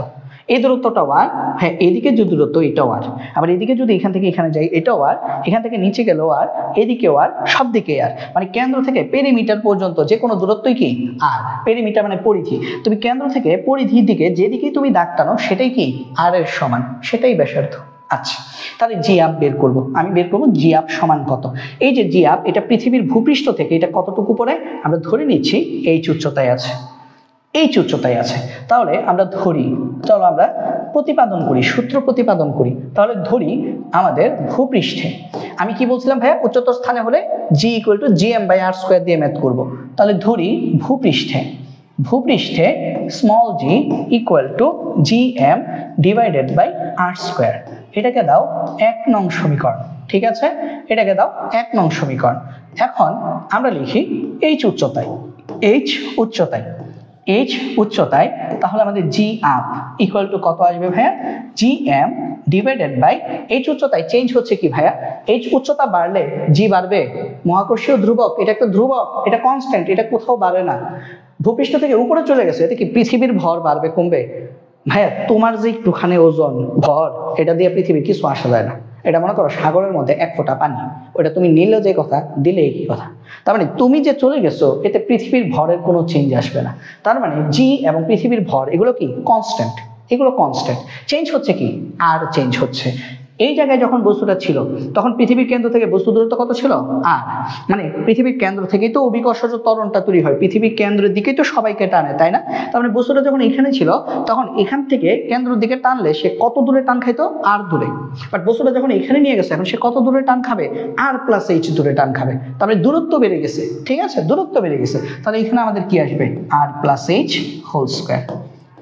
এই দূরত্বটা আর, হ্যাঁ এদিকে যে দূরত্ব এটাও আর, আবার এদিকে যদি এখান থেকে এখানে যাই এটাও আর, এখান থেকে নিচে গেলেও আর, এদিকেও আর, সব দিকে আর। মানে কেন্দ্র থেকে পেরিমিটার পর্যন্ত যে কোনো দূরত্বই কি? আর। পেরিমিটার মানে পরিধি। তুমি কেন্দ্র থেকে পরিধির দিকে যেদিকেই তুমি দাগ টানো সেটাই কি? আর এর সমান, সেটাই ব্যাসার্ধ। আচ্ছা, তাহলে জি আপ বের করব। আমি বের করব জি আপ সমান কত। এই যে জি আপ, এটা পৃথিবীর ভূপৃষ্ঠ থেকে এটা কতটুকু পড়ে? আমরা ধরে নিচ্ছি এইচ উচ্চতায় আছে, এইচ উচ্চতায় আছে। তাহলে আমরা ধরি, চলো আমরা প্রতিপাদন করি, সূত্র প্রতিপাদন করি। তাহলে ধরি আমাদের ভূপৃষ্ঠে, আমি কি বলছিলাম ভাইয়া? উচ্চতর স্থানে হলে জি ইকুয়াল টু gm/r² দিয়ে ম্যাথ করব। তাহলে ধরি ভূপৃষ্ঠে, ভূপৃষ্ঠে small G equal to gm/r²। এটাকে দাও 1 নং সমীকরণ। ঠিক আছে? এটাকে দাও 1 নং সমীকরণ। এখন আমরা লিখি এইচ উচ্চতায়, এইচ উচ্চতায়, এইচ উচ্চতায়, তাহলে আমাদের জি আপ ইকুয়াল টু কত আসবে ভাইয়া? G M divided by H উচ্চতায় চেঞ্জ হচ্ছে কি ভাইয়া? এইচ উচ্চতা বাড়লে জি বাড়বে। মহাকর্ষীয় ধ্রুবক, এটা একটা ধ্রুবক, এটা কনস্ট্যান্ট, এটা কোথাও বাড়ে না। ভূপৃষ্ঠ থেকে উপরে চলে গেছে, এটা কি পৃথিবীর ভর বাড়বে কমবে? ভাইয়া তোমার যে একটুখানি ওজন ভর, এটা দিয়ে পৃথিবীর কিছু আসা যায় না। এটা মনে করো সাগরের মধ্যে এক ফোঁটা পানি, ওটা তুমি নিলে যে কথা, দিলে একই কথা। তার মানে তুমি যে চলে গেছো, এতে পৃথিবীর ভরের কোনো চেঞ্জ আসবে না। তার মানে জি এবং পৃথিবীর ভর এগুলো কি কনস্ট্যান্ট, এগুলো কনস্ট্যান্ট। চেঞ্জ হচ্ছে কি? আর চেঞ্জ হচ্ছে। এই জায়গায় যখন বস্তুটা ছিল, তখন পৃথিবীর কেন্দ্র থেকে বস্তু দূরত্ব কত ছিল? আর মানে পৃথিবীর কেন্দ্র থেকেই তো অভিকর্ষজ ত্বরণটা তৈরি হয়, পৃথিবীর কেন্দ্রের দিকেই তো সবাইকে টানে, তাই না? তার মানে বস্তুটা যখন এখানে ছিল, তখন এখান থেকে কেন্দ্রের দিকে টানলে সে কত দূরে টান খাইতো? আর দূরে। বাট বস্তুটা যখন এখানে নিয়ে গেছে, এখন সে কত দূরে টান খাবে? আর প্লাস এইচ দূরে টান খাবে। তাহলে দূরত্ব বেড়ে গেছে, ঠিক আছে, দূরত্ব বেড়ে গেছে। তাহলে এখানে আমাদের কি আসবে? আর প্লাস এইচ হোল স্কয়ার।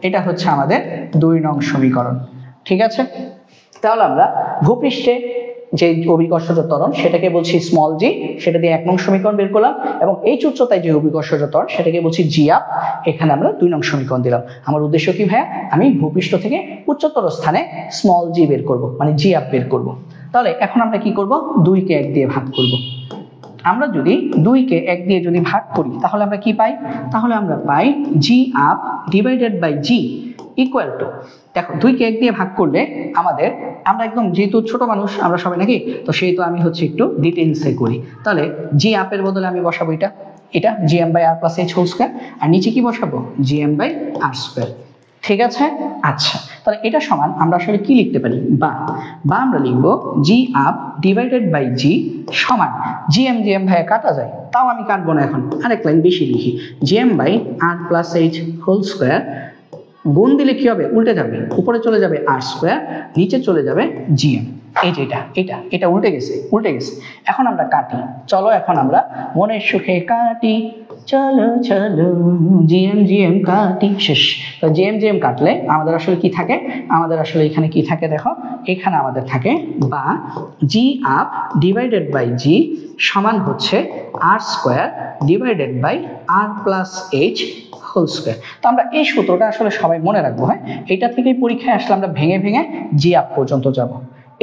এটা হচ্ছে আমাদের 2 নং সমীকরণ, ঠিক আছে। তাহলে আমরা ভূপৃষ্ঠে যে অভিকর্ষজ ত্বরণ সেটাকে বলছি স্মল জি, সেটা দিয়ে 1 নং সমীকরণ বের করলাম। এবং এইচ উচ্চতায় যে অভিকর্ষজ ত্বরণ সেটাকে বলছি জি আপ, এখানে আমরা 2 নং সমীকরণ দিলাম। আমার উদ্দেশ্য কি ভাইয়া? আমি ভূপৃষ্ঠ থেকে উচ্চতর স্থানে স্মল জি বের করব, মানে জি আপ বের করব। তাহলে এখন আমরা কি করব? 2 কে 1 দিয়ে ভাগ করব। আমরা যদি 2 কে 1 দিয়ে যদি ভাগ করি, তাহলে আমরা কি পাই? তাহলে আমরা পাই g up divided by g equal to, দেখো 2 কে 1 দিয়ে ভাগ করলে আমাদের, আমরা একদম যেহেতু ছোট মানুষ আমরা সবাই নাকি, তো সেই তো আমি হচ্ছে একটু ডিটেইলসে করি। তাহলে জি আপের বদলে আমি বসাবো এটা g M by R plus H whole square, আর নিচে কি বসাবো? G M by r square, ঠিক আছে। আচ্ছা, তাহলে এটা সমান আমরা আসলে কি লিখতে পারি? বা আমরা লিখবো জি আপ ডিভাইডেড বাই জি সমান জি এম ভাইয়া কাটা যায়, তাও আমি কাটবো না, এখন আরেক লাইন বেশি লিখি, G M by R plus H whole square, গুণ দিলে কি হবে? উল্টে যাবে, উপরে চলে যাবে আর স্কয়ার, নিচে চলে যাবে জিএম। এই যে এটা উল্টে গেছে। এখন আমরা কাটি, চলো এখন আমরা মনের সুখে কাটি, চলো চলো জিএম কাটি। শেষ। তো জিএম কাটলে আমাদের আসলে কি থাকে? আমাদের আসলে এখানে কি থাকে দেখো, এখানে আমাদের থাকে বা g up divided by g সমান হচ্ছে r square divided by R plus H whole square. তো আমরা এই সূত্রটা আসলে সবাই মনে রাখবো। হ্যাঁ, এটা থেকেই পরীক্ষায় আসলে আমরা ভেঙে ভেঙে জি আপ পর্যন্ত যাব।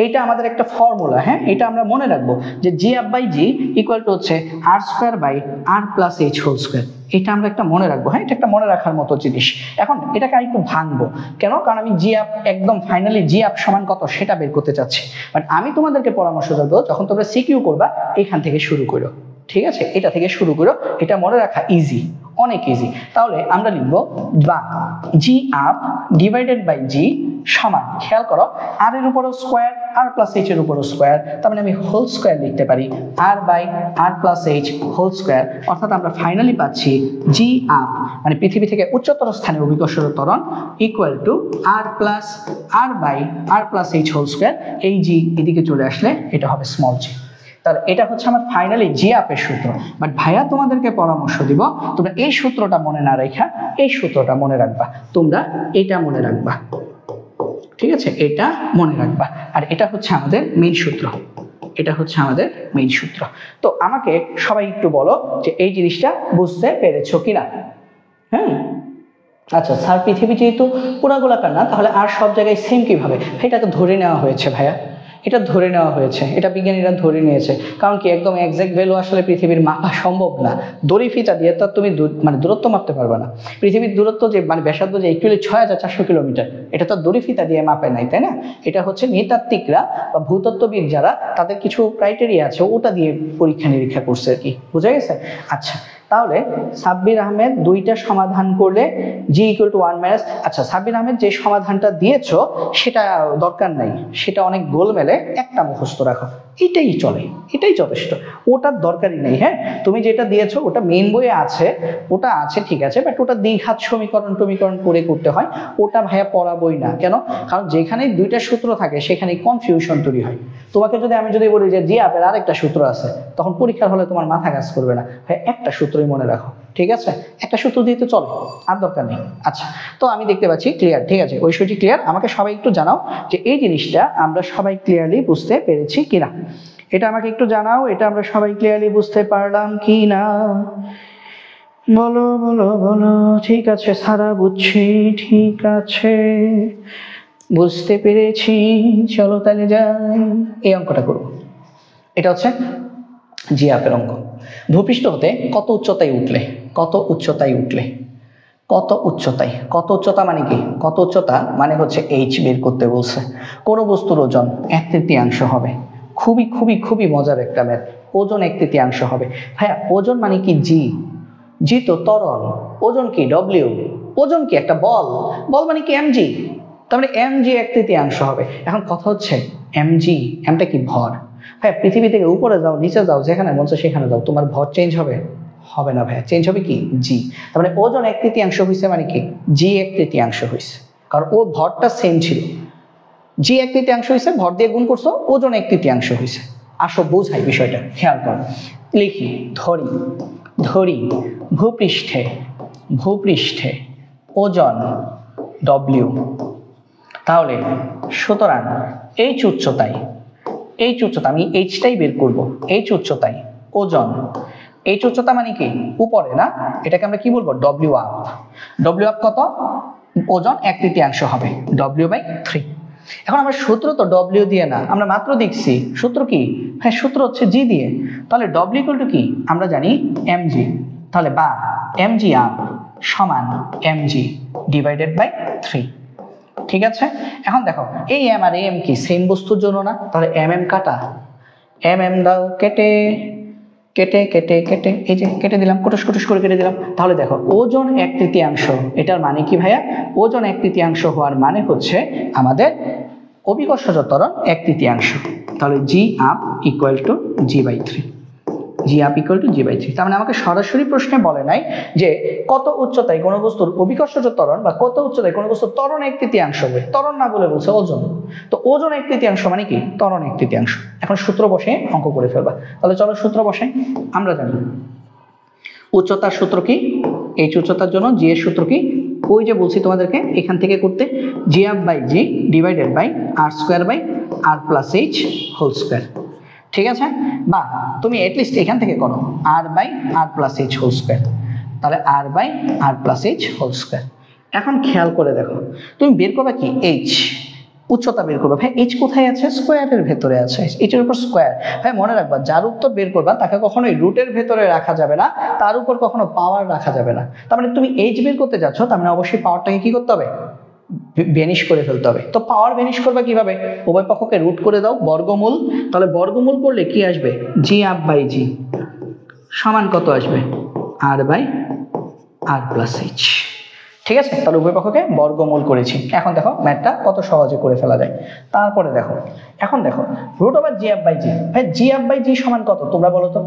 এইটা আমাদের একটা ফর্মুলা। হ্যাঁ, এটা আমরা মনে রাখবো যে g up by g equal to হচ্ছে r square by R plus H whole square. এটা আমরা একটা মনে রাখবো। হ্যাঁ, এটা একটা মনে রাখার মতো জিনিস। এখন এটাকে আমি একটু ভাঙবো, কেন? কারণ আমি জি আপ একদম ফাইনালি জি আপ সমান কত সেটা বের করতে চাচ্ছি। বাট আমি তোমাদেরকে পরামর্শ দেবো, যখন তোমরা সিকিউ করবা এখান থেকে শুরু করো, ঠিক আছে? এটা থেকে শুরু করো, এটা মনে রাখা ইজি, অনেক ইজি। তাহলে আমরা লিখবো বা g up divided by g সমান, খেয়াল করো, আর এর উপরও স্কোয়ার, আর প্লাস এইচ এর উপরও স্কোয়ার, তার মানে আমি হোল স্কোয়ার লিখতে পারি r by R plus H whole square. অর্থাৎ আমরা ফাইনালি পাচ্ছি জি আপ মানে পৃথিবী থেকে উচ্চতর স্থানে অভিকর্ষজ ত্বরণ equal to R plus R by R plus H whole square. এই জি এদিকে চলে আসলে এটা হবে স্মল জি। তাহলে এটা হচ্ছে আমার ফাইনালি জি আপের সূত্র। বাট ভাইয়া তোমাদেরকে পরামর্শ দিব, তোমরা এই সূত্রটা মনে না রাখা এই সূত্রটা মনে রাখবা, তোমরা এটা মনে রাখবা, ঠিক আছে? এটা মনে রাখবা। আর এটা হচ্ছে আমাদের মেইন সূত্র, এটা হচ্ছে আমাদের মেইন সূত্র। তো আমাকে সবাই একটু বলো যে এই জিনিসটা বুঝতে পেরেছো কিনা? হ্যাঁ, আচ্ছা স্যার পৃথিবী যেহেতু পুরা গোলাকার না, তাহলে আর সব জায়গায় সেম কিভাবে? এটাকে ধরে নেওয়া হয়েছে ভাইয়া, এটা ধরে নেওয়া হয়েছে, এটা বিজ্ঞানীরা ধরে নিয়েছে। কারণ কি, একদম এক্সাক্ট ভ্যালু আসলে পৃথিবীর মাপা সম্ভব না। দড়ি ফিতা দিয়ে তো তুমি মানে দূরত্ব মাপতে পারবে না। পৃথিবীর দূরত্ব যে মানে ব্যাসার্ধ যে অ্যাকচুয়ালি 6400 কিলোমিটার, এটা তো দড়ি ফিতা দিয়ে মাপে নাই, তাই না? এটা হচ্ছে নৃতাত্ত্বিকরা বা ভূতত্ত্ববিদ যারা, তাদের কিছু ক্রাইটেরিয়া আছে, ওটা দিয়ে পরীক্ষা নিরীক্ষা করছে আর কি, বুঝা গেছে? আচ্ছা, তাহলে সাব্বির আহমেদ দুইটা সমাধান করলে জি ইকুয়াল টু 1 মাইনাস, আচ্ছা সাব্বির আহমেদ যে সমাধানটা দিয়েছো সেটা দরকার নাই, সেটা অনেক গোলমেলে, একটা মুখস্থ রাখো, এটাই চলে, এটাই যথেষ্ট, ওটার দরকারই নেই। হ্যাঁ, তুমি যেটা দিয়েছো ওটা মেইন বইয়ে আছে, ওটা আছে ঠিক আছে, বাট ওটা দ্বিঘাত সমীকরণ করে করতে হয়, ওটা ভাইয়া পড়াবই না। কেন? কারণ যেখানে দুইটা সূত্র থাকে সেখানে কনফিউশন তৈরি হয়। তোমাকে যদি আমি যদি বলি যে জি আপের আরেকটা সূত্র আছে, তখন পরীক্ষার হলে তোমার মাথা কাজ করবে না। ভাই একটা সূত্রই মনে রাখো, ঠিক আছে? একটা সূত্র দিয়ে তো চলে, আর দরকার নেই। আচ্ছা, তো আমি দেখতে পাচ্ছি ক্লিয়ার, ঠিক আছে? ঐশ্বর্য ক্লিয়ার? আমাকে সবাই একটু জানাও যে এই জিনিসটা আমরা সবাই ক্লিয়ারলি বুঝতে পেরেছি কিনা, এটা আমাকে একটু জানাও, এটা আমরা সবাই ক্লিয়ারলি বুঝতে পারলাম কি না। বলো বলো বলো। ঠিক আছে সারা, বুঝছি, ঠিক আছে, বুঝতে পেরেছি, চলো তাহলে যাই। এই অঙ্কটা করবো। এটা হচ্ছে জিআপের অঙ্ক। ভূপৃষ্ঠ হতে কত উচ্চতায় উঠলে, কত উচ্চতায় উঠলে, কত উচ্চতায়, কত উচ্চতা মানে কি, কত উচ্চতা মানে হচ্ছে এইচ বের করতে বলছে। কোন বস্তুর ওজন 1/3 হবে। খুবই খুবই খুবই মজার একটা ম্যাথ। ওজন 1/3 হবে। ভাইয়া ওজন মানে কি জি, জি তো ত্বরণ। ওজন কি ডব্লিউ, ওজন কি একটা বল, বল মানে কি এমজি, তার মানে এমজি 1/3 হবে। এখন কথা হচ্ছে এমজি, এমটা কি ভর। হ্যাঁ পৃথিবী থেকে উপরে যাও নিচে যাও যেখানে মন চায় সেখানে যাও, তোমার ভর চেঞ্জ হবে? হবে না ভাইয়া, চেঞ্জ হবে কি জি। তার মানে ওজন 1/3 হয়েছে মানে কি জি 1/3 হয়েছে, কারণ ও ভরটা সেম ছিল। জি 1/3 হয়েছে, ভর দিয়ে গুণ করছো, ওজন 1/3 হয়েছে। আসো বোঝাই বিষয়টা, খেয়াল করো। লিখি, ধরি, ধরি ভূপৃষ্ঠে, ভূপৃষ্ঠে ওজন ডব্লিউ। তাহলে সুতরাং এইচ উচ্চতায়, এইচ উচ্চতা, আমি এইচটাই বের করব, এইচ উচ্চতায় ওজন, এইচ উচ্চতা মানে কি উপরে না, এটাকে আমরা কি বলবো ডব্লিউ আপ। ডব্লিউ আপ কত, ওজন 1/3 হবে, W/3। এখন আমরা সূত্র তো ডব্লিউ দিয়ে না, আমরা মাত্র দেখছি সূত্র কি, হ্যাঁ সূত্র হচ্ছে জি দিয়ে। তাহলে ডব্লিউ ইকুয়াল টু কি আমরা জানি এমজি, তাহলে বা এমজি আপ সমান এমজি ডিভাইডেড বাই 3। ঠিক আছে, এখন দেখো এই এম আর এম কি সেম বস্তুর জন্য না, তাহলে এম এম কাটা, এম এম দাও কেটে, কেটে কেটে কেটে, এই যে কেটে দিলাম, কুটুস কুটুস করে কেটে দিলাম। তাহলে দেখো ওজন 1/3, এটার মানে কি ভাইয়া, ওজন 1/3 হওয়ার মানে হচ্ছে আমাদের অভিকর্ষজ ত্বরণ 1/3। তাহলে g up equal to G/3, g up equal to G/3। তার মানে আমাকে সরাসরি প্রশ্নে বলে নাই যে কত উচ্চতায় কোনো বস্তুর অভিকর্ষজ ত্বরণ বা কত উচ্চতায় কোনো বস্তুর ত্বরণ 1/3 হবে, ত্বরণ না বলে বলছে ওজন। তো ওজন 1/3 মানে কি ত্বরণ 1/3। এখন সূত্র বসে অঙ্ক করে ফেলবা। তাহলে চলো সূত্র বসাই। আমরা জানি উচ্চতার সূত্র কি, এইচ উচ্চতার জন্য জি এর সূত্র কি, ওই যে বলছি তোমাদেরকে এখান থেকে করতে, g up by g divided by r square by R plus H whole square. ঠিক আছে, বা তুমি এটলিস্ট এখান থেকে করো r by R plus H whole square. তাহলে r by R plus H whole square. এখন খেয়াল করে দেখো, তুমি বের করবে কি এইচ উচ্চতা বের করবে। ভাই এইচ কোথায় আছে, স্কোয়ারের ভেতরে আছে, এইচের উপর স্কোয়ার। ভাই মনে রাখবা যার উত্তর বের করবা তাকে কখনোই রুটের ভেতরে রাখা যাবে না, তার উপর কখনো পাওয়ার রাখা যাবে না। তার মানে তুমি এইচ বের করতে যাচ্ছ, তার মানে অবশ্যই পাওয়ারটাকে কি করতে হবে, ভেনিশ করে ফেলতে হবে। তো পাওয়ার ভেনিশ করবে কিভাবে, উভয় পক্ষকে রুট করে দাও বর্গমূল। তাহলে বর্গমূল করলে কি আসবে, জি আপ বাই জি সমান কত আসবে, r by R plus H. ঠিক আছে, তাহলে উভয় পক্ষকে বর্গমূল করেছি। এখন দেখো ম্যাথটা কত সহজে করে ফেলা যায়। তারপরে দেখো, এখন দেখো root over g up by g. ভাই জি আপ বাই জি সমান কত তোমরা বলো তো।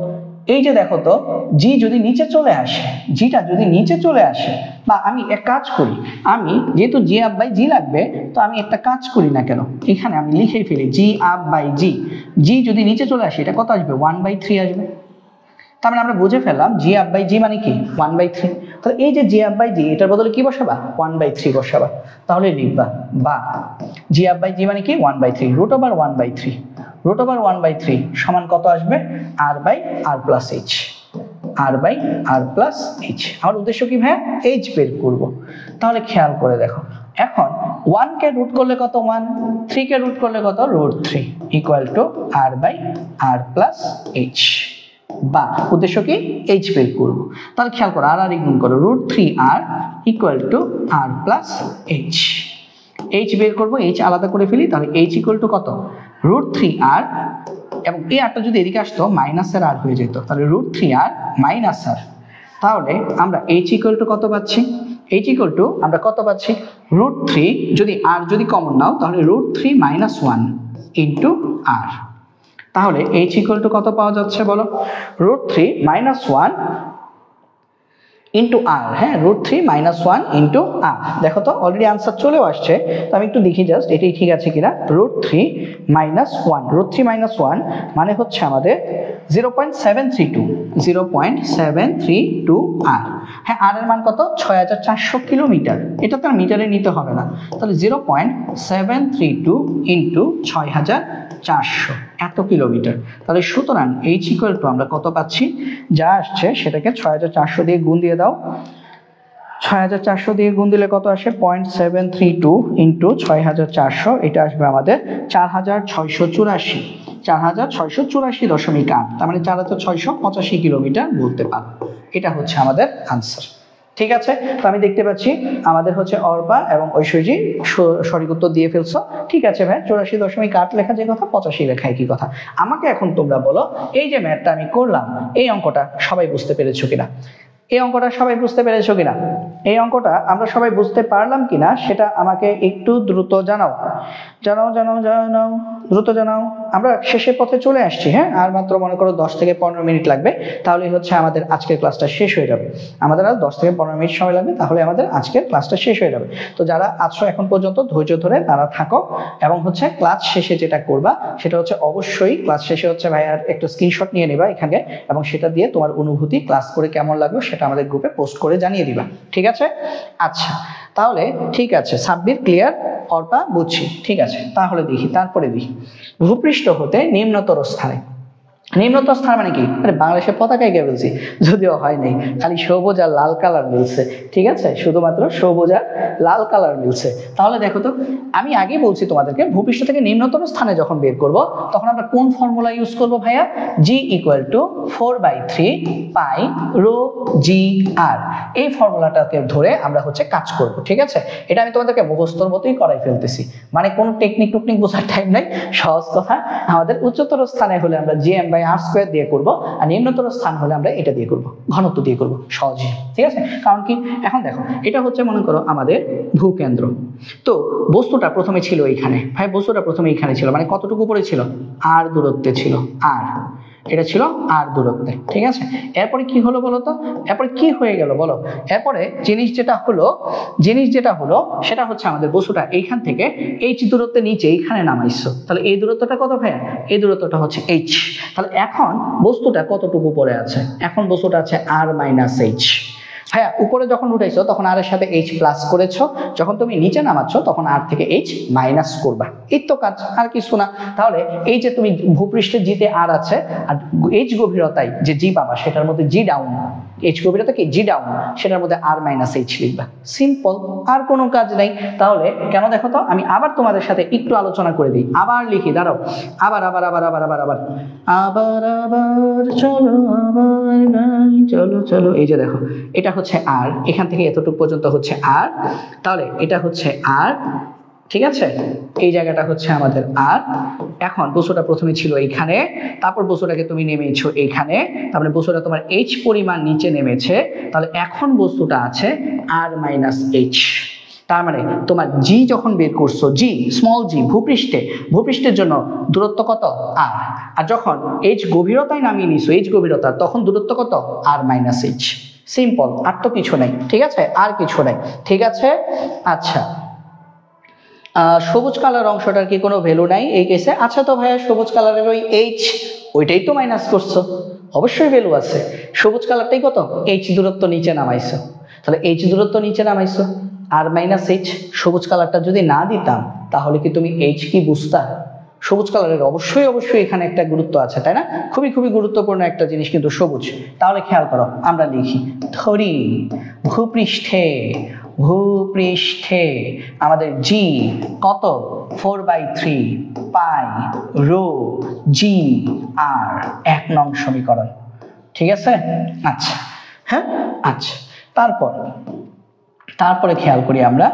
এই যে দেখো তো, জি যদি নিচে চলে আসে, জিটা যদি নিচে চলে আসে, বা আমি এক কাজ করি, আমি যেহেতু জি আপ বাই জি লাগবে, তো আমি একটা কাজ করি না কেন, এখানে আমি লিখে ফেলি জি আপ বাই জি। জি যদি নিচে চলে আসে এটা কত আসবে, 1/3 আসবে। তার মানে আমরা বুঝে ফেললাম জি আপ বাই জি মানে কি 1/3। তাহলে এই যে জি আপ বাই জি এটার বদলে কি বসাবা, 1/3 বসাবা। তাহলে লিখবা বা জি আপ বাই জি মানে কি 1/3, রুট ওভার 1/3, রুট ওভার 1/3 সমান কত আসবে, r by R plus h, r by R plus h. আমার উদ্দেশ্য কি ভাইয়া, এইচ বের করব। তাহলে খেয়াল করে দেখো, এখন 1 কে রুট করলে কত 1, 3 কে রুট করলে কত √3 equal to R by R plus H. বা উদ্দেশ্য কি এইচ বের করবো। তাহলে খেয়াল করো আর আর গুণ করো, √3r equal to R plus H. H বের করবো, এইচ আলাদা করে ফেলি, তাহলে এইচ ইকুয়াল টু কত √3r, এবং এই আরটা যদি এদিকে আসতো মাইনাসের আর হয়ে যেত, তাহলে √3r মাইনাস আর। তাহলে আমরা এইচ ইকুয়াল টু কত পাচ্ছি, এইচ ইকুয়াল টু আমরা কত পাচ্ছি √3, যদি আর যদি কমন নাও তাহলে √3 - 1 ইন্টু আর। তাহলে এইচ ইকুয়াল টু কত পাওয়া যাচ্ছে বলো, √3 - 1 ইন্টু আর। হ্যাঁ √3 - 1 ইন্টু আর। দেখো তো অলরেডি আনসার চলেও আসছে, তো আমি একটু দেখি জাস্ট এটাই ঠিক আছে কিনা। √3 - 1, √3 - 1 মানে হচ্ছে আমাদের 0.732 আর। হ্যাঁ, আর এর মান কত? 6400 কিলোমিটার। এটা তো আর মিটারে নিতে হবে না, তাহলে 0.732 ইন্টু 6400 এত কিলোমিটার। তাহলে সুতরাং h ইকুয়াল টু আমরা কত পাচ্ছি, যা আসছে সেটাকে 6400 দিয়ে গুণ দিয়ে দাও। 6400 দিয়ে গুণ দিলে কত আসে? 0.732 ইন্টু 6400, এটা আসবে আমাদের 4684, 4684.8, তার মানে 4685 কিলোমিটার বলতে পারো। এটা হচ্ছে আমাদের আনসার। ঠিক আছে, তো আমি দেখতে পাচ্ছি আমাদের হচ্ছে অর্পা এবং ঐশ্বর্যী সঠিক উত্তর দিয়ে ফেলছো। ঠিক আছে ভাই, 84.8 লেখা যে কথা, 85 লেখা একই কথা। আমাকে এখন তোমরা বলো, এই যে ম্যাথটা আমি করলাম, এই অঙ্কটা সবাই বুঝতে পেরেছো কিনা? এই অঙ্কটা সবাই বুঝতে পেরেছো কিনা? এই অঙ্কটা আমরা সবাই বুঝতে পারলাম কিনা সেটা আমাকে একটু দ্রুত জানাও, জানাও জানাও জানাও, দ্রুত জানাও। আমরা শেষের পথে চলে আসছি। হ্যাঁ, আর মাত্র মনে করো 10 থেকে 15 মিনিট লাগবে, তাহলেই হচ্ছে আমাদের আজকের ক্লাসটা শেষ হয়ে যাবে। আমাদের আর 10 থেকে 15 মিনিট সময় লাগবে, তাহলে আমাদের আজকের ক্লাসটা শেষ হয়ে যাবে। তো যারা আছো এখন পর্যন্ত, ধৈর্য ধরে তারা থাকো, এবং হচ্ছে ক্লাস শেষে যেটা করবা সেটা হচ্ছে অবশ্যই ক্লাস শেষে হচ্ছে ভাইয়ার একটু স্ক্রিনশট নিয়ে নেবা এখানে, এবং সেটা দিয়ে তোমার অনুভূতি, ক্লাস করে কেমন লাগলো সেটা আমাদের গ্রুপে পোস্ট করে জানিয়ে দিবা। ঠিক আছে? আচ্ছা, তাহলে ঠিক আছে, সাব্বির ক্লিয়ার, অর্পা বুঝছি। ঠিক আছে, তাহলে দেখি, তারপরে দেখি ভূপৃষ্ঠ হতে নিম্নতর স্থানে। নিম্নতর স্থান মানে কি? আরে বাংলাদেশের পতাকায় কে বলছি, যদিও হয় নাই, খালি সবুজ আর লাল কালার মিলছে। ঠিক আছে, শুধুমাত্র সবুজ আর লাল কালার মিলছে। তাহলে দেখো তো, আমি আগে বলছি তোমাদেরকে, ভূপৃষ্ঠ থেকে নিম্নতর স্থানে যখন বের করব তখন আমরা কোন ফর্মুলা ইউজ করব ভাইয়া? g equal to 4/3 pi rho g r. এই ফর্মুলাটাকে ধরে আমরা হচ্ছে কাজ করব। ঠিক আছে, এটা আমি তোমাদেরকে মুখস্থর মতোই করাই ফেলতেছি, মানে কোনো টেকনিক টুকনিক বোঝার টাইম নাই। সহজ কথা, আমাদের উচ্চতর স্থানে হলে আমরা gm/r² দিয়ে করব, আর নিম্নতর স্থান হলে আমরা এটা দিয়ে করব, ঘনত্ব দিয়ে করব, সহজে। ঠিক আছে, কারণ কি, এখন দেখো, এটা হচ্ছে মনে করো আমাদের ভূকেন্দ্র। তো বস্তুটা প্রথমে ছিল এইখানে, ভাই বস্তুটা প্রথমে এইখানে ছিল, মানে কতটুকু উপরে ছিল? আর দূরত্বে ছিল, আর এটা ছিল আর দূরত্বে। ঠিক আছে, এরপরে কি হলো বলো তো? এরপরে কি হয়ে গেল বলো? এরপরে জিনিস যেটা হলো সেটা হচ্ছে আমাদের বস্তুটা এইখান থেকে h দূরত্বে নিচে এইখানে নামাইছো, তাহলে এই দূরত্বটা কত ভাইয়া? এই দূরত্বটা হচ্ছে h। তাহলে এখন বস্তুটা কতটুকু পড়ে আছে? এখন বস্তুটা আছে r-h। ভাইয়া উপরে যখন উঠাইছো তখন আর এর সাথে h প্লাস করেছো, যখন তুমি নিচে নামাচ্ছ তখন আর থেকে h মাইনাস করবা। এই তো কাজ, আর কিছু না। তাহলে এই যে তুমি ভূপৃষ্ঠে জিতে আর আছে, আর h গভীরতায় যে জি পাবা সেটার মধ্যে জি ডাউন, h গভীরতা কি জি ডাউন, সেটার মধ্যে r-h লিখবা। সিম্পল, আর কোনো কাজ নাই। তাহলে কেন দেখো তো, আমি আবার তোমাদের সাথে একটু আলোচনা করে দিই, আবার লিখি, দাঁড়াও, আবার আবার আবার আবার আবার আবার আবার আবার চলো আবার গাই চলো চলো। এই যে দেখো, এটা হচ্ছে আর, এখান থেকে এতটুকু পর্যন্ত হচ্ছে আর, তাহলে এটা হচ্ছে আর। ঠিক আছে, এই জায়গাটা হচ্ছে আমাদের আর। এখন বস্তুটা প্রথমে ছিল এইখানে, তারপর বস্তুটাকে তুমি নেমেছো এইখানে, তারপরে বস্তুটা তোমার h পরিমাণ নিচে নেমেছে, তাহলে এখন বস্তুটা আছে r-h। তার মানে তোমার জি যখন বের করছো, জি স্মল জি ভূপৃষ্ঠের জন্য দূরত্ব কত? আর। আর যখন h গভীরতায় নামিয়ে নিছো, h গভীরতা, তখন দূরত্ব কত? r-h। সিম্পল, আর তো কিছু নাই। ঠিক আছে, আর কিছু নাই। ঠিক আছে, আচ্ছা, সবুজ কালার অংশটার কি কোনো ভ্যালু নাই এই কেসে? আচ্ছা, তো ভাইয়া সবুজ কালারের ওই h, ওইটাই তো মাইনাস করছো, অবশ্যই ভ্যালু আছে। সবুজ কালারটাই কত? h দূরত্ব নিচে নামাইছো, তাহলে h দূরত্ব নিচে নামাইছো, r-h। সবুজ কালারটা যদি না দিতাম তাহলে কি তুমি h কি বুঝতা? সবুজ কালারের অবশ্যই অবশ্যই এখানে একটা গুরুত্ব আছে, তাই না? খুবই খুবই গুরুত্বপূর্ণ একটা জিনিস কিন্তু সবুজ। তাহলে খেয়াল করো, আমরা লিখি, ধরি ভূপৃষ্ঠে আমাদের জি কত? 4/3 পাই রো জি আর, 1 নং সমীকরণ। ঠিক আছে, আচ্ছা, হ্যাঁ, আচ্ছা, তারপরে খেয়াল করি আমরা,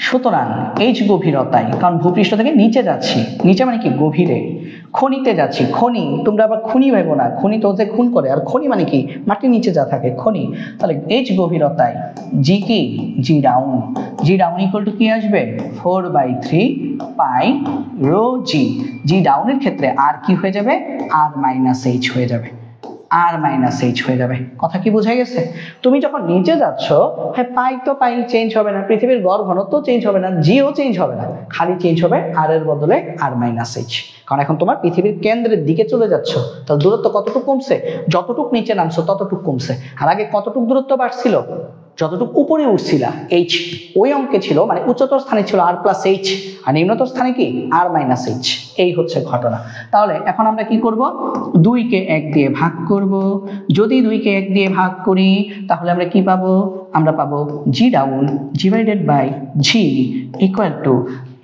সুতরাং h গভীরতায়, কারণ ভূপৃষ্ঠ থেকে নিচে যাচ্ছি, নিচে মানে কি? গভীরে। খনিতে যাচ্ছি, খনি, তোমরা আবার খুনি ভাইবো না, খনি তো ওদের খুন করে, আর খনি মানে কি? মাটির নিচে যা থাকে, খনি। তাহলে h গভীরতায় জি কি? জি ডাউন ইকুয়াল টু কি আসবে? 4/3 পাই রো জি। জি ডাউনের ক্ষেত্রে আর কি হয়ে যাবে? r-h হয়ে যাবে। আর মাইনাস এইচ হয়ে যাবে। কথা কি বোঝা গেছে? তুমি যখন নিচে যাচ্ছ, হ্যাঁ পাই তো পাই চেঞ্জ হবে না, পৃথিবীর গড় ঘনত্ব চেঞ্জ হবে না, জিও চেঞ্জ হবে না, খালি চেঞ্জ হবে আর এর বদলে আর মাইনাস এইচ। কারণ এখন তোমার পৃথিবীর কেন্দ্রের দিকে চলে যাচ্ছ, তাহলে দূরত্ব কতটুকু কমছে? যতটুকু নিচে নামছো ততটুকু কমছে। আর আগে কতটুকু দূরত্ব বাড়ছিল? যতটুকু উপরে উঠছিলা এইচ ওই অঙ্কে ছিল, মানে উচ্চতর স্থানে ছিল আর প্লাস এইচ, আর নিম্নতর স্থানে কি আর মাইনাস এইচ। এই হচ্ছে ঘটনা। তাহলে এখন আমরা কি করব? 2কে 1 দিয়ে ভাগ করব। যদি 2কে 1 দিয়ে ভাগ করি তাহলে আমরা কি পাবো? আমরা পাবো g down divided by g equal to,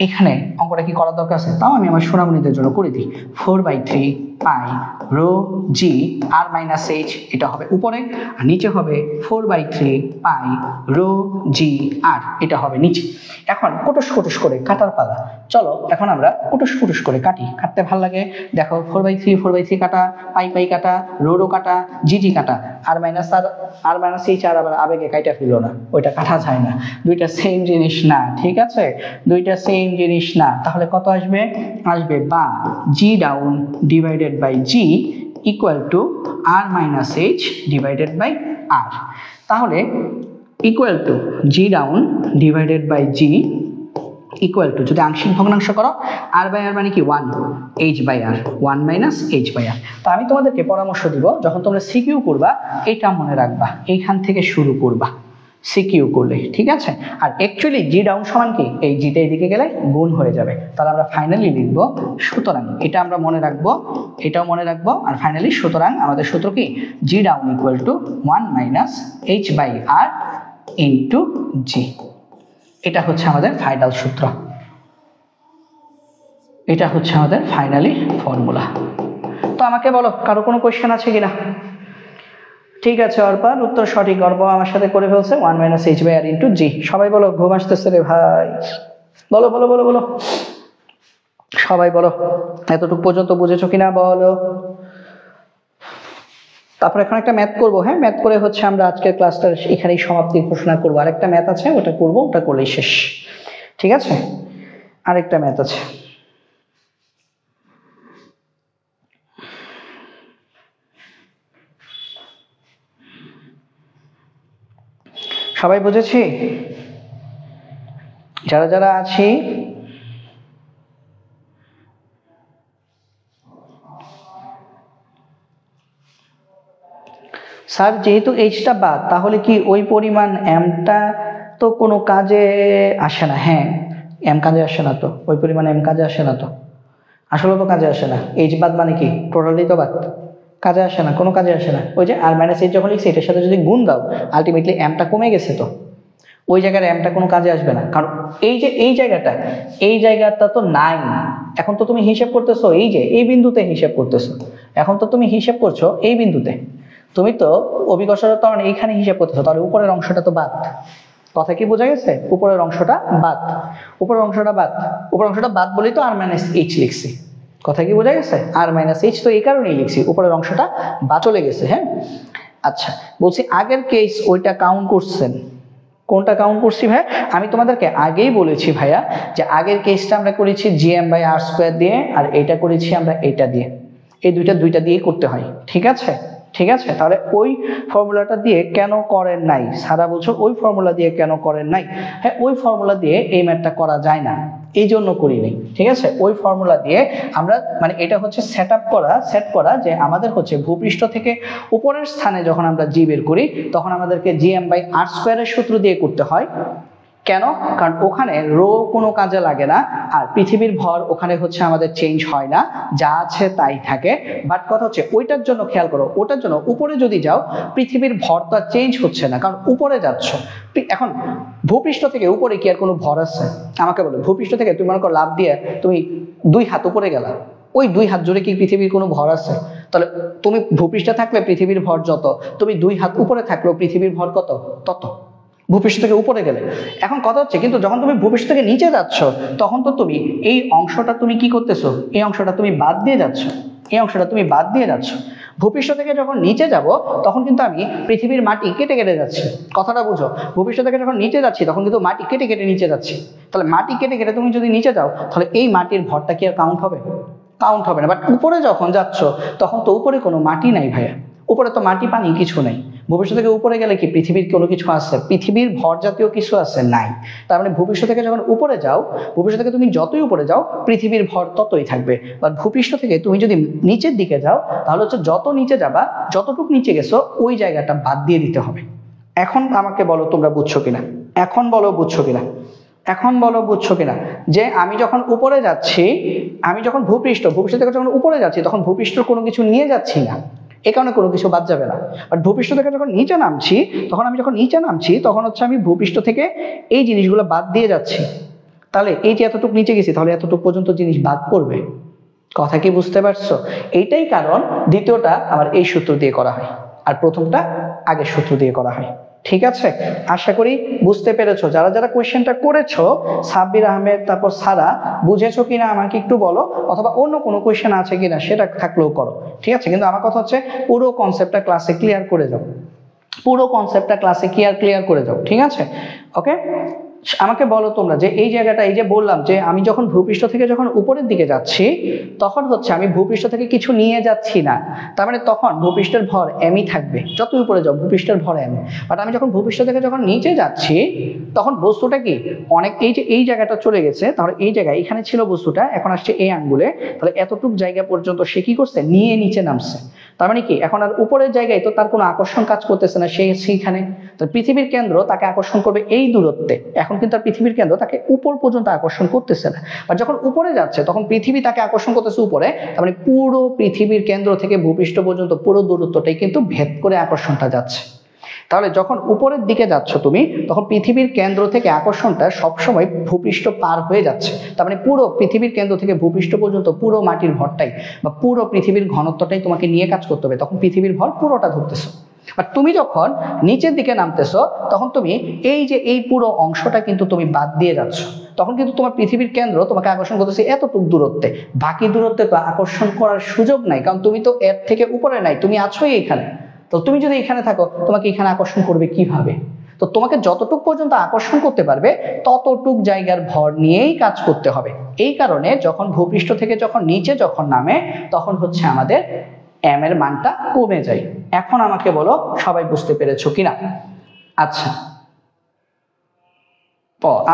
এখানে অঙ্কটা কি করার দরকার আছে? তাও আমি আমার সোনামণিদের জন্য করে দিই। 4/3 পাই রো জি আর মাইনাস এইচ, এটা হবে উপরে, আর নিচে হবে 4/3 পাই রো জি আর, এটা হবে নিচে। এখন কুটুস কুটুস করে কাটার পালা। চলো এখন আমরা কুটুস কুটুস করে কাটি, কাটতে ভাল লাগে। দেখো 4/3 কাটা, পাই পাই কাটা, রো রো কাটা, জি জি কাটা, আর মাইনাস এইচ আর আবার আবেগে কাইটা ফেলো না, ওইটা কাটা যায় না, দুইটা সেম জিনিস না, ঠিক আছে? দুইটা সেম জিনিস না। তাহলে কত আসবে? আসবে বা g down divided by g equal to r minus h divided by r. তাহলে equal to g down divided by g equal to, যদি আংশিক ভগ্নাংশ করো আর বাই আর মানে কি 1, h by r, 1 minus h by r. তো আমি তোমাদেরকে পরামর্শ দিব, যখন তোমরা সিকিউ করবা এটা মনে রাখবা, এইখান থেকে শুরু করবা সিকিউ করলে, ঠিক আছে? আর অ্যাকচুয়ালি জি ডাউন সমান কি? এই জিটা এদিকে গেলে গুণ হয়ে যাবে। তাহলে আমরা ফাইনালি লিখব সুতরাং, এটা আমরা মনে রাখবো, এটাও মনে রাখবো। আর ফাইনালি সুতরাং আমাদের সূত্র কি? G down equal to 1 minus h by r into g. এটা হচ্ছে আমাদের ফাইনাল সূত্র, এটা হচ্ছে আমাদের ফাইনালি ফর্মুলা। তো আমাকে বলো কারো কোনো কোয়েশ্চেন আছে কিনা? ঠিক আছে অর্পার, উত্তর সঠিক। অর্প আমার সাথে করে ফেলছে 1 minus h by r into g. সবাই বলো, ঘুম আসতেছে রে ভাই, বলো বলো বলো বলো, সবাই বলো এতটুকু পর্যন্ত বুঝেছো কিনা বলো। তারপর এখন একটা ম্যাথ করবো, হ্যাঁ ম্যাথ করে হচ্ছে আমরা আজকের ক্লাসটা এখানেই সমাপ্তি ঘোষণা করবো। আরেকটা ম্যাথ আছে, ওটা করবো, ওটা করলেই শেষ, ঠিক আছে? আরেকটা ম্যাথ আছে। সবাই বুঝেছি? যারা যারা আছি স্যার যেহেতু এইচটা বাদ, তাহলে কি ওই পরিমাণ এমটা তো কোনো কাজে আসে না? হ্যাঁ এম কাজে আসে না তো, ওই পরিমাণ এম কাজে আসে না তো, আসলে তো কাজে আসে না। এইচ বাদ মানে কি? টোটালি তো বাদ, কাজে আসে না, কোনো কাজে আসে না। ওই যে আর মাইনাস এইচ যখন লিখছি এটার সাথে যদি গুণ দাও আলটিমেটলি এমটা কমে গেছে, তো ওই জায়গার এমটা কোনো কাজে আসবে না। কারণ এই যে এই জায়গাটা তো নাই। এখন তো তুমি হিসেব করতেছো এই যে এই বিন্দুতে হিসেব করতেছো, এখন তো তুমি হিসেব করছো এই বিন্দুতে, তুমি তো অভিকর্ষের ত্বরণ এইখানে হিসেব করতেছো, তাহলে উপরের অংশটা তো বাদ। কথা কি বোঝা গেছে? উপরের অংশটা বাদ, উপরের অংশটা বাদ, উপরের অংশটা বাদ বলেই তো আর মাইনাস এইচ লিখছি। কথা কি বোঝা গেছে? আর মাইনাস এইচ তো এই কারণেই লিখছি, উপরের অংশটা বাদ চলে গেছে। হ্যাঁ আচ্ছা, বলছি আগের কেস ওইটা কাউন্ট করছেন? কোনটা কাউন্ট করছি ভাই? আমি তোমাদেরকে আগেই বলেছি ভাইয়া যে আগের কেসটা আমরা করেছি জিএম বাই আর স্কোয়ার দিয়ে, আর এটা করেছি আমরা এটা দিয়ে। এই দুইটা দিয়েই করতে হয়, ঠিক আছে? ঠিক আছে, তাহলে ওই ফর্মুলাটা দিয়ে কেন করেন নাই? সারা বছর ওই ফর্মুলা দিয়ে কেন করেন নাই? হ্যাঁ ওই ফর্মুলা দিয়ে এই ম্যাথটা করা যায় না, এই জন্য করিনি, ঠিক আছে? ওই ফর্মুলা দিয়ে আমরা মানে এটা হচ্ছে সেট করা যে আমাদের হচ্ছে ভূপৃষ্ঠ থেকে উপরের স্থানে যখন আমরা জি বের করি তখন আমাদেরকে জিএম বাই আর স্কোয়ারের সূত্র দিয়ে করতে হয়। কেন? কারণ ওখানে রো কোনো কাজে লাগে না, আর পৃথিবীর ভর ওখানে হচ্ছে আমাদের চেঞ্জ হয় না, যা আছে তাই থাকে। বাট কথা হচ্ছে ওইটার জন্য খেয়াল করো, ওটার জন্য উপরে যদি যাও পৃথিবীর ভর তো আর চেঞ্জ হচ্ছে না, কারণ উপরে যাচ্ছ। এখন ভূপৃষ্ঠ থেকে উপরে কি আর কোনো ভর আছে? আমাকে বলো, ভূপৃষ্ঠ থেকে তুমি মনে করো লাফ দিয়ে তুমি 2 হাত উপরে গেলা, ওই 2 হাত জুড়ে কি পৃথিবীর কোনো ভর আছে? তাহলে তুমি ভূপৃষ্ঠে থাকলে পৃথিবীর ভর যত, তুমি 2 হাত উপরে থাকলেও পৃথিবীর ভর কত? তত, ভূপৃষ্ঠ থেকে উপরে গেলে। এখন কথা হচ্ছে কিন্তু যখন তুমি ভূপৃষ্ঠ থেকে নিচে যাচ্ছ তখন তো তুমি এই অংশটা তুমি কি করতেছো? এই অংশটা তুমি বাদ দিয়ে যাচ্ছ, এই অংশটা তুমি বাদ দিয়ে যাচ্ছ। ভূপৃষ্ঠ থেকে যখন নিচে যাব তখন কিন্তু আমি পৃথিবীর মাটি কেটে কেটে যাচ্ছি, কথাটা বুঝো। ভূপৃষ্ঠ থেকে যখন নিচে যাচ্ছি তখন কিন্তু মাটি কেটে কেটে নিচে যাচ্ছি, তাহলে মাটি কেটে কেটে তুমি যদি নিচে যাও তাহলে এই মাটির ভরটা কি আর কাউন্ট হবে? কাউন্ট হবে না। বাট উপরে যখন যাচ্ছ তখন তো উপরে কোনো মাটি নাই ভাইয়া, উপরে তো মাটি পানি কিছু নেই। ভূপৃষ্ঠ থেকে উপরে গেলে কি পৃথিবীর কোনো কিছু আছে? পৃথিবীর ভর জাতীয় কিছু আছে? নাই। তার মানে ভূপৃষ্ঠ থেকে যখন উপরে যাও, ভূপৃষ্ঠ থেকে তুমি যতই উপরে যাও পৃথিবীর ভর ততই থাকবে। বাট ভূপৃষ্ঠ থেকে তুমি যদি নিচের দিকে যাও তাহলে হচ্ছে যত নিচে যাবা, যতটুকু নিচে গেছো ওই জায়গাটা বাদ দিয়ে দিতে হবে। এখন আমাকে বলো তোমরা বুঝছো কিনা, এখন বলো বুঝছো কিনা, এখন বলো বুঝছো কিনা যে আমি যখন উপরে যাচ্ছি, আমি যখন ভূপৃষ্ঠ থেকে যখন উপরে যাচ্ছি তখন ভূপৃষ্ঠ কোনো কিছু নিয়ে যাচ্ছি না, এই কারণে কোনো কিছু বাদ যাবে না। বাট ভূপৃষ্ঠ থেকে যখন নিচে নামছি তখন আমি যখন নিচে নামছি তখন হচ্ছে আমি ভূপৃষ্ঠ থেকে এই জিনিসগুলো বাদ দিয়ে যাচ্ছি। তাহলে এই যে এতটুকু নিচে গেছি তাহলে এতটুকু পর্যন্ত জিনিস বাদ পড়বে। কথা কি বুঝতে পারছো? এইটাই কারণ দ্বিতীয়টা আমার এই সূত্র দিয়ে করা হয় আর প্রথমটা আগের সূত্র দিয়ে করা হয়। ঠিক আছে, আশা করি বুঝতে পেরেছো। যারা যারা কোয়েশ্চেনটা করেছো, সাব্বির আহমেদ তারপর সারা, বুঝেছো কিনা আমাকে একটু বলো, অথবা অন্য কোনো কোয়েশ্চেন আছে কিনা সেটা থাকলেও করো। ঠিক আছে, কিন্তু আমার কথা হচ্ছে পুরো কনসেপ্টটা ক্লাসে ক্লিয়ার করে যাও, পুরো কনসেপ্টটা ক্লাসে ক্লিয়ার করে যাও। ঠিক আছে, ওকে। আমাকে বলো তোমরা যে এই জায়গাটা, এই যে বললাম যে আমি যখন ভূপৃষ্ঠ থেকে যখন উপরের দিকে যাচ্ছি তখন হচ্ছে আমি ভূপৃষ্ঠ থেকে কিছু নিয়ে যাচ্ছি না, তার মানে তখন ভূপৃষ্ঠের ভর এমই থাকবে, যত উপরে যাও ভূপৃষ্ঠের ভর এম। বাট আমি যখন ভূপৃষ্ঠ থেকে যখন নিচে যাচ্ছি তখন বস্তুটা কি অনেক, এই যে এই জায়গাটা চলে গেছে, তাহলে এই জায়গায় এখানে ছিল বস্তুটা, এখন আসছে এই আঙ্গুলে, তাহলে এতটুক জায়গা পর্যন্ত সে কি করছে, নিয়ে নিচে নামছে। তার মানে কি এখন আর উপরের জায়গায় তো তার কোনো আকর্ষণ কাজ করতেছে না, সেইখানে তো পৃথিবীর কেন্দ্র তাকে আকর্ষণ করবে এই দূরত্বে। এখন কিন্তু আর পৃথিবীর কেন্দ্র তাকে উপর পর্যন্ত আকর্ষণ করতেছে না, আর যখন উপরে যাচ্ছে তখন পৃথিবী তাকে আকর্ষণ করতেছে উপরে, তার মানে পুরো পৃথিবীর কেন্দ্র থেকে ভূপৃষ্ঠ পর্যন্ত পুরো দূরত্বটাই কিন্তু ভেদ করে আকর্ষণটা যাচ্ছে। তাহলে যখন উপরের দিকে যাচ্ছ তুমি তখন পৃথিবীর কেন্দ্র থেকে আকর্ষণটা সবসময় ভূপৃষ্ঠ পার হয়ে যাচ্ছে, তার মানে পুরো পৃথিবীর কেন্দ্র থেকে ভূপৃষ্ঠ পর্যন্ত পুরো মাটির ভরটাই বা পুরো পৃথিবীর ঘনত্বটাই তোমাকে নিয়ে কাজ করতে হবে, তখন পৃথিবীর ভর পুরোটা ধরতেছো। আর তুমি যখন নিচের দিকে নামতেছো তখন তুমি এই যে এই পুরো অংশটা কিন্তু তুমি বাদ দিয়ে যাচ্ছ, তখন কিন্তু তোমার পৃথিবীর কেন্দ্র তোমাকে আকর্ষণ করতেছে এতটুকু দূরত্বে, বাকি দূরত্বে তো আকর্ষণ করার সুযোগ নাই, কারণ তুমি তো এর থেকে উপরে নাই, তুমি আছোই এখানে। তো তুমি যদি এখানে থাকো তোমাকে এখানে আকর্ষণ করবে কিভাবে? তো তোমাকে যতটুক পর্যন্ত আকর্ষণ করতে পারবে ততটুক জায়গার ভর নিয়েই কাজ করতে হবে। এই কারণে যখন ভূপৃষ্ঠ থেকে যখন নিচে যখন নামে তখন হচ্ছে আমাদের এম এর মানটা কমে যায়। এখন আমাকে বলো সবাই বুঝতে পেরেছো কিনা? আচ্ছা,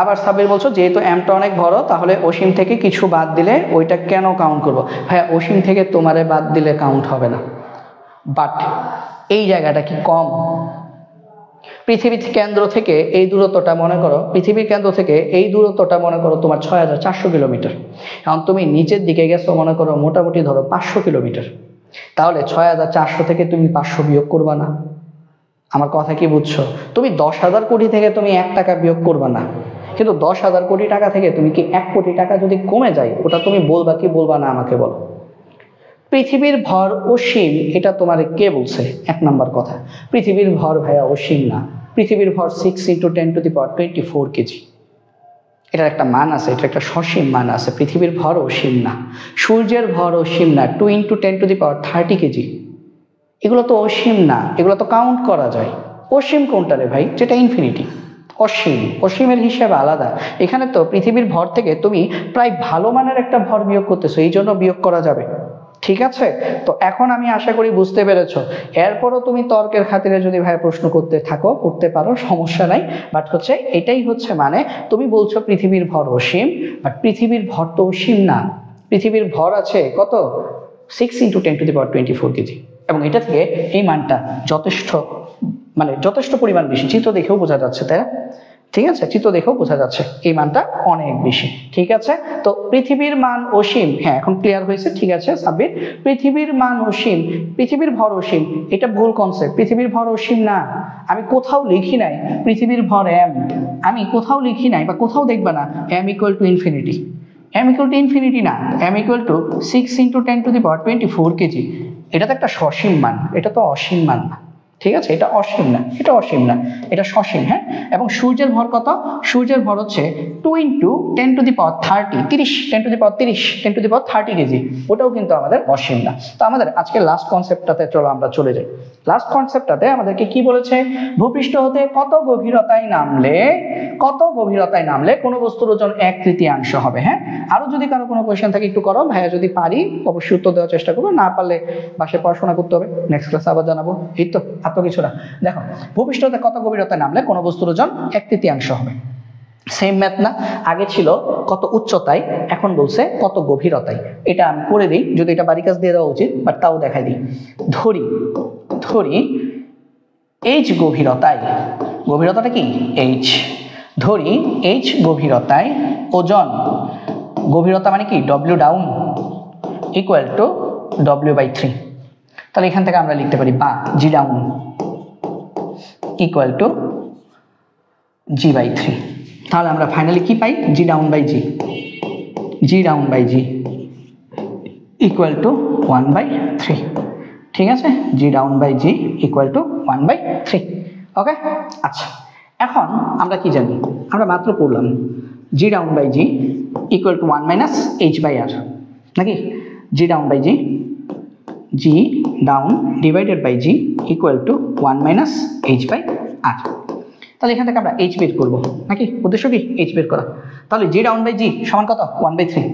আবার সাব্বির বলছো যেহেতু এমটা অনেক বড় তাহলে অসীম থেকে কিছু বাদ দিলে ওইটা কেন কাউন্ট করবো? ভাইয়া অসীম থেকে তোমারে বাদ দিলে কাউন্ট হবে না, বাট এই জায়গাটা কি কম? পৃথিবীর কেন্দ্র থেকে এই দূরত্বটা মনে করো, পৃথিবীর কেন্দ্র থেকে এই দূরত্বটা মনে করো তোমার 6400 কিলোমিটার, এখন তুমি নিচের দিকে গেছো মনে করো মোটামুটি ধরো 500 কিলোমিটার, তাহলে 6400 থেকে তুমি 500 বিয়োগ করবা না? আমার কথা কি বুঝছো? তুমি 10,000 কোটি থেকে তুমি 1 টাকা বিয়োগ করবা না, কিন্তু 10,000 কোটি টাকা থেকে তুমি কি 1 কোটি টাকা যদি কমে যায় ওটা তুমি বলবা কি বলবা না আমাকে বলো? পৃথিবীর ভর অসীম এটা তোমার কে বলছে? 1 নাম্বার কথা, পৃথিবীর ভর ভাইয়া অসীম না, পৃথিবীর ভর 6 × 10⁻24 কেজি, এটার একটা মান আছে, এটা একটা সসীম মান আছে। পৃথিবীর ভর অসীম না, সূর্যের ভর অসীম না, 2 × 10⁻30 কেজি, এগুলো তো অসীম না, এগুলো তো কাউন্ট করা যায়। অসীম কোনটা রে ভাই? যেটা ইনফিনিটি। অসীম, অসীমের হিসাবে আলাদা। এখানে তো পৃথিবীর ভর থেকে তুমি প্রায় ভালো মানের একটা ভর বিয়োগ করতেছো, এই জন্য বিয়োগ করা যাবে। ঠিক আছে, তো এখন আমি আশা করি বুঝতে পেরেছো। এরপরও তুমি তর্কের খাতিরে যদি ভাই প্রশ্ন করতে থাকো করতে পারো, সমস্যা নাই, বাট হচ্ছে এটাই হচ্ছে মানে তুমি বলছো পৃথিবীর ভর অসীম, বাট পৃথিবীর ভর তো অসীম না, পৃথিবীর ভর আছে কত? 6 × 10⁻24 কেজি, এবং এটা থেকে এই মানটা যথেষ্ট মানে যথেষ্ট পরিমাণ বেশি, চিত্র দেখেও বোঝা যাচ্ছে, তাই না? ঠিক আছে, চিত্র দেখেও বোঝা যাচ্ছে এই মানটা অনেক বেশি। ঠিক আছে, তো পৃথিবীর মান অসীম, হ্যাঁ এখন ক্লিয়ার হয়েছে। ঠিক আছে সাব্বির, পৃথিবীর মান অসীম, পৃথিবীর ভর অসীম, এটা ভুল কনসেপ্ট। পৃথিবীর ভর অসীম না, আমি কোথাও লিখি নাই পৃথিবীর ভর এম, আমি কোথাও লিখি নাই বা কোথাও দেখবা না m = ইনফিনিটি, m = ইনফিনিটি না, m = 6 × 10⁻24 কেজি, এটা তো একটা সসীম মান, এটা তো অসীম মান না। ঠিক আছে, এটা অসীম না, এটা অসীম না, এটা সসীম। হ্যাঁ, এবং সূর্যের ভর কত? সূর্যের ভর হচ্ছে 2 × 10⁻30 কেজি, ওটাও কিন্তু আমাদের অসীম না। তো আমাদের আজকে লাস্ট কনসেপ্টটাতে চলো আমরা চলে যাই। লাস্ট কনসেপ্টটাতে আমাদেরকে কি বলেছে? ভূপৃষ্ঠ হতে কত গভীরতায় নামলে কত গভীরতায় নামলে কোনো বস্তুর ওজন 1/3 হবে। হ্যাঁ, আরো যদি কারো কোনো কোয়েশ্চেন থাকে একটু করো ভাইয়া, যদি পারি অবশ্যই উত্তর দেওয়ার চেষ্টা করবো, না পারলে বাসায় পড়াশোনা করতে হবে, নেক্সট ক্লাসে আবার জানাবো। এই তো, এত কিছু না। দেখো, ভূপৃষ্ঠতে কত গভীরতায় নামলে কোনো বস্তুর ওজন 1/3 হবে। সেম ম্যাথ না, আগে ছিল কত উচ্চতায়, এখন বলছে কত গভীরতায়। এটা আমি করে দিই, যদি এটা বাড়ি কাজ দিয়ে দেওয়া উচিত, বাট তাও দেখাই দিই। ধরি এইচ গভীরতায়, গভীরতাটা কি এইচ, ধরি এইচ গভীরতায় ওজন, গভীরতা মানে কি W down equal two W/3। তাহলে এখান থেকে আমরা লিখতে পারি বা g down equal to G/3। তাহলে আমরা ফাইনালি কি পাই, g down by g equal to 1/3। ঠিক আছে, g down by g equal to 1/3। Okay, আচ্ছা এখন আমরা কি জানি, আমরা মাত্র পড়লাম g down by g equal to 1 minus H/R, নাকি? G down by g down divided by g equal to 1 minus H/R। তাহলে এখান থেকে আমরা H বের করবো, নাকি? উদ্দেশ্য কি H বের করা। তাহলে জি ডাউন বাই জি সমান কত, 1/3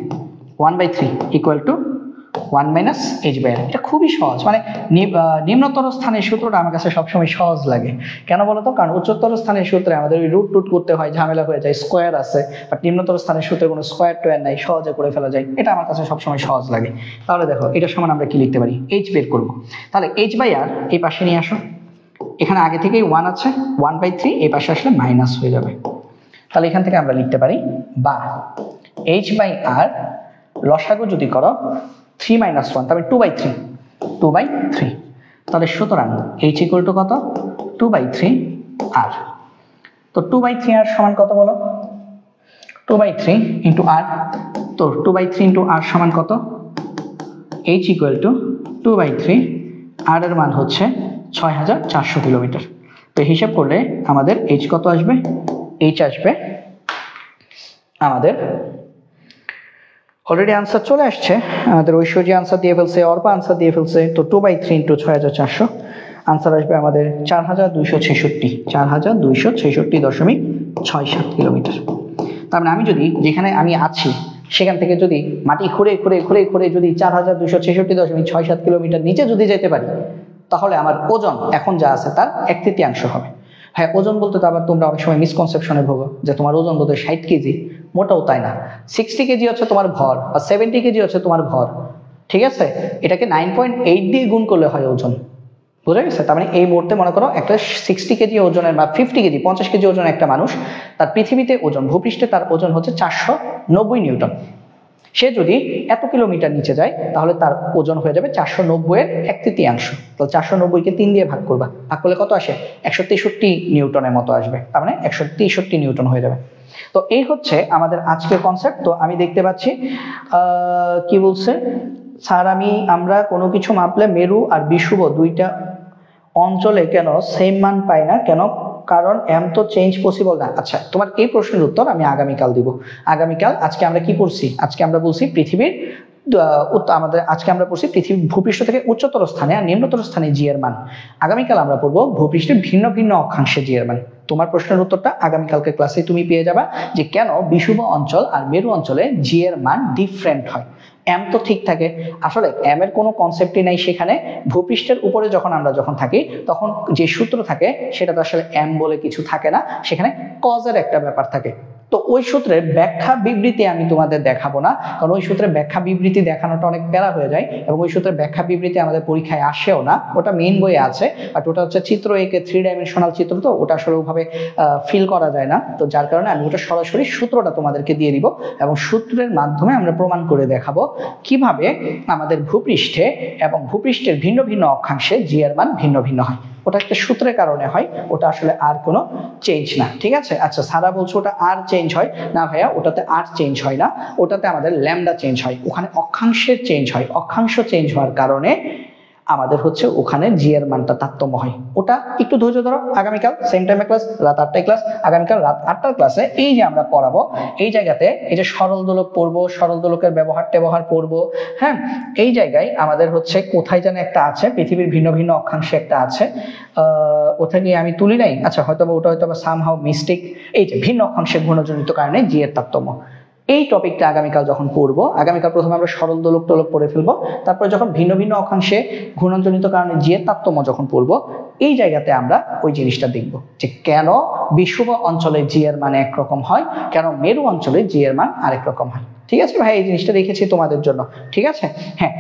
ইকুয়াল টু 1 মাইনাস H/R। এটা খুবই সহজ, মানে নিম্নতর স্থানের সূত্রটা আমার কাছে সবসময় সহজ লাগে। কেন বলতো? কারণ উচ্চতর স্থানের সূত্রে আমাদের ওই রুট টুট করতে হয়, ঝামেলা হয়ে যায়, স্কোয়ার আছে, বাট নিম্নতর স্থানের সূত্রে কোনো স্কোয়ার টোয়ার নাই, সহজে করে ফেলা যায়। এটা আমার কাছে সবসময় সহজ লাগে। তাহলে দেখো, এটা সমান আমরা কি লিখতে পারি, H বের করবো। তাহলে H/R এই পাশে নিয়ে আসো, এখানে আগে থেকেই 1 আছে, 1/3 এই পাশে আসলে মাইনাস হয়ে যাবে। তাহলে এখান থেকে আমরা লিখতে পারি বা H/R লসাগু যদি করো 3 - 1, তবে 2/3। তাহলে সুতরাং H ইকুয়াল টু কত, 2/3R। তো 2/3R সমান কত বলো, 2/3 ইন্টু R। তো 2/3 ইন্টু R সমান কত, H ইকুয়াল টু 2/3, R এর মান হচ্ছে 6400 কিলোমিটার। তো হিসাব করলে আমাদের H কত আসবে, H আসবে আমাদের অলরেডি আনসার চলে আসছে, আমাদের ঐশ্বর্য আনসার দিয়ে ফেলছে, অর্পা আনসার দিয়ে ফেলছে। তো 2/3 ইন্টু 6400 আনসার আসবে আমাদের 4266.67 কিলোমিটার। তার মানে আমি যদি যেখানে আমি আছি সেখান থেকে যদি মাটি খুঁড়ে যদি 4266.67 কিলোমিটার নিচে যদি যেতে পারি, তাহলে আমার ওজন এখন যা আছে তার 1/3 হবে। হ্যাঁ, ওজন বলতে তো আবার তোমরা অনেক সময় মিসকনসেপশনে ভোগো যে তোমার ওজন বোধহয় 60 কেজি। মোটাও তাই না, 60 কেজি হচ্ছে তোমার ভর, আর 70 কেজি হচ্ছে তোমার ভর। ঠিক আছে, এটাকে 9.8 দিয়ে গুণ করলে হয় ওজন, বুঝা গেছে? তার মানে এই মুহূর্তে মনে করো একটা 60 কেজি ওজনের বা 50 কেজি 50 কেজি ওজনের একটা মানুষ, তার পৃথিবীতে ওজন, ভূপৃষ্ঠে তার ওজন হচ্ছে 490 নিউটন। সে যদি এত কিলোমিটার নিচে যায় তাহলে তার ওজন হয়ে যাবে 490 এর 1/3। তো 490 কে 3 দিয়ে ভাগ করবা, ভাগ করলে কত আসে, 163 নিউটনের মতো আসবে। তার মানে 163 নিউটন হয়ে যাবে। তো এই হচ্ছে আমাদের আজকের কনসেপ্ট। তো আমি দেখতে পাচ্ছি কি বলছে স্যার, আমরা কোনো কিছু মাপলে মেরু আর বিষুব দুইটা অঞ্চলে কেন সেম মান পাই না, কেন? কারণ এম তো চেঞ্জ পসিবল না। আচ্ছা, তোমার এই প্রশ্নের উত্তর আমি আগামীকাল দিব। আগামীকাল, আজকে আমরা কি পড়ছি, আজকে আমরা বলছি পৃথিবীর আজকে আমরা পড়ছি পৃথিবীর ভূপৃষ্ঠ থেকে উচ্চতর স্থানে আর নিম্নতর স্থানে জি এর মান। আগামীকাল আমরা পড়বো ভূপৃষ্ঠের ভিন্ন ভিন্ন অক্ষাংশে জি এর মান। তোমার প্রশ্নের উত্তরটা আগামীকালকে ক্লাসে তুমি পেয়ে যাবা, যে কেন বিষুব অঞ্চল আর মেরু অঞ্চলে জি এর মান ডিফারেন্ট হয়। এম তো ঠিক থাকে, আসলে এম এর কোনো কনসেপ্টই নাই সেখানে। ভূপৃষ্ঠের উপরে যখন থাকি তখন যে সূত্র থাকে সেটা তো আসলে এম বলে কিছু থাকে না, সেখানে কজের একটা ব্যাপার থাকে। তো ওই সূত্রের ব্যাখ্যা বিবৃতি আমি তোমাদের দেখাবো না, কারণ ওই সূত্রের ব্যাখ্যা বিবৃতি দেখানোটা অনেক প্যারা হয়ে যায়, এবং ওই সূত্রের ব্যাখ্যা বিবৃতি আমাদের পরীক্ষায় আসেও না। ওটা মেইন বইয়ে আছে, বাট ওটা হচ্ছে চিত্র এঁকে 3 ডাইমেনশনাল চিত্র, তো ওটা আসলে ওভাবে ফিল করা যায় না। তো যার কারণে আমি ওটা সরাসরি সূত্রটা তোমাদেরকে দিয়ে দিব, এবং সূত্রের মাধ্যমে আমরা প্রমাণ করে দেখাবো কিভাবে আমাদের ভূপৃষ্ঠে এবং ভূপৃষ্ঠের ভিন্ন ভিন্ন অক্ষাংশে জি এর মান ভিন্ন ভিন্ন হয়। ওটা একটা সূত্রের কারণে হয়, ওটা আসলে আর কোনো চেঞ্জ না। ঠিক আছে, আচ্ছা সারা বলছো ওটা আর চেঞ্জ হয় না ভাইয়া, ওটাতে আর চেঞ্জ হয় না, ওটাতে আমাদের ল্যামডা চেঞ্জ হয়, ওখানে অক্ষাংশের চেঞ্জ হয়। অক্ষাংশ চেঞ্জ হওয়ার কারণে আমাদের হচ্ছে ওখানে জি এর মানটা তারতম্য হয়। ওটা একটু ধৈর্য ধরো, আগামীকাল সেম টাইমে ক্লাস, রাত 8টায় ক্লাস, আগামীকাল রাত 8টার ক্লাসে এই যে আমরা পড়াবো এই জায়গাতে এই যে সরল দোলক পড়বো, সরল দোলকের ব্যবহার পড়বো। হ্যাঁ, এই জায়গায় আমাদের হচ্ছে কোথায় যেন একটা আছে, পৃথিবীর ভিন্ন ভিন্ন অক্ষাংশে একটা আছে, ওটা নিয়ে আমি তুলি নাই, আচ্ছা হয়তো ওটা হয়তো সামহাউ মিস্টেক। এই যে ভিন্ন অক্ষাংশে ঘূর্ণনজনিত কারণে জি এর তারতম্য, এই টপিকটা আগামীকাল যখন পড়বো, আগামীকাল প্রথমে আমরা সরল দোলক টোলক পড়ে ফেলবো, তারপরে যখন ভিন্ন ভিন্ন অক্ষাংশে ঘূর্ণনজনিত কারণে জি এর তারতম্য যখন পড়বো, এই জায়গাতে আমরা ওই জিনিসটা দেখবো যে কেন বিষুব অঞ্চলে জি এর মান একরকম হয়, কেন মেরু অঞ্চলে জি এর মান আরেক রকম হয়। ঠিক আছে ভাই, এই জিনিসটা রেখেছি তোমাদের জন্য। ঠিক আছে, হ্যাঁ।